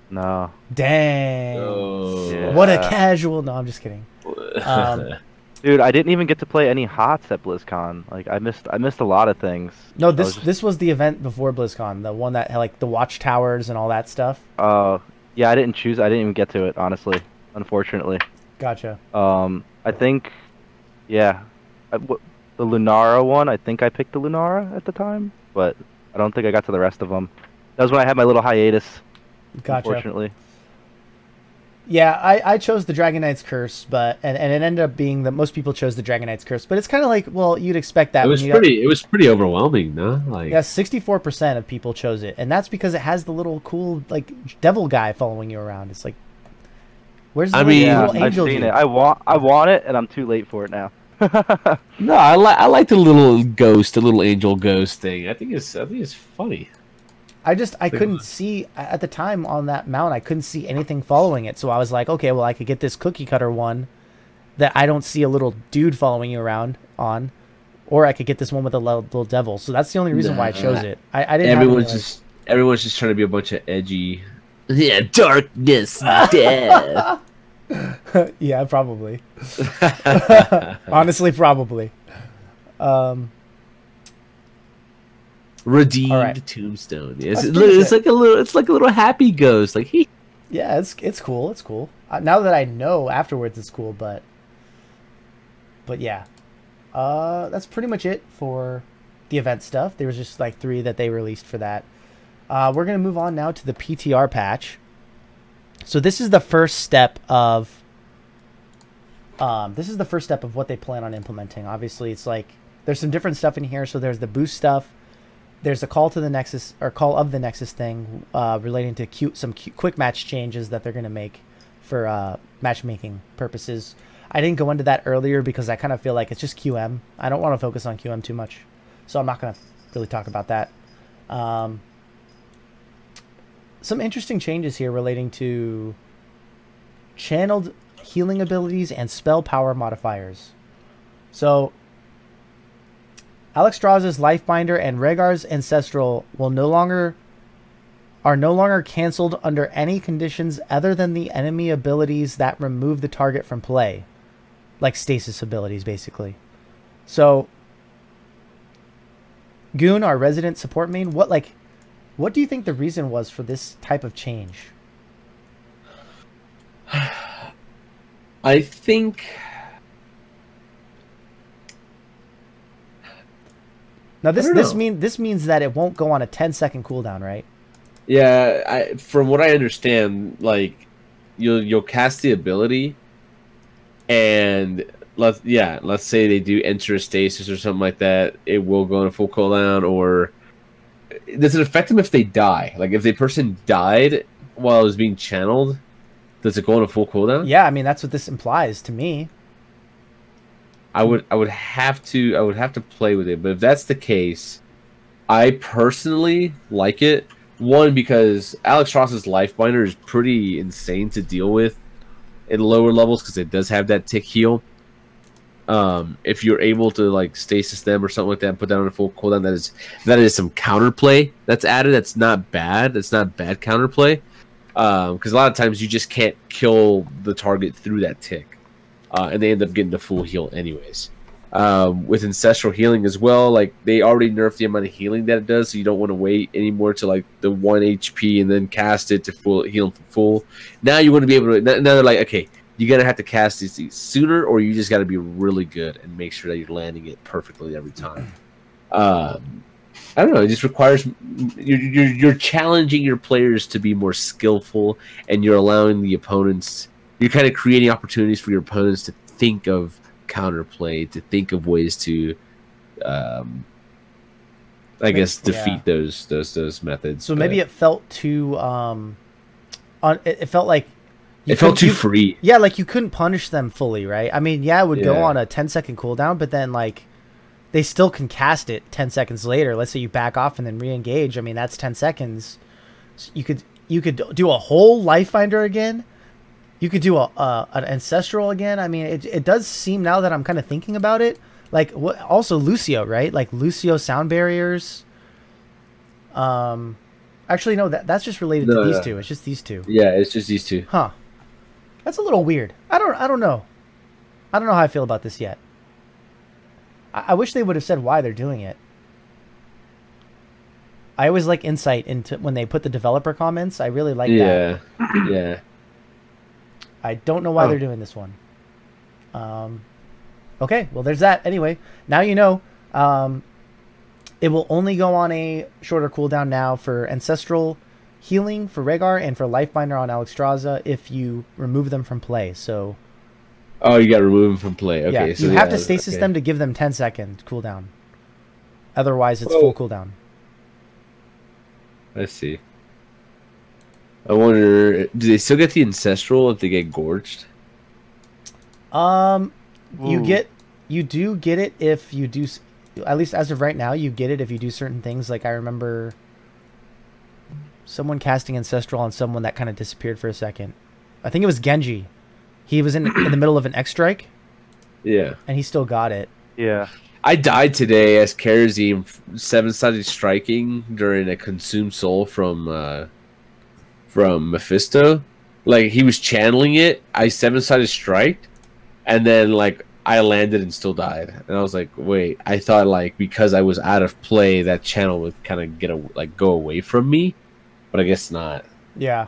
No. Dang. Oh. Yeah. What a casual. No, I'm just kidding. Dude, I didn't even get to play any HOTS at BlizzCon. Like I missed a lot of things. No, this was the event before BlizzCon, the one that had like the watchtowers and all that stuff. Oh, yeah, I didn't even get to it, honestly, unfortunately. Gotcha. I think, yeah, the Lunara one. I think I picked the Lunara at the time, but I don't think I got to the rest of them. That was when I had my little hiatus. Gotcha. Unfortunately. Yeah, I chose the Dragon Knight's Curse, but and it ended up being that most people chose the Dragon Knight's Curse, but it's kind of like, well, you'd expect that. It was pretty overwhelming, no? Like, yeah, 64% of people chose it, and that's because it has the little cool like devil guy following you around. It's like, where's the little angel? I've seen it. I want it, and I'm too late for it now. No, I like the little ghost, the little angel ghost thing. I think it's funny. I couldn't see at the time on that mount. I couldn't see anything following it, so I was like, okay, well, I could get this cookie cutter one that I don't see a little dude following you around on, or I could get this one with a little devil. So that's the only reason why I chose it. I didn't. Everyone's just trying to be a bunch of edgy. Yeah, darkness, death. Yeah, probably. Honestly, probably. Redeemed tombstone. It's like a little happy ghost. Like he. Yeah, it's cool. It's cool. Now that I know afterwards, it's cool. But yeah, that's pretty much it for the event stuff. There was just like 3 that they released for that. We're gonna move on now to the PTR patch. So this is the first step of. This is the first step of what they plan on implementing. Obviously, it's like there's some different stuff in here. So there's the boost stuff. There's a call to the Nexus, or call of the Nexus thing relating to some quick match changes that they're going to make for matchmaking purposes. I didn't go into that earlier because I kind of feel like it's just QM. I don't want to focus on QM too much, so I'm not going to really talk about that. Some interesting changes here relating to channeled healing abilities and spell power modifiers. So Alexstrasza's Lifebinder and Rhaegar's Ancestral are no longer cancelled under any conditions other than the enemy abilities that remove the target from play. Like stasis abilities, basically. So Goon, our resident support main, what do you think the reason was for this type of change? I think now this means that it won't go on a 10-second cooldown, right? Yeah, from what I understand, like you'll cast the ability, and let's say they do enter a stasis or something like that, it will go on a full cooldown. Or does it affect them if they die? Like if the person died while it was being channeled, does it go on a full cooldown? Yeah, I mean that's what this implies to me. I would have to play with it, but if that's the case, I personally like it. One, because Alexstrasza's Lifebinder is pretty insane to deal with in lower levels because it does have that tick heal. If you're able to like stasis them or something like that and put that on a full cooldown, that is some counterplay that's added. That's not bad. That's not bad counterplay. Because a lot of times you just can't kill the target through that tick, and they end up getting the full heal anyways. With Ancestral Healing as well, like they already nerfed the amount of healing that it does, so you don't want to wait anymore to like the 1 HP and then cast it to full heal for full. Now you want to be able to. Now they're like, okay, you're gonna have to cast these sooner, or you just got to be really good and make sure that you're landing it perfectly every time. I don't know. It just requires you're challenging your players to be more skillful, and you're allowing the opponents. You're kind of creating opportunities for your opponents to think of counterplay, to think of ways to, I guess, defeat those methods. So maybe it felt too, it felt like it felt too free. Yeah, like you couldn't punish them fully, right? I mean, yeah, it would go on a 10-second cooldown, but then like they still can cast it 10 seconds later. Let's say you back off and then re-engage. I mean, that's 10 seconds. So you could do a whole Lifebinder again. You could do an Ancestral again. I mean, it does seem, now that I'm kind of thinking about it, like also Lucio, right? Like Lucio sound barriers. Actually, no, that's just related to these two. It's just these two. Yeah, it's just these two. Huh. That's a little weird. I don't know. I don't know how I feel about this yet. I wish they would have said why they're doing it. I always like insight into when they put the developer comments. I really like that. Yeah. I don't know why they're doing this one. Okay, well, there's that. Anyway, now you know. It will only go on a shorter cooldown now for Ancestral Healing for Rhaegar and for Lifebinder on Alexstrasza if you remove them from play. So. Oh, you got to remove them from play. Okay, yeah, so you have to stasis them to give them 10-second cooldown. Otherwise, it's full cooldown. I see. I wonder, do they still get the Ancestral if they get gorged? You do get it if you do, at least as of right now, you get it if you do certain things. Like I remember someone casting Ancestral on someone that kind of disappeared for a second. I think it was Genji. He was in the middle of an X strike. Yeah. And he still got it. Yeah. I died today as Karazim 7-sided striking during a consumed soul from Mephisto. Like he was channeling it, I 7-sided striked, and then like I landed and still died. And I was like, wait, I thought like because I was out of play that channel would kind of go away from me, but I guess not. Yeah.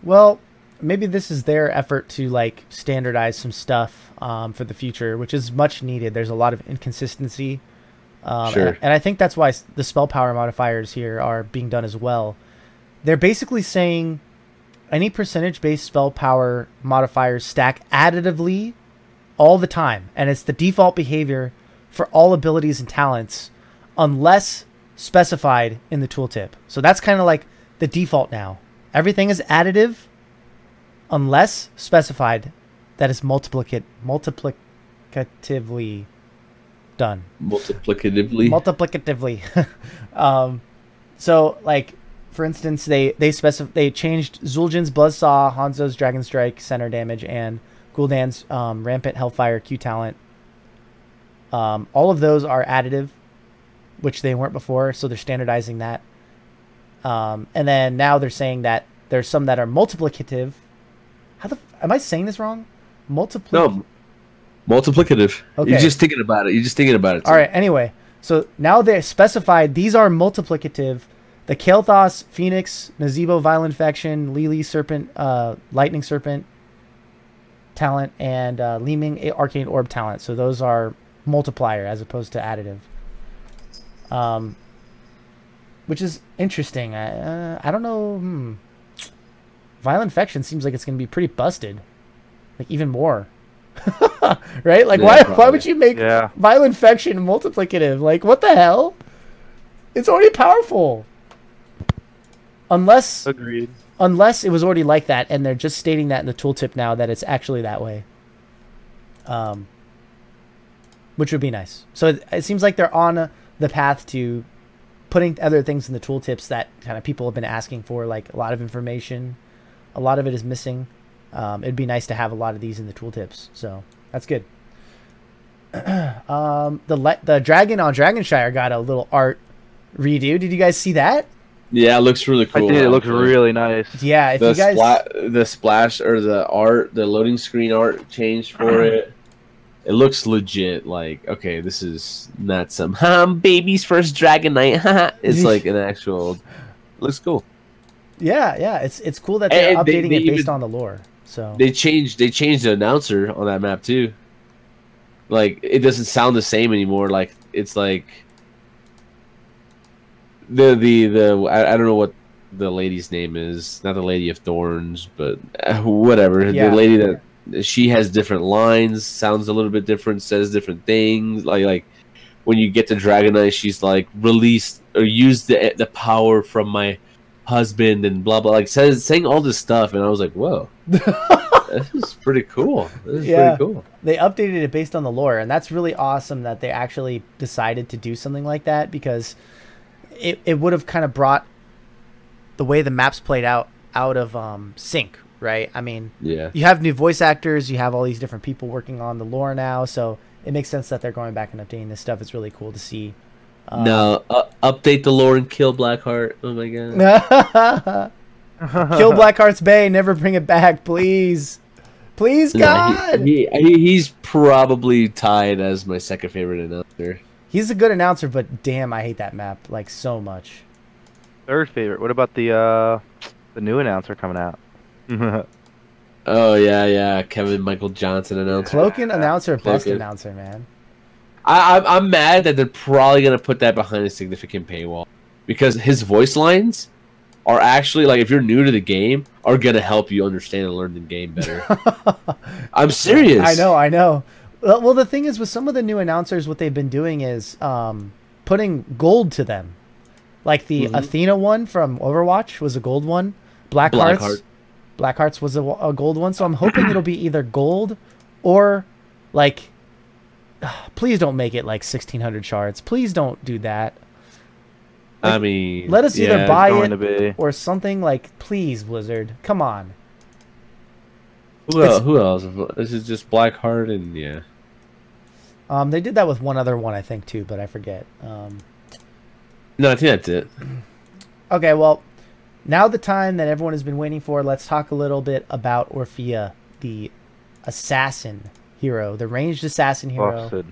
Well, maybe this is their effort to like standardize some stuff for the future, which is much needed. There's a lot of inconsistency. Sure. And I think that's why the spell power modifiers here are being done as well. They're basically saying any percentage-based spell power modifiers stack additively all the time, and it's the default behavior for all abilities and talents unless specified in the tooltip. So that's kind of like the default now. Everything is additive unless specified that is multiplicatively done. Multiplicatively. So like for instance, they changed Zul'jin's Buzzsaw, Hanzo's Dragon Strike center damage, and Gul'dan's Rampant Hellfire Q talent. All of those are additive, which they weren't before, so they're standardizing that. And then now they're saying that there's some that are multiplicative. Am I saying this wrong? No, multiplicative. Okay. You're just thinking about it. All right. Anyway, so now they're specified. These are multiplicative. The Kael'thas, Phoenix, Nazebo, Vile Infection, Lili, Serpent, Lightning Serpent talent, and Leeming Arcane Orb talent. So those are multiplier as opposed to additive. Which is interesting. I don't know. Vile Infection seems like it's going to be pretty busted. Like, even more. Right? Like, Yeah, why would you make Vile Infection multiplicative? Like, what the hell? It's already powerful. Unless Agreed. Unless it was already like that, and they're just stating that in the tooltip now that it's actually that way. Which would be nice. So it seems like they're on the path to putting other things in the tooltips that kind of people have been asking for, like a lot of information. A lot of it is missing. It'd be nice to have a lot of these in the tooltips. So that's good. The dragon on Dragonshire got a little art redo. Did you guys see that? Yeah, it looks really cool. I did. It looks really nice. Yeah, if you guys the splash or the art, the loading screen art changed for it. It looks legit. Like, okay, this is not some baby's first Dragon Knight. It's like an actual. Looks cool. Yeah, it's cool that they're updating it based on the lore. So they changed the announcer on that map too. Like, it doesn't sound the same anymore. Like, it's like the I don't know what the lady's name is. Not the Lady of Thorns, but whatever. Yeah. The lady that she has different lines, sounds a little bit different, says different things. Like when you get to Dragonite, she's like, release or use the power from my husband and blah blah, like saying all this stuff, and I was like, whoa. This is pretty cool. This is pretty cool. They updated it based on the lore, and that's really awesome that they actually decided to do something like that, because it would have kind of brought the way the maps played out of sync, right? I mean, yeah, you have new voice actors, you have all these different people working on the lore now, so it makes sense that they're going back and updating this stuff. It's really cool to see. No, update the lore and kill Blackheart. Oh my god. Kill Blackheart's Bay. Never bring it back, please. Please, God. He's probably tied as my second favorite announcer. He's a good announcer, but damn, I hate that map like so much. Third favorite. What about the new announcer coming out? Oh yeah, Kevin Michael Johnson announcer. Cloaking announcer, best announcer, man. I'm mad that they're probably gonna put that behind a significant paywall, because his voice lines are actually, like, if you're new to the game, are gonna help you understand and learn the game better. I'm serious. I know. Well, the thing is, with some of the new announcers, what they've been doing is putting gold to them. Like the Athena one from Overwatch was a gold one. Blackheart's was a gold one. So I'm hoping it'll be either gold or like. Please don't make it like 1600 shards. Please don't do that. Like, I mean, let us either buy it or something. Like, please, Blizzard, come on. Who else? This is just Blackheart and yeah. They did that with one other one, I think, too, but I forget. No, I think that's it. Okay, well, now the time that everyone has been waiting for, let's talk a little bit about Orphea, the assassin hero, the ranged assassin hero. Busted.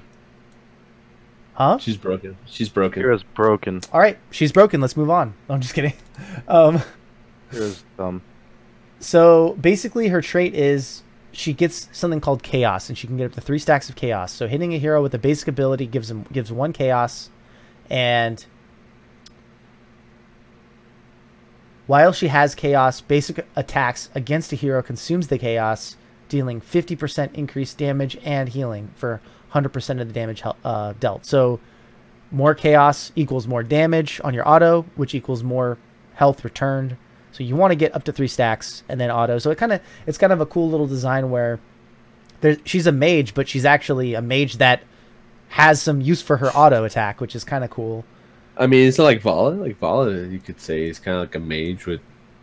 Huh? She's broken. She's broken. Hero's broken. All right, she's broken. Let's move on. No, I'm just kidding. Hero's dumb. So basically, her trait is she gets something called chaos, and she can get up to 3 stacks of chaos. So hitting a hero with a basic ability gives 1 chaos, and while she has chaos, basic attacks against a hero consumes the chaos, dealing 50% increased damage and healing for 100% of the damage dealt. So more chaos equals more damage on your auto, which equals more health returned. So you want to get up to 3 stacks and then auto. So it's kind of a cool little design where she's a mage, but she's actually a mage that has some use for her auto attack, which is kind of cool. I mean, it's not like Vala. Like Vala, you could say is kind of like a mage with,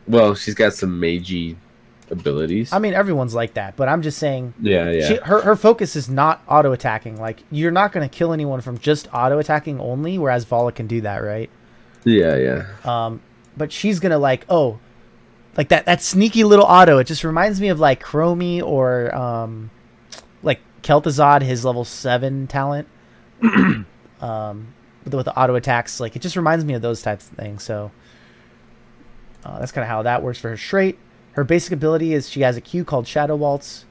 well, she's got some magey abilities. I mean, everyone's like that, but I'm just saying. Yeah, yeah. Her focus is not auto attacking. Like you're not going to kill anyone from just auto attacking only, whereas Vala can do that, right? Yeah, yeah. But she's gonna like like that sneaky little auto. It just reminds me of like Chromie or like Kel'Thuzad, his level 7 talent. With the auto attacks, like it just reminds me of those types of things. So that's kind of how that works for her straight. Her basic ability is she has a Q called Shadow Waltz.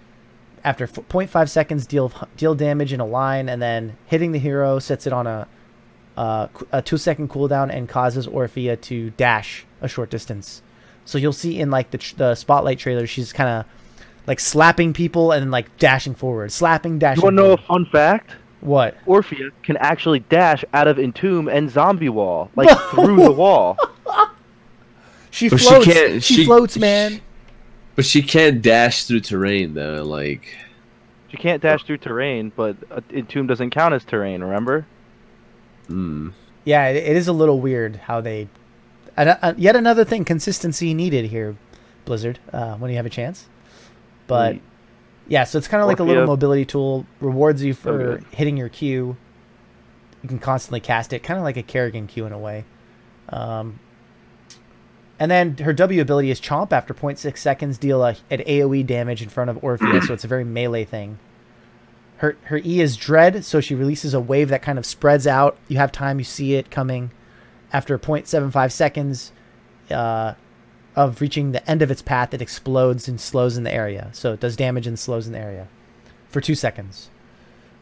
After 0.5 seconds, deal damage in a line, and then hitting the hero sets it on a 2-second cooldown and causes Orphea to dash a short distance. So you'll see in like the spotlight trailer, she's kind of like slapping people and then like dashing forward, slapping, dashing. You want to know a fun fact? What? Orphea can actually dash out of Entomb and Zombie Wall, like through the wall. She But floats. she can't- She she- floats, man. But she can't dash through terrain though. Like, She can't dash through terrain, but Entomb doesn't count as terrain, remember? Yeah, it is a little weird how they. Yet another thing, consistency needed here, Blizzard. When you have a chance, but yeah, so it's kind of like a little mobility tool. Rewards you for hitting your Q. You can constantly cast it, kind of like a Kerrigan Q in a way. And then her W ability is Chomp. After 0.6 seconds, deal an AoE damage in front of Orphea, so it's a very melee thing. Her E is Dread, so she releases a wave that kind of spreads out. You have time, you see it coming. After 0.75 seconds of reaching the end of its path, it explodes and slows in the area. So it does damage and slows in the area for 2 seconds.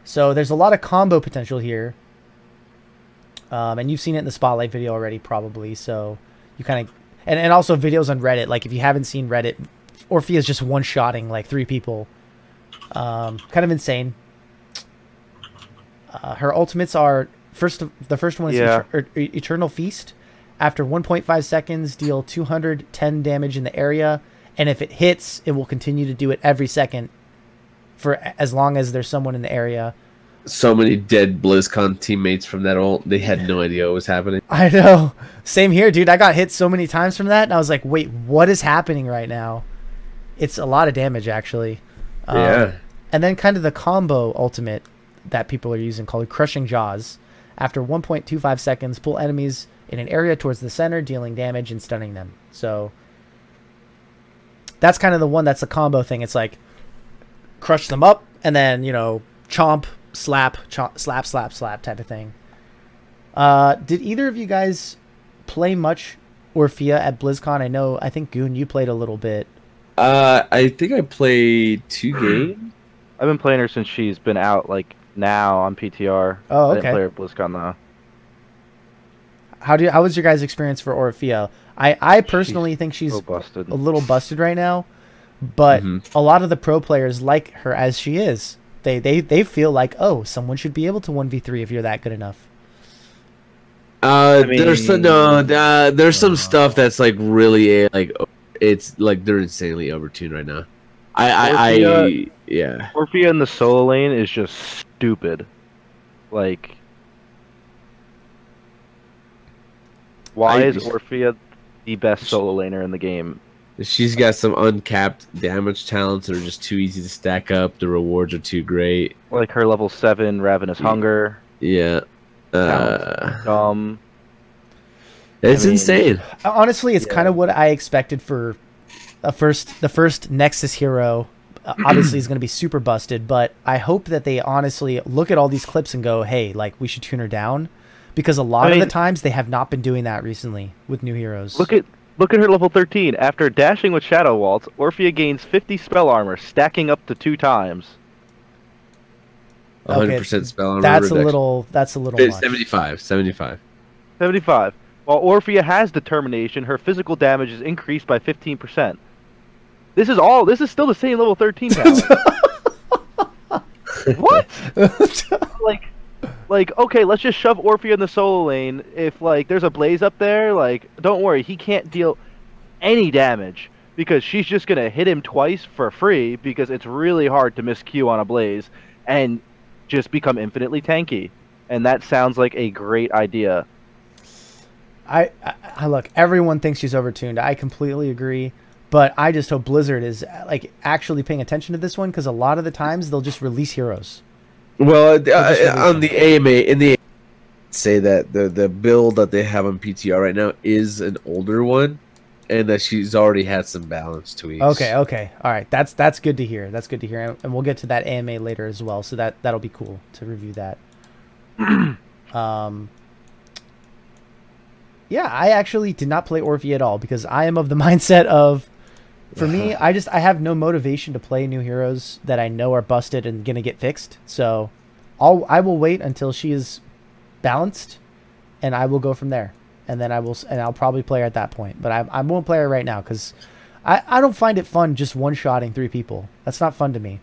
So there's a lot of combo potential here. And you've seen it in the Spotlight video already, probably. So you kind of... And also videos on Reddit. Like, if you haven't seen Reddit, Orphea's just one-shotting, like, 3 people. Kind of insane. Her ultimates are... The first one is Eternal Feast. After 1.5 seconds, deal 210 damage in the area. And if it hits, it will continue to do it every second for as long as there's someone in the area. so many dead BlizzCon teammates from that ult. They had no idea what was happening. I know. Same here, dude. I got hit so many times from that, and I was like, wait, what is happening right now? It's a lot of damage, actually. Yeah. And then kind of the combo ultimate that people are using called Crushing Jaws. After 1.25 seconds, pull enemies in an area towards the center, dealing damage and stunning them. So that's kind of the one that's a combo thing. It's like crush them up and then, you know, chomp, slap, slap, slap, slap type of thing. Did either of you guys play much Orphea at BlizzCon? I think Goon, you played a little bit. I think I played 2 games. I've been playing her since she's been out, like, now on PTR. Oh, okay. I didn't play her at BlizzCon, though. How was your guys' experience for Orphea? I personally think she's so busted. a little busted right now, but a lot of the pro players like her as she is. They feel like, oh, someone should be able to 1v3 if you're that good enough. There's some stuff that's like really like it's like they're insanely overtuned right now. Yeah. Orphea in the solo lane is just stupid. Like, why is Orphea the best solo laner in the game? She's got some uncapped damage talents that are just too easy to stack up. The rewards are too great. Like her level 7 Ravenous Hunger. Yeah. Dumb. It's insane. Honestly, it's kind of what I expected for the first Nexus hero. Obviously, is going to be super busted, but I hope that they honestly look at all these clips and go, hey, like, we should tune her down. Because a lot of the times, they have not been doing that recently with new heroes. Look at her level 13. After dashing with Shadow Waltz, Orphea gains 50 spell armor, stacking up to 2 times. 100% spell armor. That's a little much. 75. 75. While Orphea has determination, her physical damage is increased by 15%. This is still the same level 13 talent. What? Like, okay, let's just shove Orphea in the solo lane. If, like, there's a Blaze up there, like, don't worry, he can't deal any damage. Because she's just going to hit him twice for free, because it's really hard to miss Q on a Blaze, and just become infinitely tanky. And that sounds like a great idea. I look, everyone thinks she's overtuned. I completely agree. But I just hope Blizzard is like actually paying attention to this one, because a lot of the times they'll just release heroes. Well, on the AMA, in the say that the build that they have on PTR right now is an older one, and that she's already had some balance tweaks. Okay, all right, that's good to hear. That's good to hear, and we'll get to that AMA later as well. So that'll be cool to review that. Yeah, I actually did not play Orphe at all, because I am of the mindset of, for me, I have no motivation to play new heroes that I know are busted and gonna get fixed. So I will wait until she is balanced, and I will go from there. And then I'll probably play her at that point. But I won't play her right now, because I don't find it fun just one-shotting 3 people. That's not fun to me,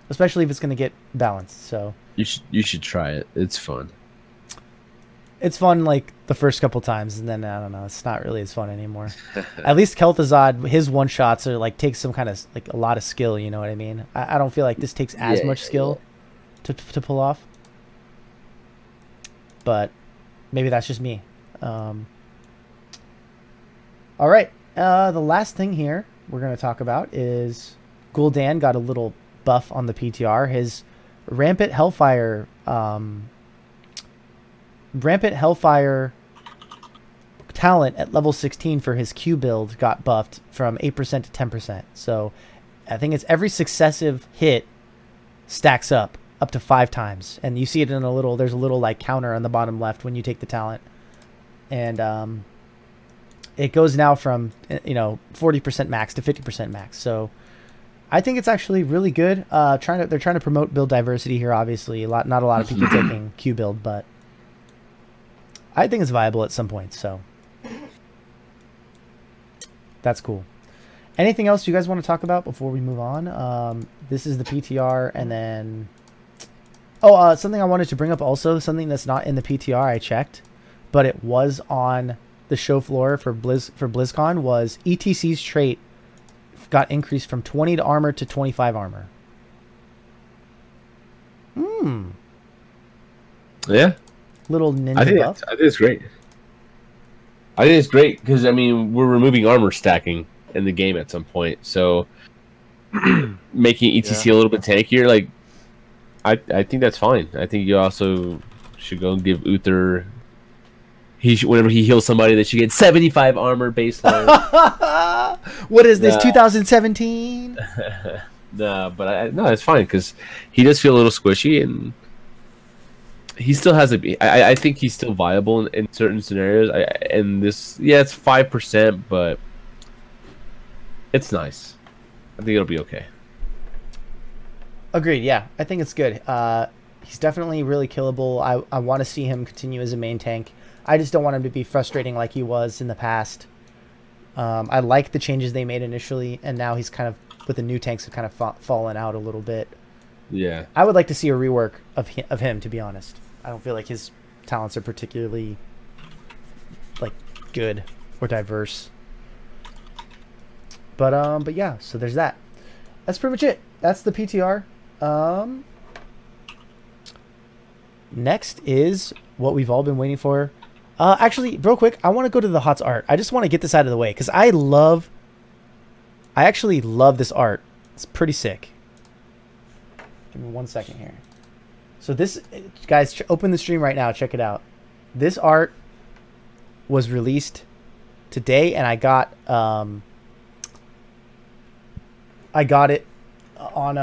especially if it's gonna get balanced. So you should try it. It's fun. It's fun like the first couple times, and then I don't know, it's not really as fun anymore. At least Kel'Thuzad, his one shots are like takes some kind of like a lot of skill. You know what I mean? I don't feel like this takes as much skill to pull off. But maybe that's just me. All right, the last thing here we're gonna talk about is Gul'dan got a little buff on the PTR. His Rampant Hellfire talent at level 16 for his Q build got buffed from 8% to 10%. So I think it's every successive hit stacks up to 5 times. And you see it in there's a little like counter on the bottom left when you take the talent. And it goes now from 40% max to 50% max. So I think it's actually really good. They're trying to promote build diversity here, obviously. Not a lot of people taking Q build, but I think it's viable at some point, so that's cool. Anything else you guys want to talk about before we move on? This is the PTR, and then something I wanted to bring up also, something that's not in the PTR. I checked, but it was on the show floor for BlizzCon. Was ETC's trait got increased from 20 to armor to 25 armor. Yeah. Little ninja buff. I think it's great. I think it's great because, I mean, we're removing armor stacking in the game at some point. So making ETC a little bit tankier, like, I think that's fine. I think you also should go and give Uther... whenever he heals somebody, that should get 75 armor baseline. What is this, 2017? No, but no, it's fine because he does feel a little squishy, and he still has I think he's still viable in certain scenarios. It's 5%, but it's nice. I think it'll be okay. Agreed. Yeah, I think it's good. He's definitely really killable. I want to see him continue as a main tank. I just don't want him to be frustrating like he was in the past. I like the changes they made initially, and now he's kind of, with the new tanks, have kind of fallen out a little bit. Yeah. I would like to see a rework of him, to be honest. I don't feel like his talents are particularly like good or diverse. But yeah, so there's that. That's pretty much it. That's the PTR. Next is what we've all been waiting for. Actually, real quick, I want to go to the HOTS art. I just want to get this out of the way because I actually love this art. It's pretty sick. Give me 1 second here. So this, guys, open the stream right now. Check it out. This art was released today, and I got it on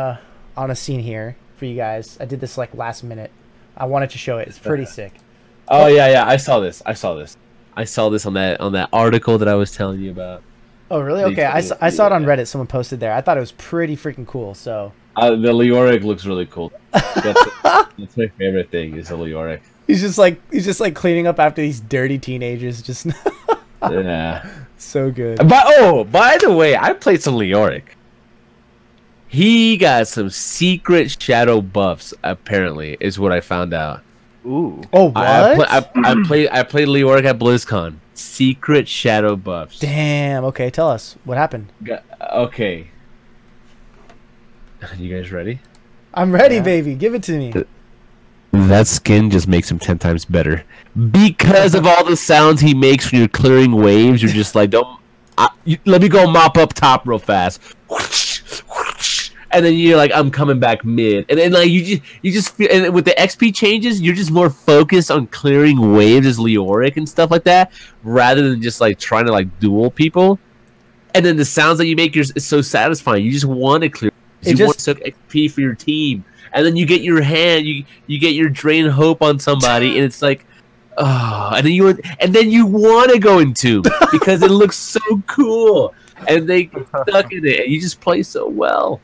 a scene here for you guys. I did this like last minute. I wanted to show it. It's pretty sick. Oh yeah, I saw this on that article that I was telling you about. Oh really? Okay, I saw it on Reddit. Someone posted there. I thought it was pretty freaking cool. So the Leoric looks really cool. That's my favorite thing is the Leoric. He's just like cleaning up after these dirty teenagers. Just yeah, so good. By the way, I played some Leoric. He got some secret shadow buffs. Apparently, is what I found out. Ooh. Oh, what? I played Leoric at BlizzCon. Secret shadow buffs. Damn. Okay, tell us what happened. Okay. You guys ready? I'm ready, baby. Give it to me. that skin just makes him 10 times better because of all the sounds he makes when you're clearing waves. You're just like, let me go mop up top real fast, and then you're like, I'm coming back mid, and then like you just feel, and with the XP changes, you're just more focused on clearing waves as Leoric and stuff like that, rather than just like trying to like duel people. And then the sounds that you make is so satisfying. You just want to clear. You want to soak XP for your team. And then you get your hand, you get your drain hope on somebody, and it's like, oh, and then you want to go in Tomb because it looks so cool, and they get stuck in it, and you just play so well.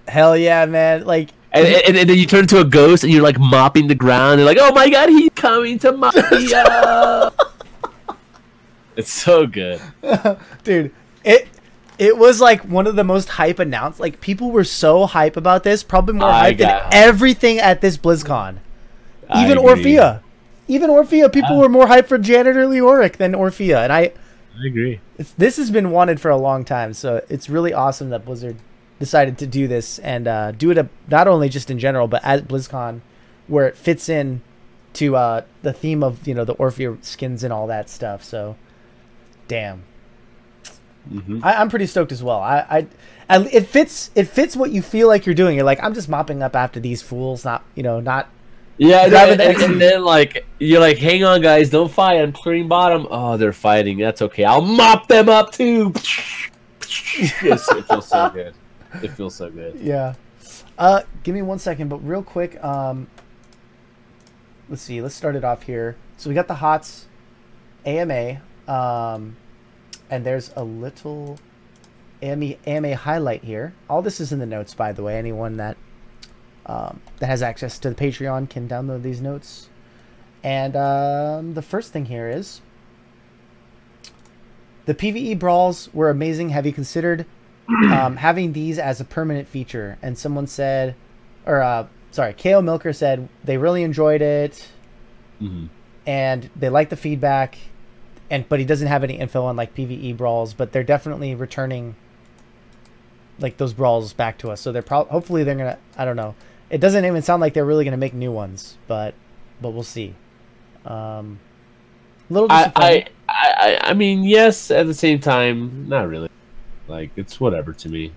Hell yeah, man! Like, and then you turn into a ghost, and you're like mopping the ground, and like, oh my god, he's coming to mop me up. It's so good, dude. It was like one of the most hype announced. Like, people were so hype about this, probably more hype than everything at this BlizzCon. Even Orphea. People were more hyped for Janitor Leoric than Orphea, and I agree. This has been wanted for a long time, so it's really awesome that Blizzard decided to do this and do it not only just in general, but at BlizzCon, where it fits in to the theme of the Orphea skins and all that stuff. So, damn. I'm pretty stoked as well. It fits what you feel like you're doing. You're like, I'm just mopping up after these fools, not. Yeah, and then like you're like, hang on, guys, don't fight. I'm clearing bottom. Oh, they're fighting. That's okay. I'll mop them up too. Yes, it feels so good. It feels so good. Yeah. Give me 1 second, but real quick. Let's see. Let's start it off here. So we got the HOTS AMA. And there's a little AMA highlight here. All this is in the notes, by the way. Anyone that has access to the Patreon can download these notes. And the first thing here is the PvE brawls were amazing. Have you considered having these as a permanent feature? And someone said, KO Milker said they really enjoyed it, and they liked the feedback. But he doesn't have any info on like PvE brawls, but they're definitely returning like those brawls back to us. So they're hopefully they're gonna, I don't know. It doesn't even sound like they're really gonna make new ones, but we'll see. Little disappointing. I mean, yes. At the same time, not really. Like, it's whatever to me.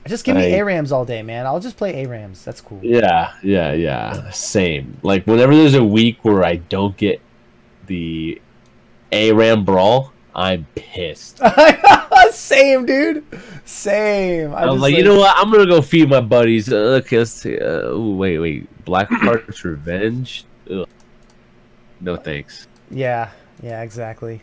Just give me ARAMs all day, man. I'll just play ARAMs. That's cool. Yeah. Same. Like, whenever there's a week where I don't get the ARAM brawl, I'm pissed. Same, dude. Same. I'm like, you know what? I'm gonna go feed my buddies. Okay, let's see. Wait. Blackheart's Revenge. Ugh. No thanks. Yeah, exactly.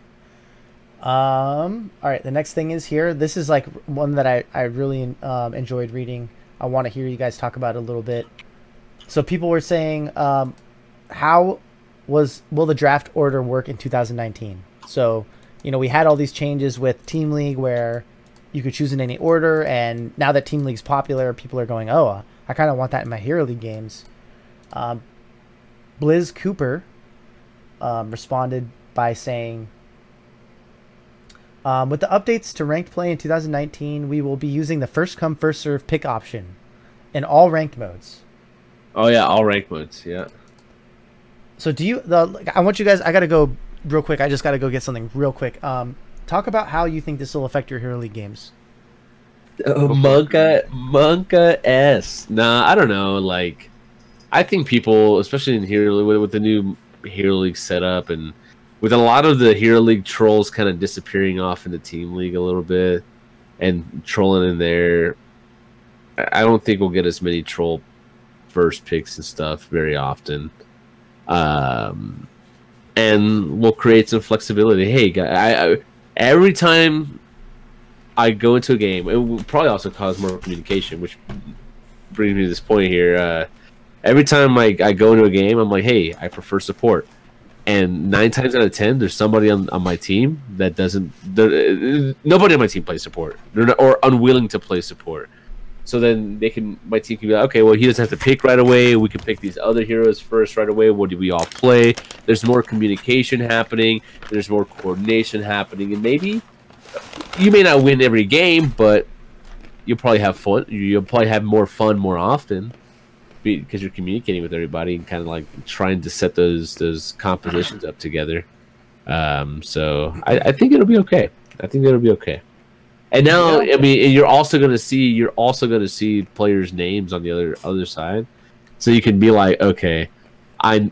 All right. The next thing is here. This is like one that I really enjoyed reading. I want to hear you guys talk about it a little bit. So people were saying, how will the draft order work in 2019? So, we had all these changes with Team League where you could choose in any order, and now that Team League's popular, people are going, oh, I kind of want that in my Hero League games. Blizz Cooper responded by saying, with the updates to ranked play in 2019, we will be using the first come first serve pick option in all ranked modes. Oh yeah, all ranked modes, yeah. So I want you guys, I gotta go real quick. I just gotta go get something real quick. Talk about how you think this will affect your Hero League games. Monka S. Nah, I don't know. Like, I think people, especially in Hero League, with the new Hero League setup, and with a lot of the Hero League trolls kind of disappearing off into Team League a little bit, and trolling in there, I don't think we'll get as many troll first picks and stuff very often. And we'll create some flexibility. Hey, every time I go into a game, it will probably also cause more communication, which brings me to this point here. Every time I go into a game, I'm like, hey, I prefer support. And 9 times out of 10, there's somebody on my team that doesn't. Nobody on my team plays support. They're not, or unwilling to play support. So then my team can be like, okay, well, he doesn't have to pick right away. We can pick these other heroes first right away. What do we all play? There's more communication happening. There's more coordination happening. And maybe you may not win every game, but you'll probably have fun. You'll probably have more fun more often. because you're communicating with everybody and kind of like trying to set those compositions up together. So I think it'll be okay. I think it'll be okay. And now, I mean, you're also gonna see players' names on the other side, so you can be like, okay,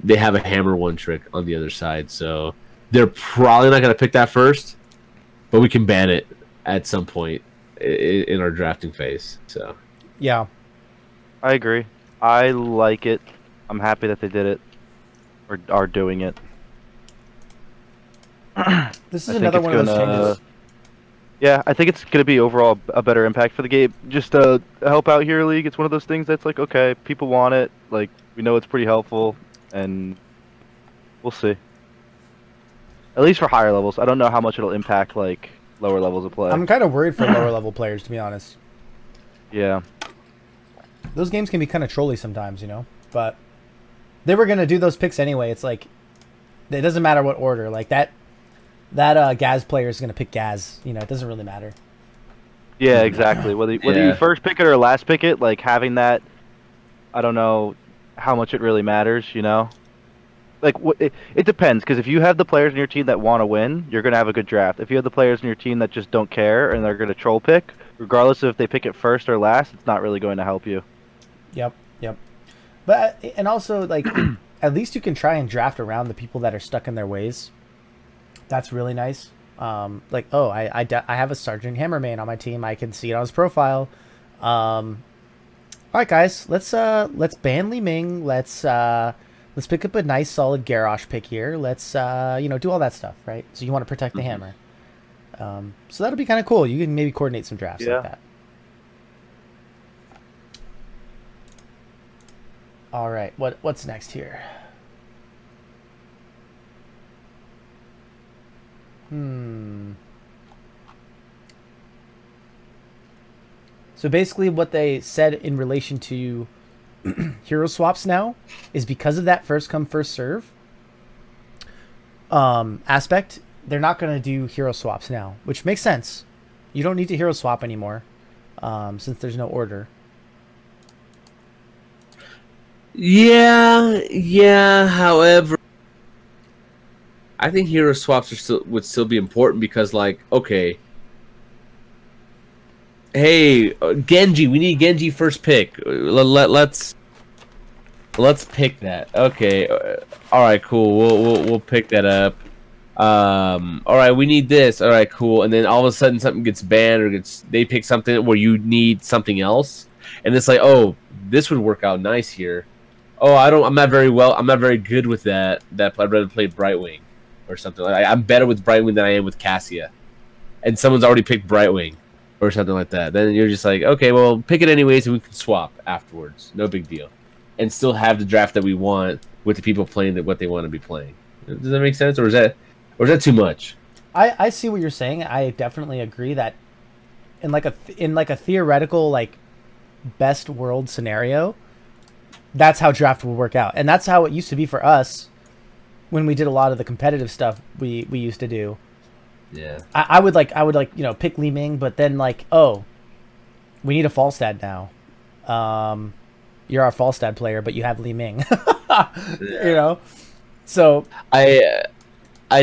they have a hammer one trick on the other side, so they're probably not gonna pick that first, but we can ban it at some point in our drafting phase. So yeah, I agree. I like it. I'm happy that they did it or are doing it. This is another one of those changes. Yeah, I think it's going to be overall a better impact for the game. Just to help out Hero League, it's one of those things that's like, okay, people want it. Like, we know it's pretty helpful, and we'll see. At least for higher levels. I don't know how much it'll impact, like, lower levels of play. I'm kind of worried for lower level players, to be honest. Yeah. Those games can be kind of trolly sometimes, you know? But they were going to do those picks anyway. It's like, it doesn't matter what order. Like, that Gaz player is going to pick Gaz. You know, it doesn't really matter. Yeah, exactly. Whether you first pick it or last pick it, like having that, I don't know how much it really matters, you know? Like, it depends, because if you have the players in your team that want to win, you're going to have a good draft. If you have the players in your team that just don't care and they're going to troll pick, regardless of if they pick it first or last, it's not really going to help you. Yep. But, and also, like, at least you can try and draft around the people that are stuck in their ways. That's really nice. Like, oh, I have a Sergeant Hammerman on my team. I can see it on his profile. All right, guys, let's ban Li Ming. Let's pick up a nice solid Garrosh pick here. Let's do all that stuff, right? So you want to protect the hammer. So that'll be kind of cool. You can maybe coordinate some drafts like that. All right, what's next here? So basically what they said in relation to hero swaps now is because of that first come first serve aspect, they're not going to do hero swaps now, which makes sense. You don't need to hero swap anymore since there's no order. Yeah. However, I think hero swaps would still be important because, like, okay, hey, Genji, we need Genji first pick. Let's pick that. Okay, all right, cool. We'll pick that up. All right, we need this. All right, cool. And then all of a sudden something gets banned or they pick something where you need something else, and it's like, oh, this would work out nice here. Oh, I'm not very good with that. I'd rather play Brightwing or something. I'm better with Brightwing than I am with Cassia, and someone's already picked Brightwing or something like that. Then you're just like, okay, well, pick it anyways, and we can swap afterwards. No big deal, and still have the draft that we want with the people playing what they want to be playing. Does that make sense, or is that too much? I see what you're saying. I definitely agree that in like a theoretical, like, best world scenario, that's how draft will work out, and that's how it used to be for us when we did a lot of the competitive stuff we used to do. Yeah, I would pick Li Ming, but then, like, oh, we need a Falstad now. You're our Falstad player, but you have Li Ming. You know, so I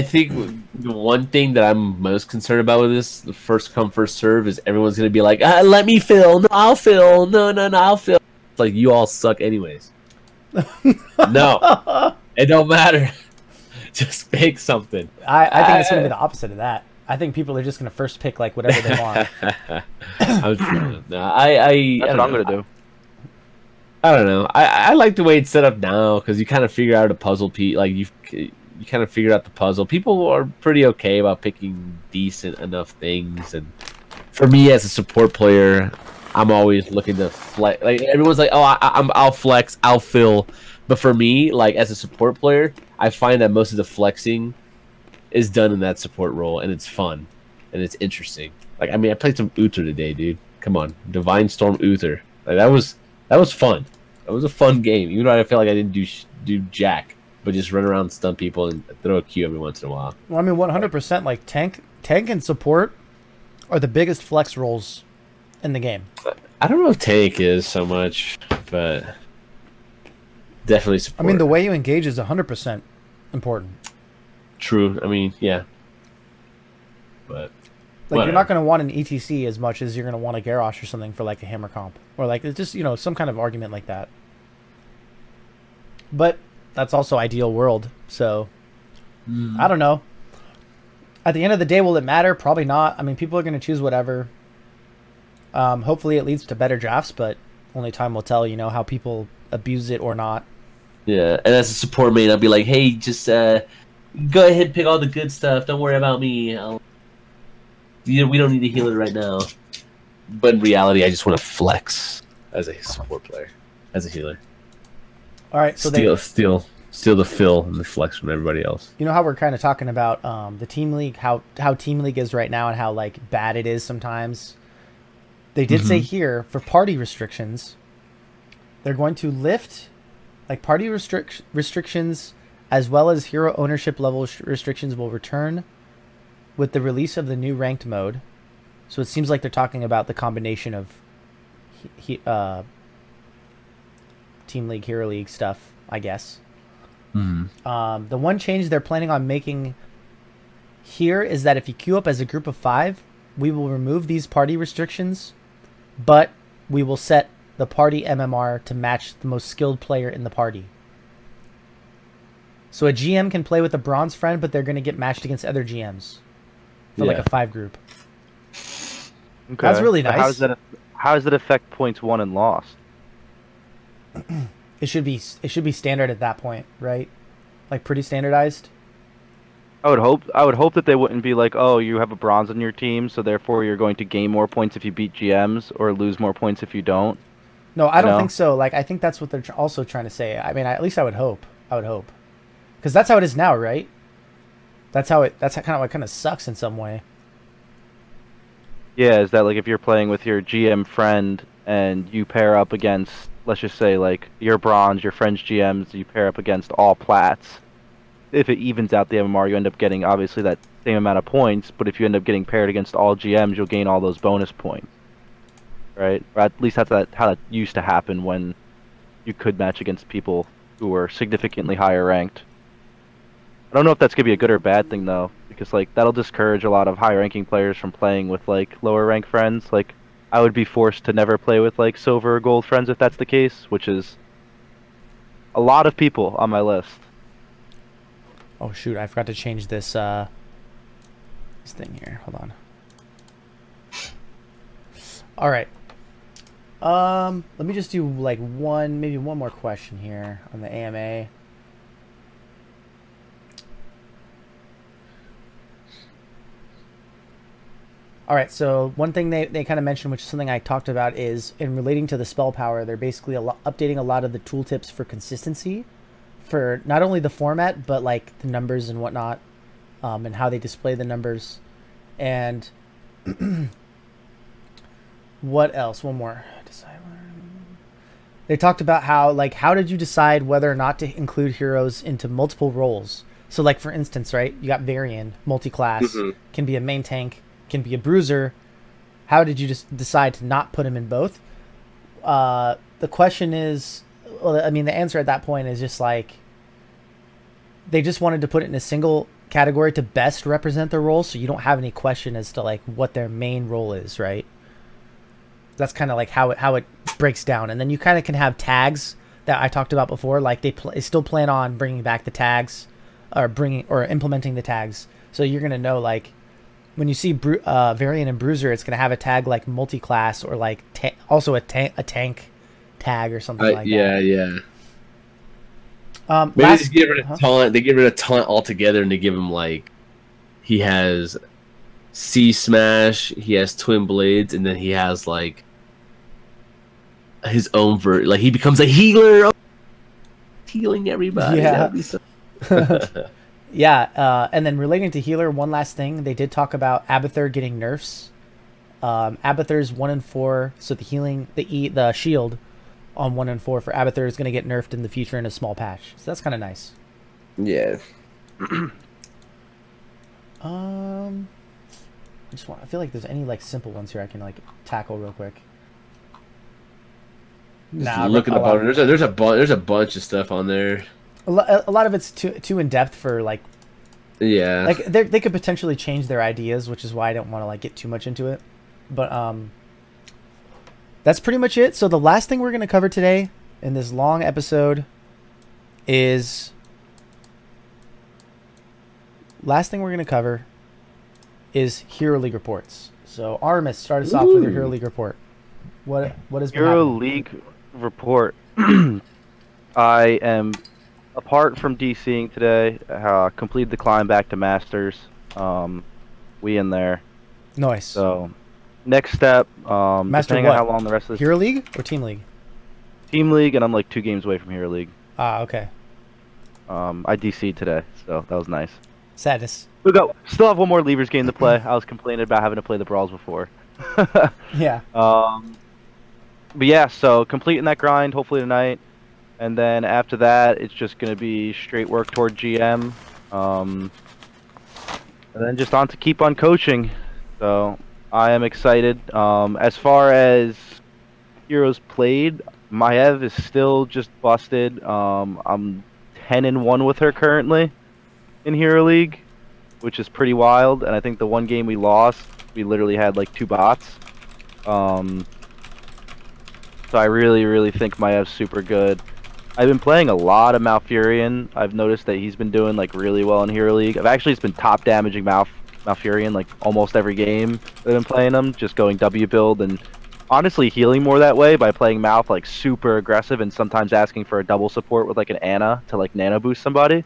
think the one thing that I'm most concerned about with this, the first come first serve, is everyone's gonna be like, let me fill. No, I'll fill. No, I'll fill. It's like, you all suck anyways. No, it don't matter. Just pick something. I think it's gonna be the opposite of that. I think people are just gonna first pick like whatever they want. That's what I'm gonna do. I don't know. I like the way it's set up now because you kind of figure out a puzzle piece. Like you kind of figure out the puzzle. People are pretty okay about picking decent enough things, and for me as a support player, I'm always looking to flex. Like, everyone's like, oh, I'll flex, I'll fill. But for me, like, as a support player, I find that most of the flexing is done in that support role, and it's fun and it's interesting. Like, I mean, I played some Uther today, dude. Come on, Divine Storm Uther. Like, that was fun. That was a fun game, even though I feel like I didn't do jack, but just run around, stun people, and throw a Q every once in a while. Well, I mean, 100%. Like, tank and support are the biggest flex roles in the game. I don't know if tank is so much, but definitely support. I mean, the way you engage is 100% important. True. I mean, yeah. But like you're not going to want an ETC as much as you're going to want a Garrosh or something for like a hammer comp, or like it's just, you know, some kind of argument like that. But that's also ideal world, so I don't know. At the end of the day, will it matter? Probably not. I mean, people are going to choose whatever. Hopefully it leads to better drafts, but only time will tell, you know, how people abuse it or not. Yeah, and as a support main, I'll be like, hey, just go ahead and pick all the good stuff. Don't worry about me. We don't need a healer right now. But in reality, I just want to flex as a support player, as a healer. All right, so steal the fill and the flex from everybody else. You know how we're kind of talking about the team league, how team league is right now, and how like bad it is sometimes. They did say here for party restrictions, they're going to lift like party restrictions as well as hero ownership level restrictions will return with the release of the new ranked mode. So it seems like they're talking about the combination of team league, hero league stuff, I guess. The one change they're planning on making here is that if you queue up as a group of 5, we will remove these party restrictions, but we will set the party MMR to match the most skilled player in the party. So a GM can play with a bronze friend, but they're going to get matched against other GMs for like a 5 group. Okay. That's really nice. How does it affect points won and lost? It should be standard at that point, right? Like pretty standardized. I would hope that they wouldn't be like, oh, you have a bronze on your team, so therefore you're going to gain more points if you beat GMs or lose more points if you don't. No, I don't think so. Like I think that's what they're also trying to say. I mean, at least I would hope. Because that's how it is now, right? That's kind of what kind of sucks in some way. Yeah, is that like if you're playing with your GM friend and you pair up against, let's just say like your bronze, your friend's GMs, you pair up against all plats. If it evens out the MMR, you end up getting obviously that same amount of points, but if you end up getting paired against all GMs, you'll gain all those bonus points. Right? Or at least that's how that used to happen when you could match against people who were significantly higher ranked. I don't know if that's going to be a good or bad thing though, because like that'll discourage a lot of high ranking players from playing with like lower rank friends. Like I would be forced to never play with like silver or gold friends if that's the case, which is a lot of people on my list. Oh shoot, I forgot to change this this thing here. Hold on. All right. Let me just do like maybe one more question here on the AMA. All right, so one thing they kind of mentioned, which is something I talked about, is in relating to the spell power, they're basically updating a lot of the tooltips for consistency for not only the format, but like the numbers and whatnot, and how they display the numbers. And what else? One more. They talked about how did you decide whether or not to include heroes into multiple roles? So like for instance, right, you got Varian, multi-class, can be a main tank, can be a bruiser. How did you just decide to not put him in both? The question is, well, I mean, the answer at that point is just like they just wanted to put it in a single category to best represent their role, so you don't have any question as to like what their main role is, right? That's kind of like how it breaks down, and then you kind of can have tags that I talked about before. Like they still plan on bringing back the tags, or implementing the tags. So you're gonna know like when you see Varian and Bruiser, it's gonna have a tag like multi-class or like also a tank tag or something like that. Yeah. Maybe they just get rid of taunt. They get rid of taunt altogether, and they give him like he has C Smash, he has Twin Blades, and then he has like his own like he becomes a healer, healing everybody. Yeah. Yeah, and then relating to healer, one last thing, they did talk about Abathur getting nerfs. Abathur's 1 and 4, so the healing, the shield on 1 and 4 for Abathur is going to get nerfed in the future in a small patch. So that's kind of nice. Yeah. I feel like there's any like simple ones here I can like tackle real quick. Nah, looking up on there's a bunch of stuff on there. A lot of it's too in depth for like. Yeah. Like they could potentially change their ideas, which is why I don't want to like get too much into it. But that's pretty much it. So the last thing we're gonna cover today in this long episode is Hero League reports. So Aurumis, start us off with your Hero League report. What has been Hero happening? League report. I am, apart from DCing today, completed the climb back to Masters. We in there. Nice. So next step, Master depending what? on how long the rest of this Hero League or Team League? Team League, and I'm like 2 games away from Hero League. Ah, okay. I DC'd today, so that was nice. Sadness. Still have one more Levers game to play. I was complaining about having to play the Brawls before. Yeah. But yeah, so completing that grind hopefully tonight, and then after that it's just gonna be straight work toward GM, and then just on to keep on coaching. So I am excited. As far as heroes played, Maev is still just busted. I'm 10-1 with her currently in Hero League, which is pretty wild. And I think the one game we lost, we literally had like 2 bots. So I really think Maev's super good. I've been playing a lot of Malfurion. I've noticed that he's been doing like really well in Hero League. I've actually just been top damaging Malfurion like almost every game that I've been playing him, just going W build and honestly healing more that way by playing Malf like super aggressive and sometimes asking for a double support with like an Ana to like nano boost somebody.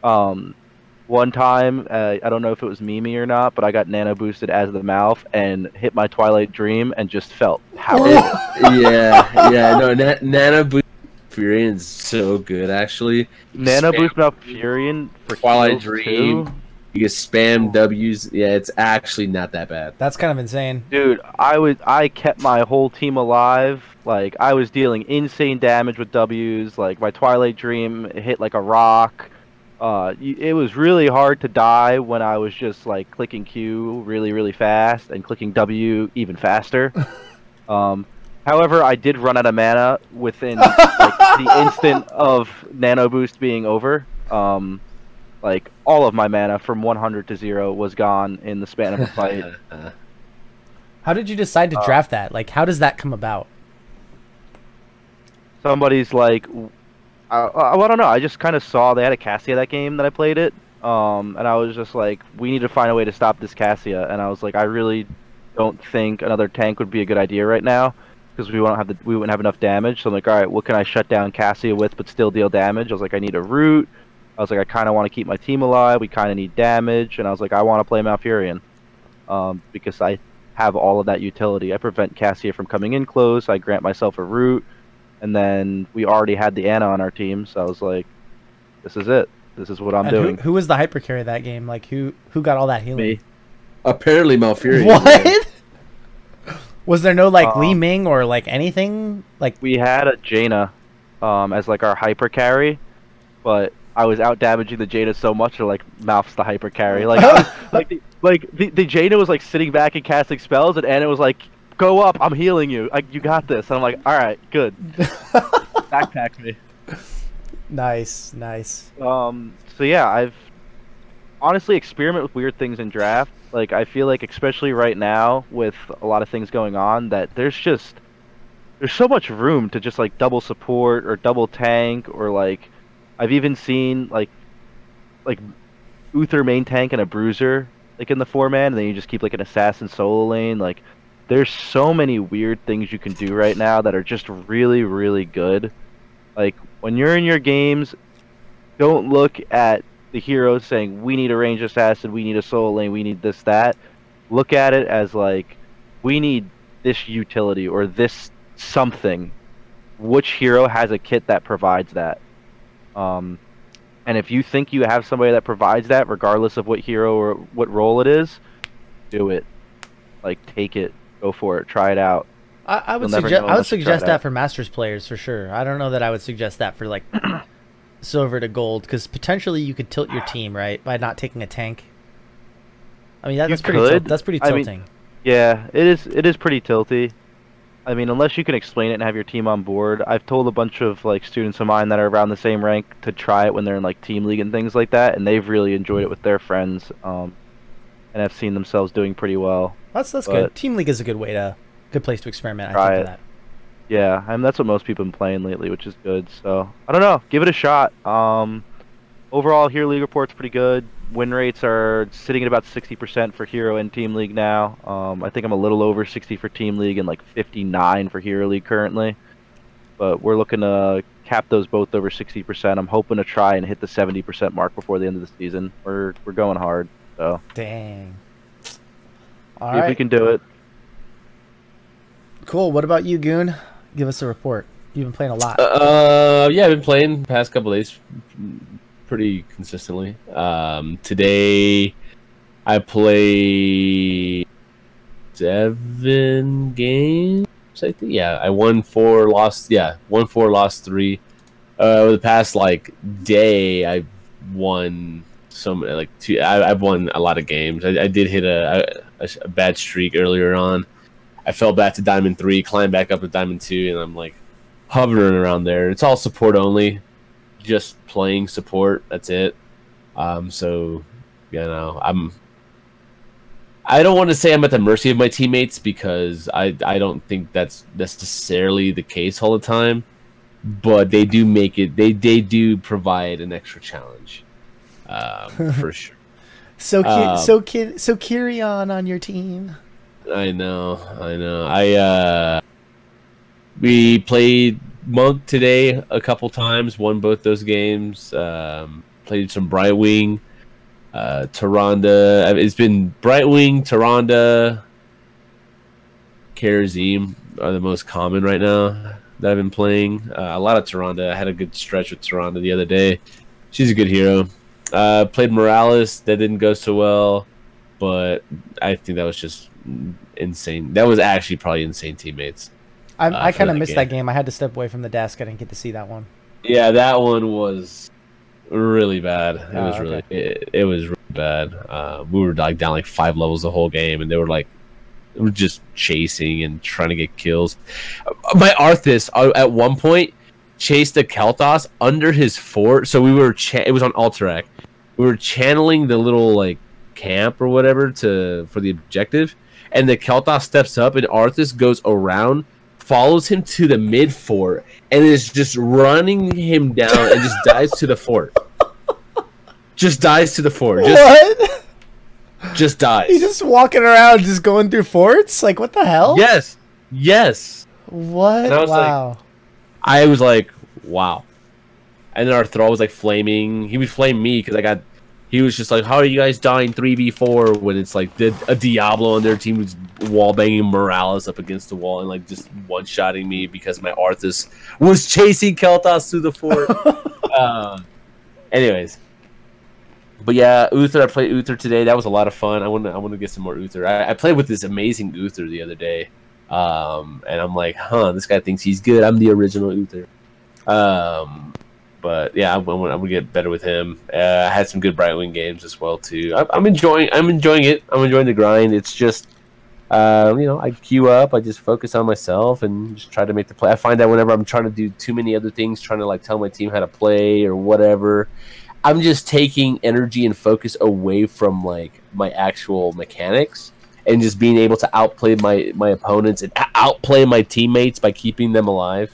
One time, I don't know if it was Mimi or not, but I got nano boosted as the Malf and hit my Twilight Dream and just felt powerful. No, nano boost Malfurion's so good actually. Nano boost Malfurion for Twilight kills Dream. too. You can spam W's. Yeah, it's actually not that bad. That's kind of insane. Dude, I kept my whole team alive. Like I was dealing insane damage with W's. Like my Twilight Dream hit like a rock. It was really hard to die when I was just like clicking Q really fast and clicking W even faster. However, I did run out of mana within like, the instant of nano boost being over. Like all of my mana from 100 to 0 was gone in the span of a fight. How did you decide to draft that? Like, how does that come about? Somebody's like, I don't know. I just kind of saw they had a Cassia that game that I played it, and I was just like, we need to find a way to stop this Cassia. And I was like, I really don't think another tank would be a good idea right now because we wouldn't have enough damage. So I'm like, all right, what can I shut down Cassia with but still deal damage? I was like, I need a root. I was like, I kind of want to keep my team alive. We kind of need damage, and I was like, I want to play Malfurion because I have all of that utility. I prevent Cassia from coming in close. I grant myself a root. And then we already had the Ana on our team, so I was like, this is it. This is what I'm doing. Who was the hyper carry that game? Like, who got all that healing? Me. Apparently Malfurion. What? Was there no, like, Li Ming or, like, anything? Like we had a Jaina as, like, our hyper carry, but I was out damaging the Jaina so much, they're like, Malf's the hyper carry. Like, the Jaina was, like, sitting back and casting spells, and Ana was like, go up, I'm healing you. You got this. And I'm like, all right, good. Backpack me. Nice. So yeah, I've honestly experimented with weird things in draft. Like I feel like, especially right now with a lot of things going on, that there's so much room to just like double support or double tank, or like I've even seen like Uther main tank and a bruiser like in the 4-man, and then you just keep like an assassin solo lane. Like there's so many weird things you can do right now that are just really good. Like when you're in your games, don't look at the heroes saying we need a range assassin, we need a solo lane, we need this, that. Look at it as like, we need this utility or this something. Which hero has a kit that provides that? And if you think you have somebody that provides that, regardless of what hero or what role it is, do it. Like take it. Go for it. Try it out. I would suggest that for Masters players for sure. I don't know that I would suggest that for like silver to gold, because potentially you could tilt your team right by not taking a tank. I mean that's pretty tilting. Yeah, it is pretty tilty. I mean, unless you can explain it and have your team on board, I've told a bunch of like students of mine that are around the same rank to try it when they're in like team league and things like that, and they've really enjoyed it with their friends, and have seen themselves doing pretty well. That's good. Team league is a good place to experiment. I think for that. Yeah, I mean that's what most people have been playing lately, which is good. So I don't know, give it a shot. Overall, Hero League report's pretty good. Win rates are sitting at about 60% for Hero and Team League now. I think I'm a little over 60 for Team League and like 59 for Hero League currently. But we're looking to cap those both over 60%. I'm hoping to try and hit the 70% mark before the end of the season. We're going hard. So dang. All right. If we can do it. Cool. What about you, Goon? Give us a report. You've been playing a lot. Yeah, I've been playing the past couple days pretty consistently. Today I played 7 games, I think. Yeah, I won 4, lost 3. The past like day I've won like 2. I've won a lot of games. I did hit a bad streak earlier on. I fell back to Diamond 3, climbed back up to Diamond 2, and I'm like hovering around there. It's all support only. Just playing support, that's it. So you know, I don't want to say I'm at the mercy of my teammates, because I don't think that's necessarily the case all the time, but they do make it, they do provide an extra challenge, for sure. So Kyrion on your team. I know. We played Monk today a couple times, won both those games. Played some Brightwing, Tyrande. It's been Brightwing, Tyrande, Karazim are the most common right now that I've been playing. A lot of Tyrande. I had a good stretch with Tyrande the other day. She's a good hero. Played Morales. That didn't go so well, but I think that was just insane. That was actually probably insane teammates. I kind of missed that game. I had to step away from the desk. I didn't get to see that one. Yeah, that one was really bad. It was really bad. We were like down like 5 levels the whole game, and they were just chasing and trying to get kills. My Arthas at one point chased a Kel'Thas under his fort. So we were it was on Alterac. We were channeling the little like camp or whatever for the objective, and the Kel'Thas steps up, and Arthas goes around, follows him to the mid fort, and is just running him down, and just dies to the fort. Just dies to the fort. What? Just dies. He's just walking around, just going through forts? Like, what the hell? Yes. What? And I was like, wow. And then our Thrall was like flaming. He would flame me because he was just like, how are you guys dying 3v4 when it's like a Diablo on their team was wallbanging Morales up against the wall and like just one-shotting me because my Arthas was chasing Kel'Thas through the fort. Anyways. But yeah, Uther, I played Uther today. That was a lot of fun. I want to get some more Uther. I played with this amazing Uther the other day. And I'm like, this guy thinks he's good. I'm the original Uther. But yeah, I'm gonna get better with him. I had some good Brightwing games as well too. I'm enjoying it. I'm enjoying the grind. It's just, I queue up. I just focus on myself and just try to make the play. I find that whenever I'm trying to do too many other things, trying to like tell my team how to play or whatever, I'm just taking energy and focus away from like my actual mechanics and just being able to outplay my opponents and outplay my teammates by keeping them alive.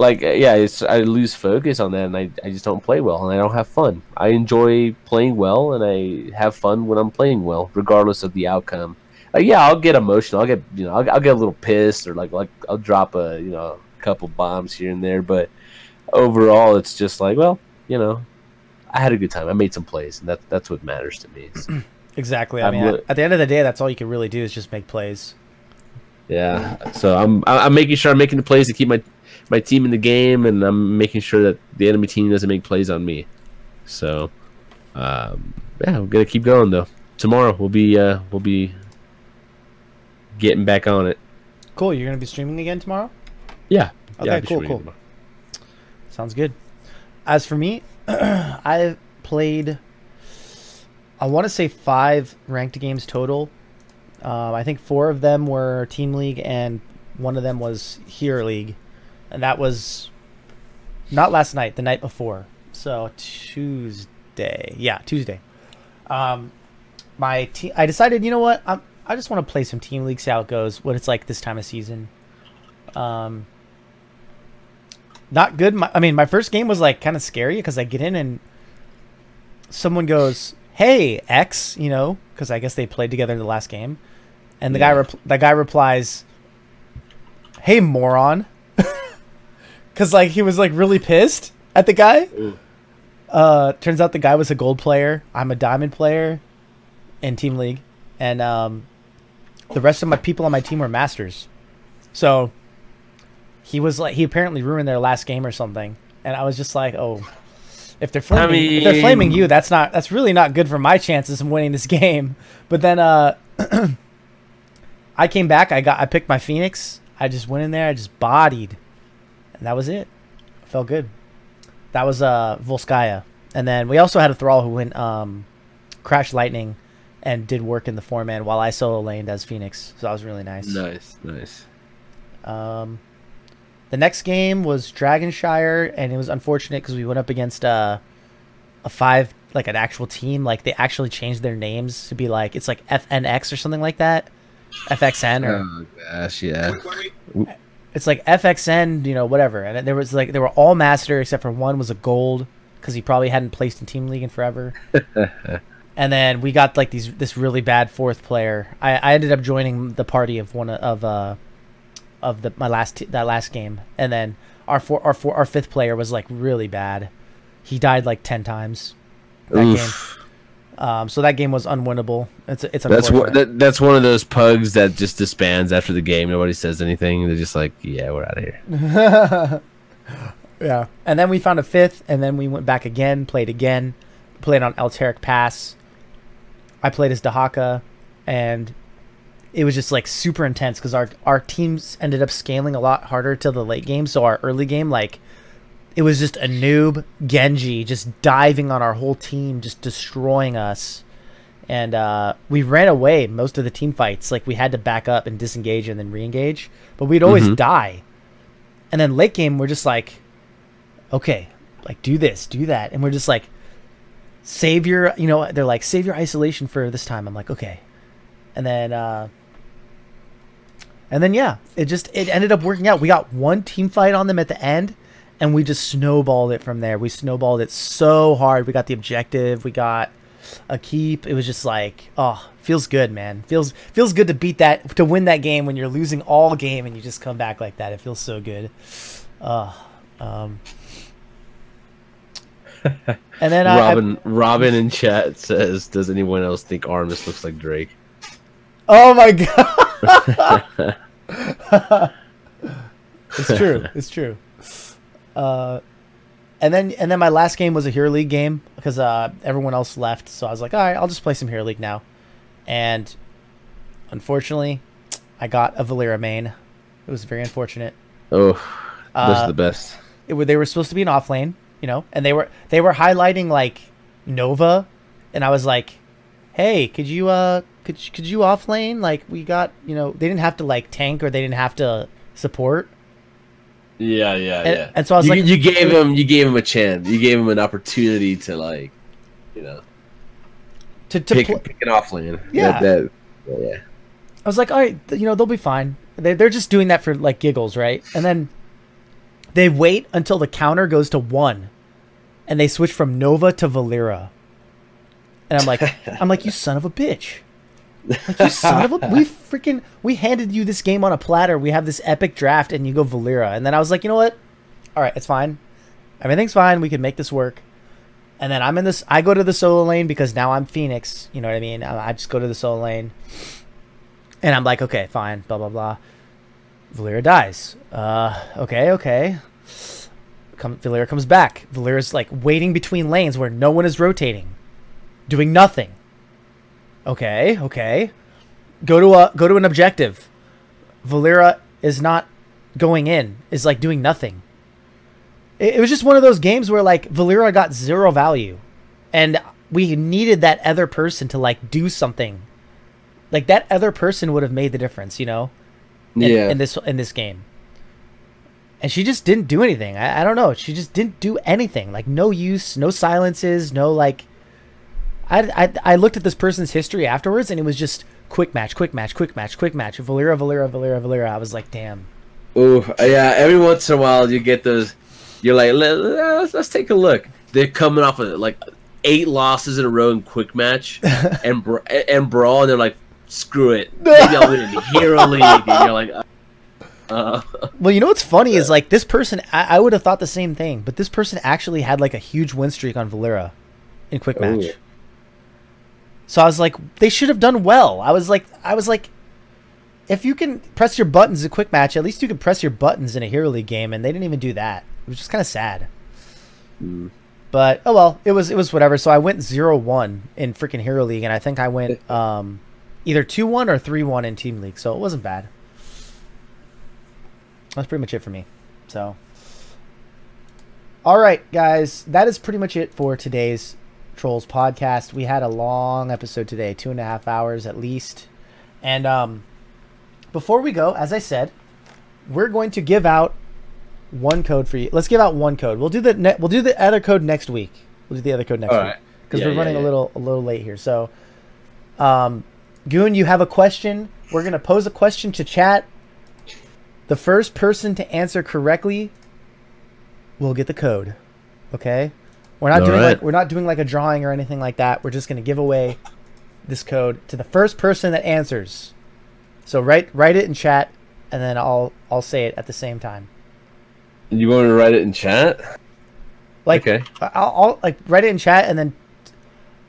I lose focus on that, and I just don't play well, and I don't have fun. I enjoy playing well, and I have fun when I'm playing well, regardless of the outcome. I'll get emotional. I'll get I'll get a little pissed, or like I'll drop a couple bombs here and there, but overall, it's just like, well, I had a good time. I made some plays, and that's what matters to me. So. Exactly. I mean, at the end of the day, that's all you can really do is just make plays. Yeah. So I'm making sure I'm making the plays to keep my team in the game, and I'm making sure that the enemy team doesn't make plays on me. So, we're gonna keep going though. Tomorrow we'll be getting back on it. Cool. You're gonna be streaming again tomorrow? Yeah. Okay. Cool. Tomorrow. Sounds good. As for me, I've played, I want to say 5 ranked games total I think 4 of them were Team League, and 1 of them was Here League, and that was not last night, the night before. So Tuesday, yeah, Tuesday. I decided, you know what, I just want to play some Team League, see how it goes, what it's like this time of season. Not good. My first game was like kind of scary because I get in and someone goes, "Hey, X," you know, because I guess they played together in the last game, and the guy replies, "Hey, moron," because like he was like really pissed at the guy. Turns out the guy was a gold player. I'm a diamond player in Team League, and the rest of my people on my team were masters. So he was like, he apparently ruined their last game or something, and I was just like, oh. If they're flaming, you, that's really not good for my chances of winning this game. But then I came back. I picked my Phoenix. I just went in there. I just bodied, and that was it. Felt good. That was Volskaya, and then we also had a Thrall who went Crash Lightning and did work in the 4-man while I solo laned as Phoenix. So that was really nice. Nice. The next game was Dragonshire, and it was unfortunate because we went up against a 5, like an actual team. Like they actually changed their names to be like, it's like FNX or something like that, FXN or. Oh gosh, yeah. It's like FXN, you know, whatever. And there was like they were all master except for one was a gold because he probably hadn't placed in Team League in forever. And then we got like this really bad 4th player. I ended up joining the party of one of that last game, and then our 5th player was like really bad. He died like 10 times that game. So that game was unwinnable. It's unfortunate. That's one of those pugs that just disbands after the game. Nobody says anything. They're just like, yeah, we're out of here. Yeah. And then we found a 5th, and then we went back again, played on Elteric Pass. I played as Dahaka, and it was just like super intense because our teams ended up scaling a lot harder to the late game. So our early game, like, it was just a noob Genji just diving on our whole team, just destroying us. And we ran away most of the team fights. Like, we had to back up and disengage and then re-engage. But we'd always die. And then late game, we're just like, okay, like, do this, do that. And we're just like, save your, you know, they're like, save your isolation for this time. I'm like, okay. And then yeah, it ended up working out. We got one team fight on them at the end, and we just snowballed it from there. We snowballed it so hard. We got the objective. We got a keep. It was just like, oh, feels good, man. Feels good to beat that, to win that game when you're losing all game and you just come back like that. It feels so good. And then Robin in chat says, "Does anyone else think Aurumis looks like Drake?" Oh my god. It's true. It's true. And then my last game was a Hero League game because everyone else left, so I was like, all right, I'll just play some Hero League now. And unfortunately, I got a Valera main. It was very unfortunate. Oh, those are the best. They were supposed to be an off lane, you know, and they were highlighting like Nova, and I was like, hey, could you off lane? Like, we got, you know, they didn't have to like tank or they didn't have to support. Yeah. And so I was like, you gave him a chance. You gave him an opportunity to, like, you know, to pick an off lane. Yeah. I was like, all right, you know, they'll be fine. They're just doing that for like giggles, right? And then they wait until the counter goes to 1, and they switch from Nova to Valera. And I'm like, you son of a bitch. Like, you son of a... We handed you this game on a platter. We have this epic draft, and you go Valera. And then I was like, you know what? All right, it's fine. Everything's fine. We can make this work. And then I go to the solo lane because now I'm Phoenix. You know what I mean? I just go to the solo lane. And I'm like, okay, fine. Blah, blah, blah. Valera dies. Okay. Valera comes back. Valera's like waiting between lanes where no one is rotating. Doing nothing. Okay. Go to an objective. Valera is not going in. Is like doing nothing. It was just one of those games where like Valera got 0 value, and we needed that other person to like do something Like that other person would have made the difference, you know. In this game. And she just didn't do anything. I don't know. She just didn't do anything. Like no use, no silences, no like. I looked at this person's history afterwards, and it was just quick match, quick match, quick match, quick match. Valera, Valera, Valera, Valera. I was like, damn. Ooh, yeah. Every once in a while, you get those. You're like, let's take a look. They're coming off of like 8 losses in a row in quick match and brawl, and they're like, screw it. Maybe I'll win in the Hero League. And you're like. Well, you know what's funny is like this person. I would have thought the same thing, but this person actually had like a huge win streak on Valera in quick match. Ooh. So I was like, they should have done well. I was like, if you can press your buttons in a quick match, at least you can press your buttons in a Hero League game, and they didn't even do that. It was just kind of sad. Mm. But oh well, it was whatever. So I went 0-1 in freaking Hero League, and I think I went either 2-1 or 3-1 in Team League, so it wasn't bad. That's pretty much it for me. So, all right, guys, that is pretty much it for today's Trolls podcast. We had a long episode today, 2.5 hours at least. And before we go, as I said, we're going to give out one code for you. Let's give out one code. We'll do the other code next week. We'll do the other code next week because we're running a little late here. So, Goon, you have a question. We're gonna pose a question to chat. The first person to answer correctly will get the code. Okay? We're not doing like a drawing or anything like that. We're just going to give away this code to the first person that answers. So write it in chat, and then I'll say it at the same time. You want me to write it in chat? Like, okay. I'll like write it in chat, and then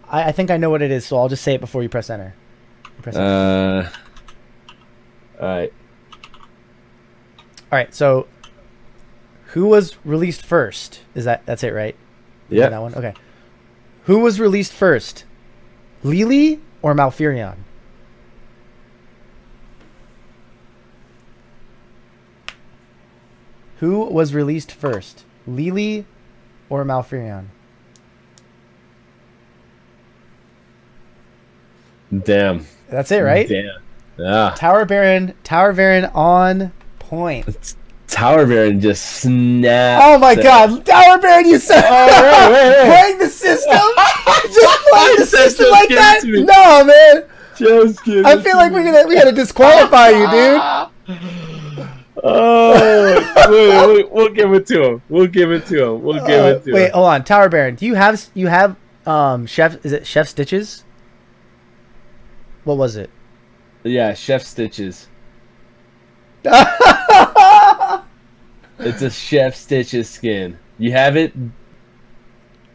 I think I know what it is, so I'll just say it before you press enter. All right. All right, so who was released first? That's it, right? Yeah. That one? Okay. Who was released first? Lily or Malfurion? Who was released first? Lily or Malfurion? Damn. That's it, right? Damn. Yeah. Tower Baron on point. Tower Baron just snapped. Oh my god, Tower Baron, you said playing the system? Just playing the system like that? No, man. Just kidding. I feel like we gotta disqualify you, dude. Oh, wait, we'll give it to him. We'll give it to him. Wait, hold on, Tower Baron. Do you have Chef? Is it Chef Stitches? What was it? Yeah, Chef Stitches. It's a Chef Stitches skin. You have it?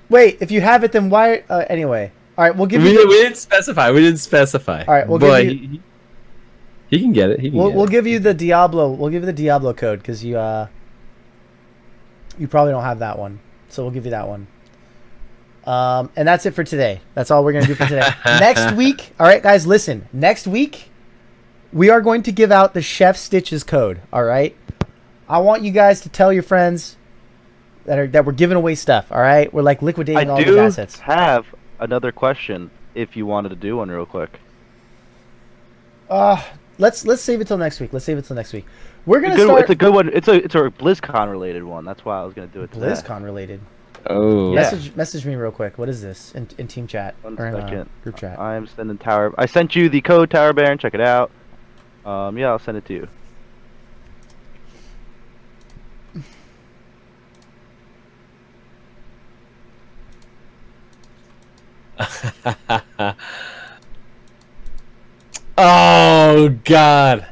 Wait, if you have it, then why? Anyway, all right, we'll give you. We didn't specify. All right, we'll give you. He can get it. We'll give you the Diablo. We'll give you the Diablo code because you probably don't have that one, so we'll give you that one. And that's it for today. That's all we're gonna do for today. Next week, all right, guys, listen. Next week, we are going to give out the Chef Stitches code. All right. I want you guys to tell your friends that we're giving away stuff. All right, we're like liquidating all these assets. I do have another question if you wanted to do one real quick. Let's save it till next week. We're gonna start. It's a good one. It's a BlizzCon related one. That's why I was gonna do it today. BlizzCon related. Oh. Message me real quick. What is this in team chat or in group chat? I am sending Tower. I sent you the code Tower Baron. Check it out. Yeah, I'll send it to you. Oh God.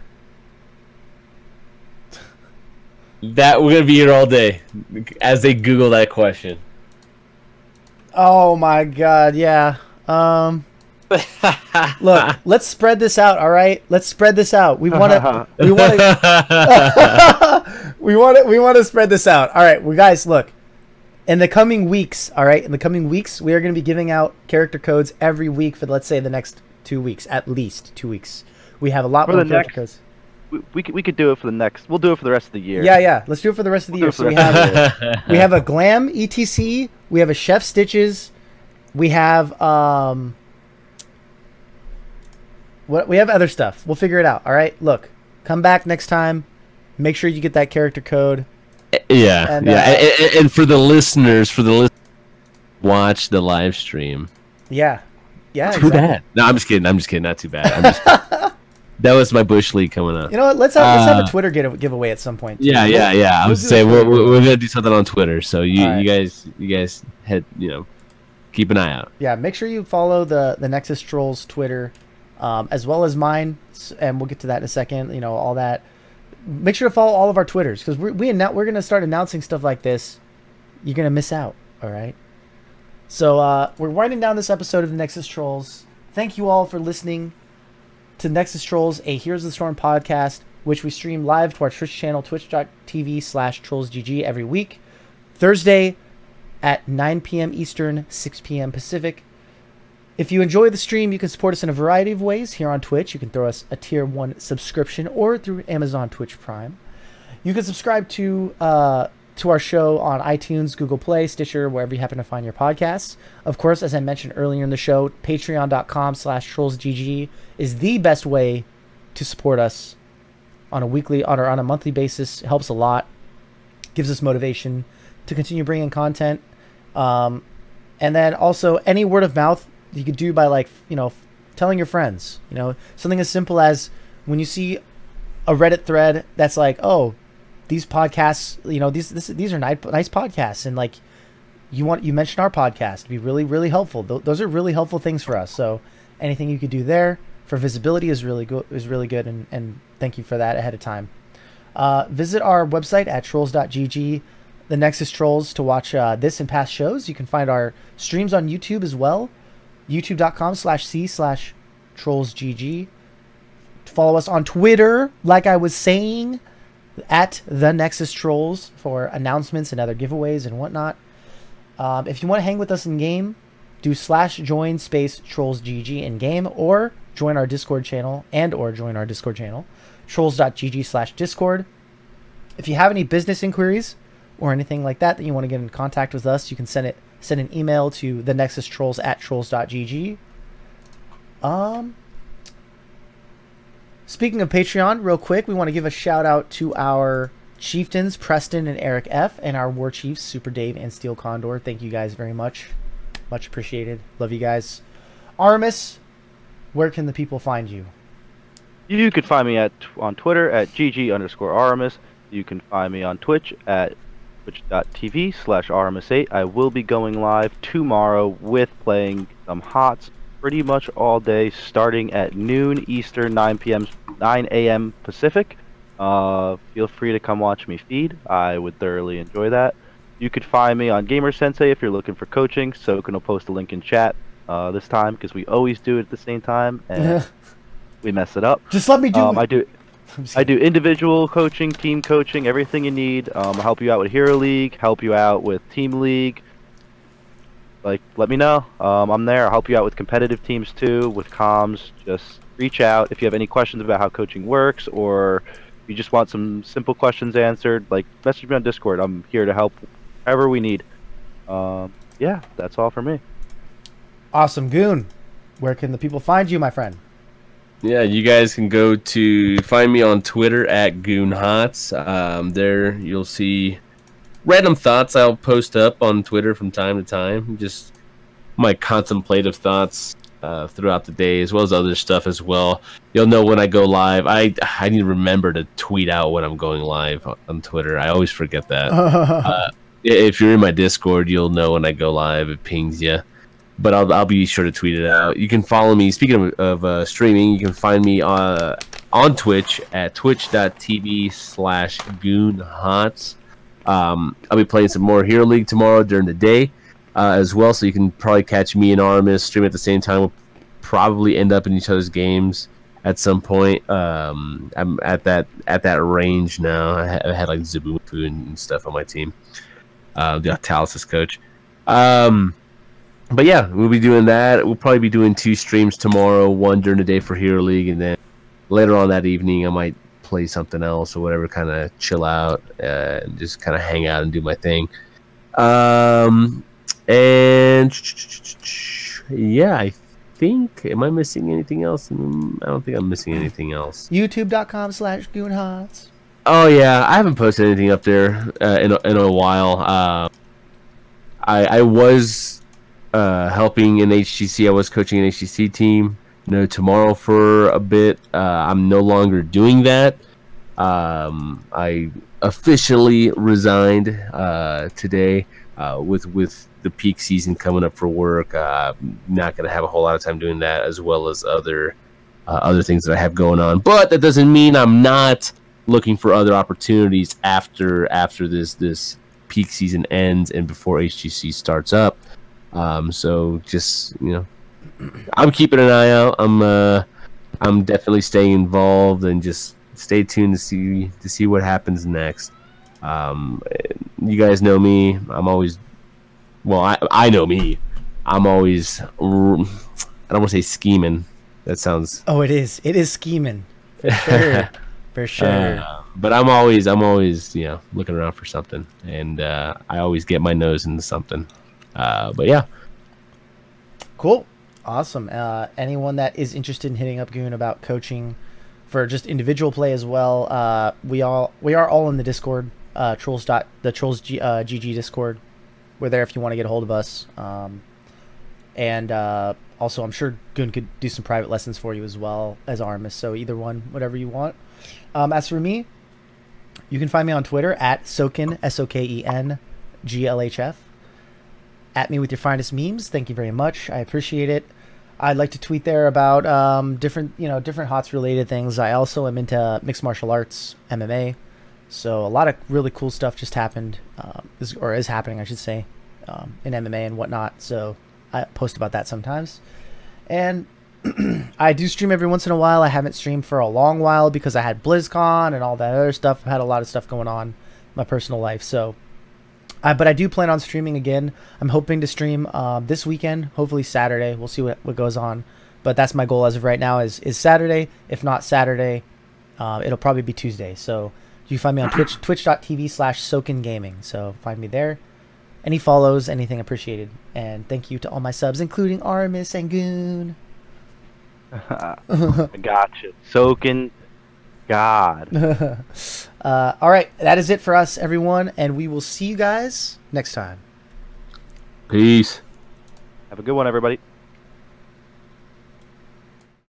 That we're gonna be here all day as they Google that question. Oh my God, yeah. Look, let's spread this out, all right? Let's spread this out. We want to we want to spread this out. All right, well guys, look. In the coming weeks, all right? In the coming weeks, we are going to be giving out character codes every week for, let's say, the next 2 weeks, at least 2 weeks. We have a lot more character codes. We could do it for the next. We'll do it for the rest of the year. Yeah. Let's do it for the rest of the year. So we have a Glam ETC. We have a Chef Stitches. We have We have other stuff. We'll figure it out. All right. Look, come back next time. Make sure you get that character code. Yeah, and for the listeners, watch the live stream. Yeah. Too bad. No, I'm just kidding. Not too bad. That was my Bush League coming up. You know what? Let's have a Twitter giveaway at some point. Yeah. I was saying we're gonna do something on Twitter, so you guys head keep an eye out. Yeah, make sure you follow the Nexus Trolls Twitter, as well as mine, and we'll get to that in a second. You know, all that. Make sure to follow all of our Twitters, because we're gonna start announcing stuff like this. You're gonna miss out. All right. So we're winding down this episode of the Nexus Trolls. Thank you all for listening to Nexus Trolls, a Heroes of the Storm podcast, which we stream live to our Twitch channel, twitch.tv/trollsgg every week, Thursday at 9 p.m. Eastern, 6 p.m. Pacific. If you enjoy the stream, you can support us in a variety of ways. Here on Twitch, you can throw us a Tier 1 subscription, or through Amazon Twitch Prime. You can subscribe to our show on iTunes, Google Play, Stitcher, wherever you happen to find your podcasts. Of course, as I mentioned earlier in the show, patreon.com/trollsgg is the best way to support us on a weekly or on a monthly basis. It helps a lot. Gives us motivation to continue bringing content. And then also any word of mouth you could do by telling your friends, something as simple as when you see a Reddit thread that's like, oh, these podcasts, these are nice podcasts, and you mentioned our podcast. It'd be really, really helpful. Those are really helpful things for us. So anything you could do there for visibility is really good. And thank you for that ahead of time. Visit our website at trolls.gg, the Nexus Trolls, to watch this and past shows. You can find our streams on YouTube as well, youtube.com/c/trollsgg. Follow us on Twitter, like I was saying, at TheNexusTrolls for announcements and other giveaways and whatnot. If you want to hang with us in game, do /join /trollsgg in game, or join our Discord channel trolls.gg/discord. If you have any business inquiries or anything like that you want to get in contact with us, you can send an email to TheNexusTrolls@trolls.gg. Speaking of Patreon, real quick, we want to give a shout out to our chieftains, Preston and Eric F., and our war chiefs, Super Dave and Steel Condor. Thank you guys very much. Much appreciated. Love you guys. Aurumis, where can the people find you? You can find me on Twitter at GG_Aurumis. You can find me on Twitch at twitch.tv/Aurumis8. I will be going live tomorrow with playing some HOTS pretty much all day, starting at noon Eastern, 9 a.m. Pacific. Feel free to come watch me feed. I would thoroughly enjoy that. You could find me on Gamer Sensei if you're looking for coaching. Soken will post a link in chat this time, because we always do it at the same time and we mess it up. Just let me do it. I do individual coaching, team coaching, everything you need. I'll help you out with Hero League, help you out with Team League. Let me know. I'm there. I'll help you out with competitive teams too, with comms. Just reach out if you have any questions about how coaching works, or you just want some simple questions answered. Message me on Discord. I'm here to help however we need. Yeah, that's all for me. Awesome. Goon, where can the people find you, my friend? Yeah, you guys can go to find me on Twitter at GOONHOTS. There you'll see random thoughts I'll post up on Twitter from time to time. Just my contemplative thoughts throughout the day, as well as other stuff as well. You'll know when I go live. I need to remember to tweet out when I'm going live on Twitter. I always forget that. If you're in my Discord, you'll know when I go live. It pings you. But I'll be sure to tweet it out. You can follow me. Speaking of streaming, you can find me on Twitch at twitch.tv/GoonHots. I'll be playing some more Hero League tomorrow during the day as well, so you can probably catch me and Aurumis stream at the same time. We'll probably end up in each other's games at some point. I'm at that range now. I had like Zabufu and stuff on my team. The Talis' coach. But yeah, we'll be doing that. We'll probably be doing 2 streams tomorrow, one during the day for Hero League, and then later on that evening I might play something else or whatever, kind of chill out and just kind of hang out and do my thing. And yeah, I think. Am I missing anything else? I don't think I'm missing anything else. YouTube.com/GOONHOTS. Oh yeah, I haven't posted anything up there in a while. I was helping in HGC. I was coaching an HGC team. Tomorrow for a bit. I'm no longer doing that. I officially resigned today with the peak season coming up for work. I'm not going to have a whole lot of time doing that, as well as other things that I have going on. But that doesn't mean I'm not looking for other opportunities after this peak season ends and before HGC starts up. So just I'm keeping an eye out. I'm definitely staying involved, and just stay tuned to see what happens next. You guys know me. I'm always, well, I know me. I'm always, I don't want to say scheming. That sounds. Oh, it is scheming for sure. For sure. But I'm always looking around for something, and I always get my nose into something. But yeah. Cool. Awesome. Anyone that is interested in hitting up Goon about coaching for just individual play as well, we are all in the Discord, the Trolls GG Discord. We're there if you want to get a hold of us. And also, I'm sure Goon could do some private lessons for you as well as Aurumis. So either one, whatever you want. As for me, you can find me on Twitter at Soken, SOKEN GLHF. At me with your finest memes. Thank you very much. I appreciate it. I'd like to tweet there about different HOTS related things. I also am into mixed martial arts, MMA. So a lot of really cool stuff just happened, is happening, I should say, in MMA and whatnot. So I post about that sometimes. And I do stream every once in a while. I haven't streamed for a long while because I had BlizzCon and all that other stuff. I've had a lot of stuff going on in my personal life. So, but I do plan on streaming again. I'm hoping to stream this weekend, hopefully Saturday. We'll see what goes on. But that's my goal as of right now is Saturday. If not Saturday, it'll probably be Tuesday. So you can find me on twitch.tv/SokenGaming. So find me there. Any follows, anything appreciated. And thank you to all my subs, including Aurumis and Goon. I gotcha. Soken God. All right, that is it for us, everyone, and we will see you guys next time. Peace. Have a good one, everybody.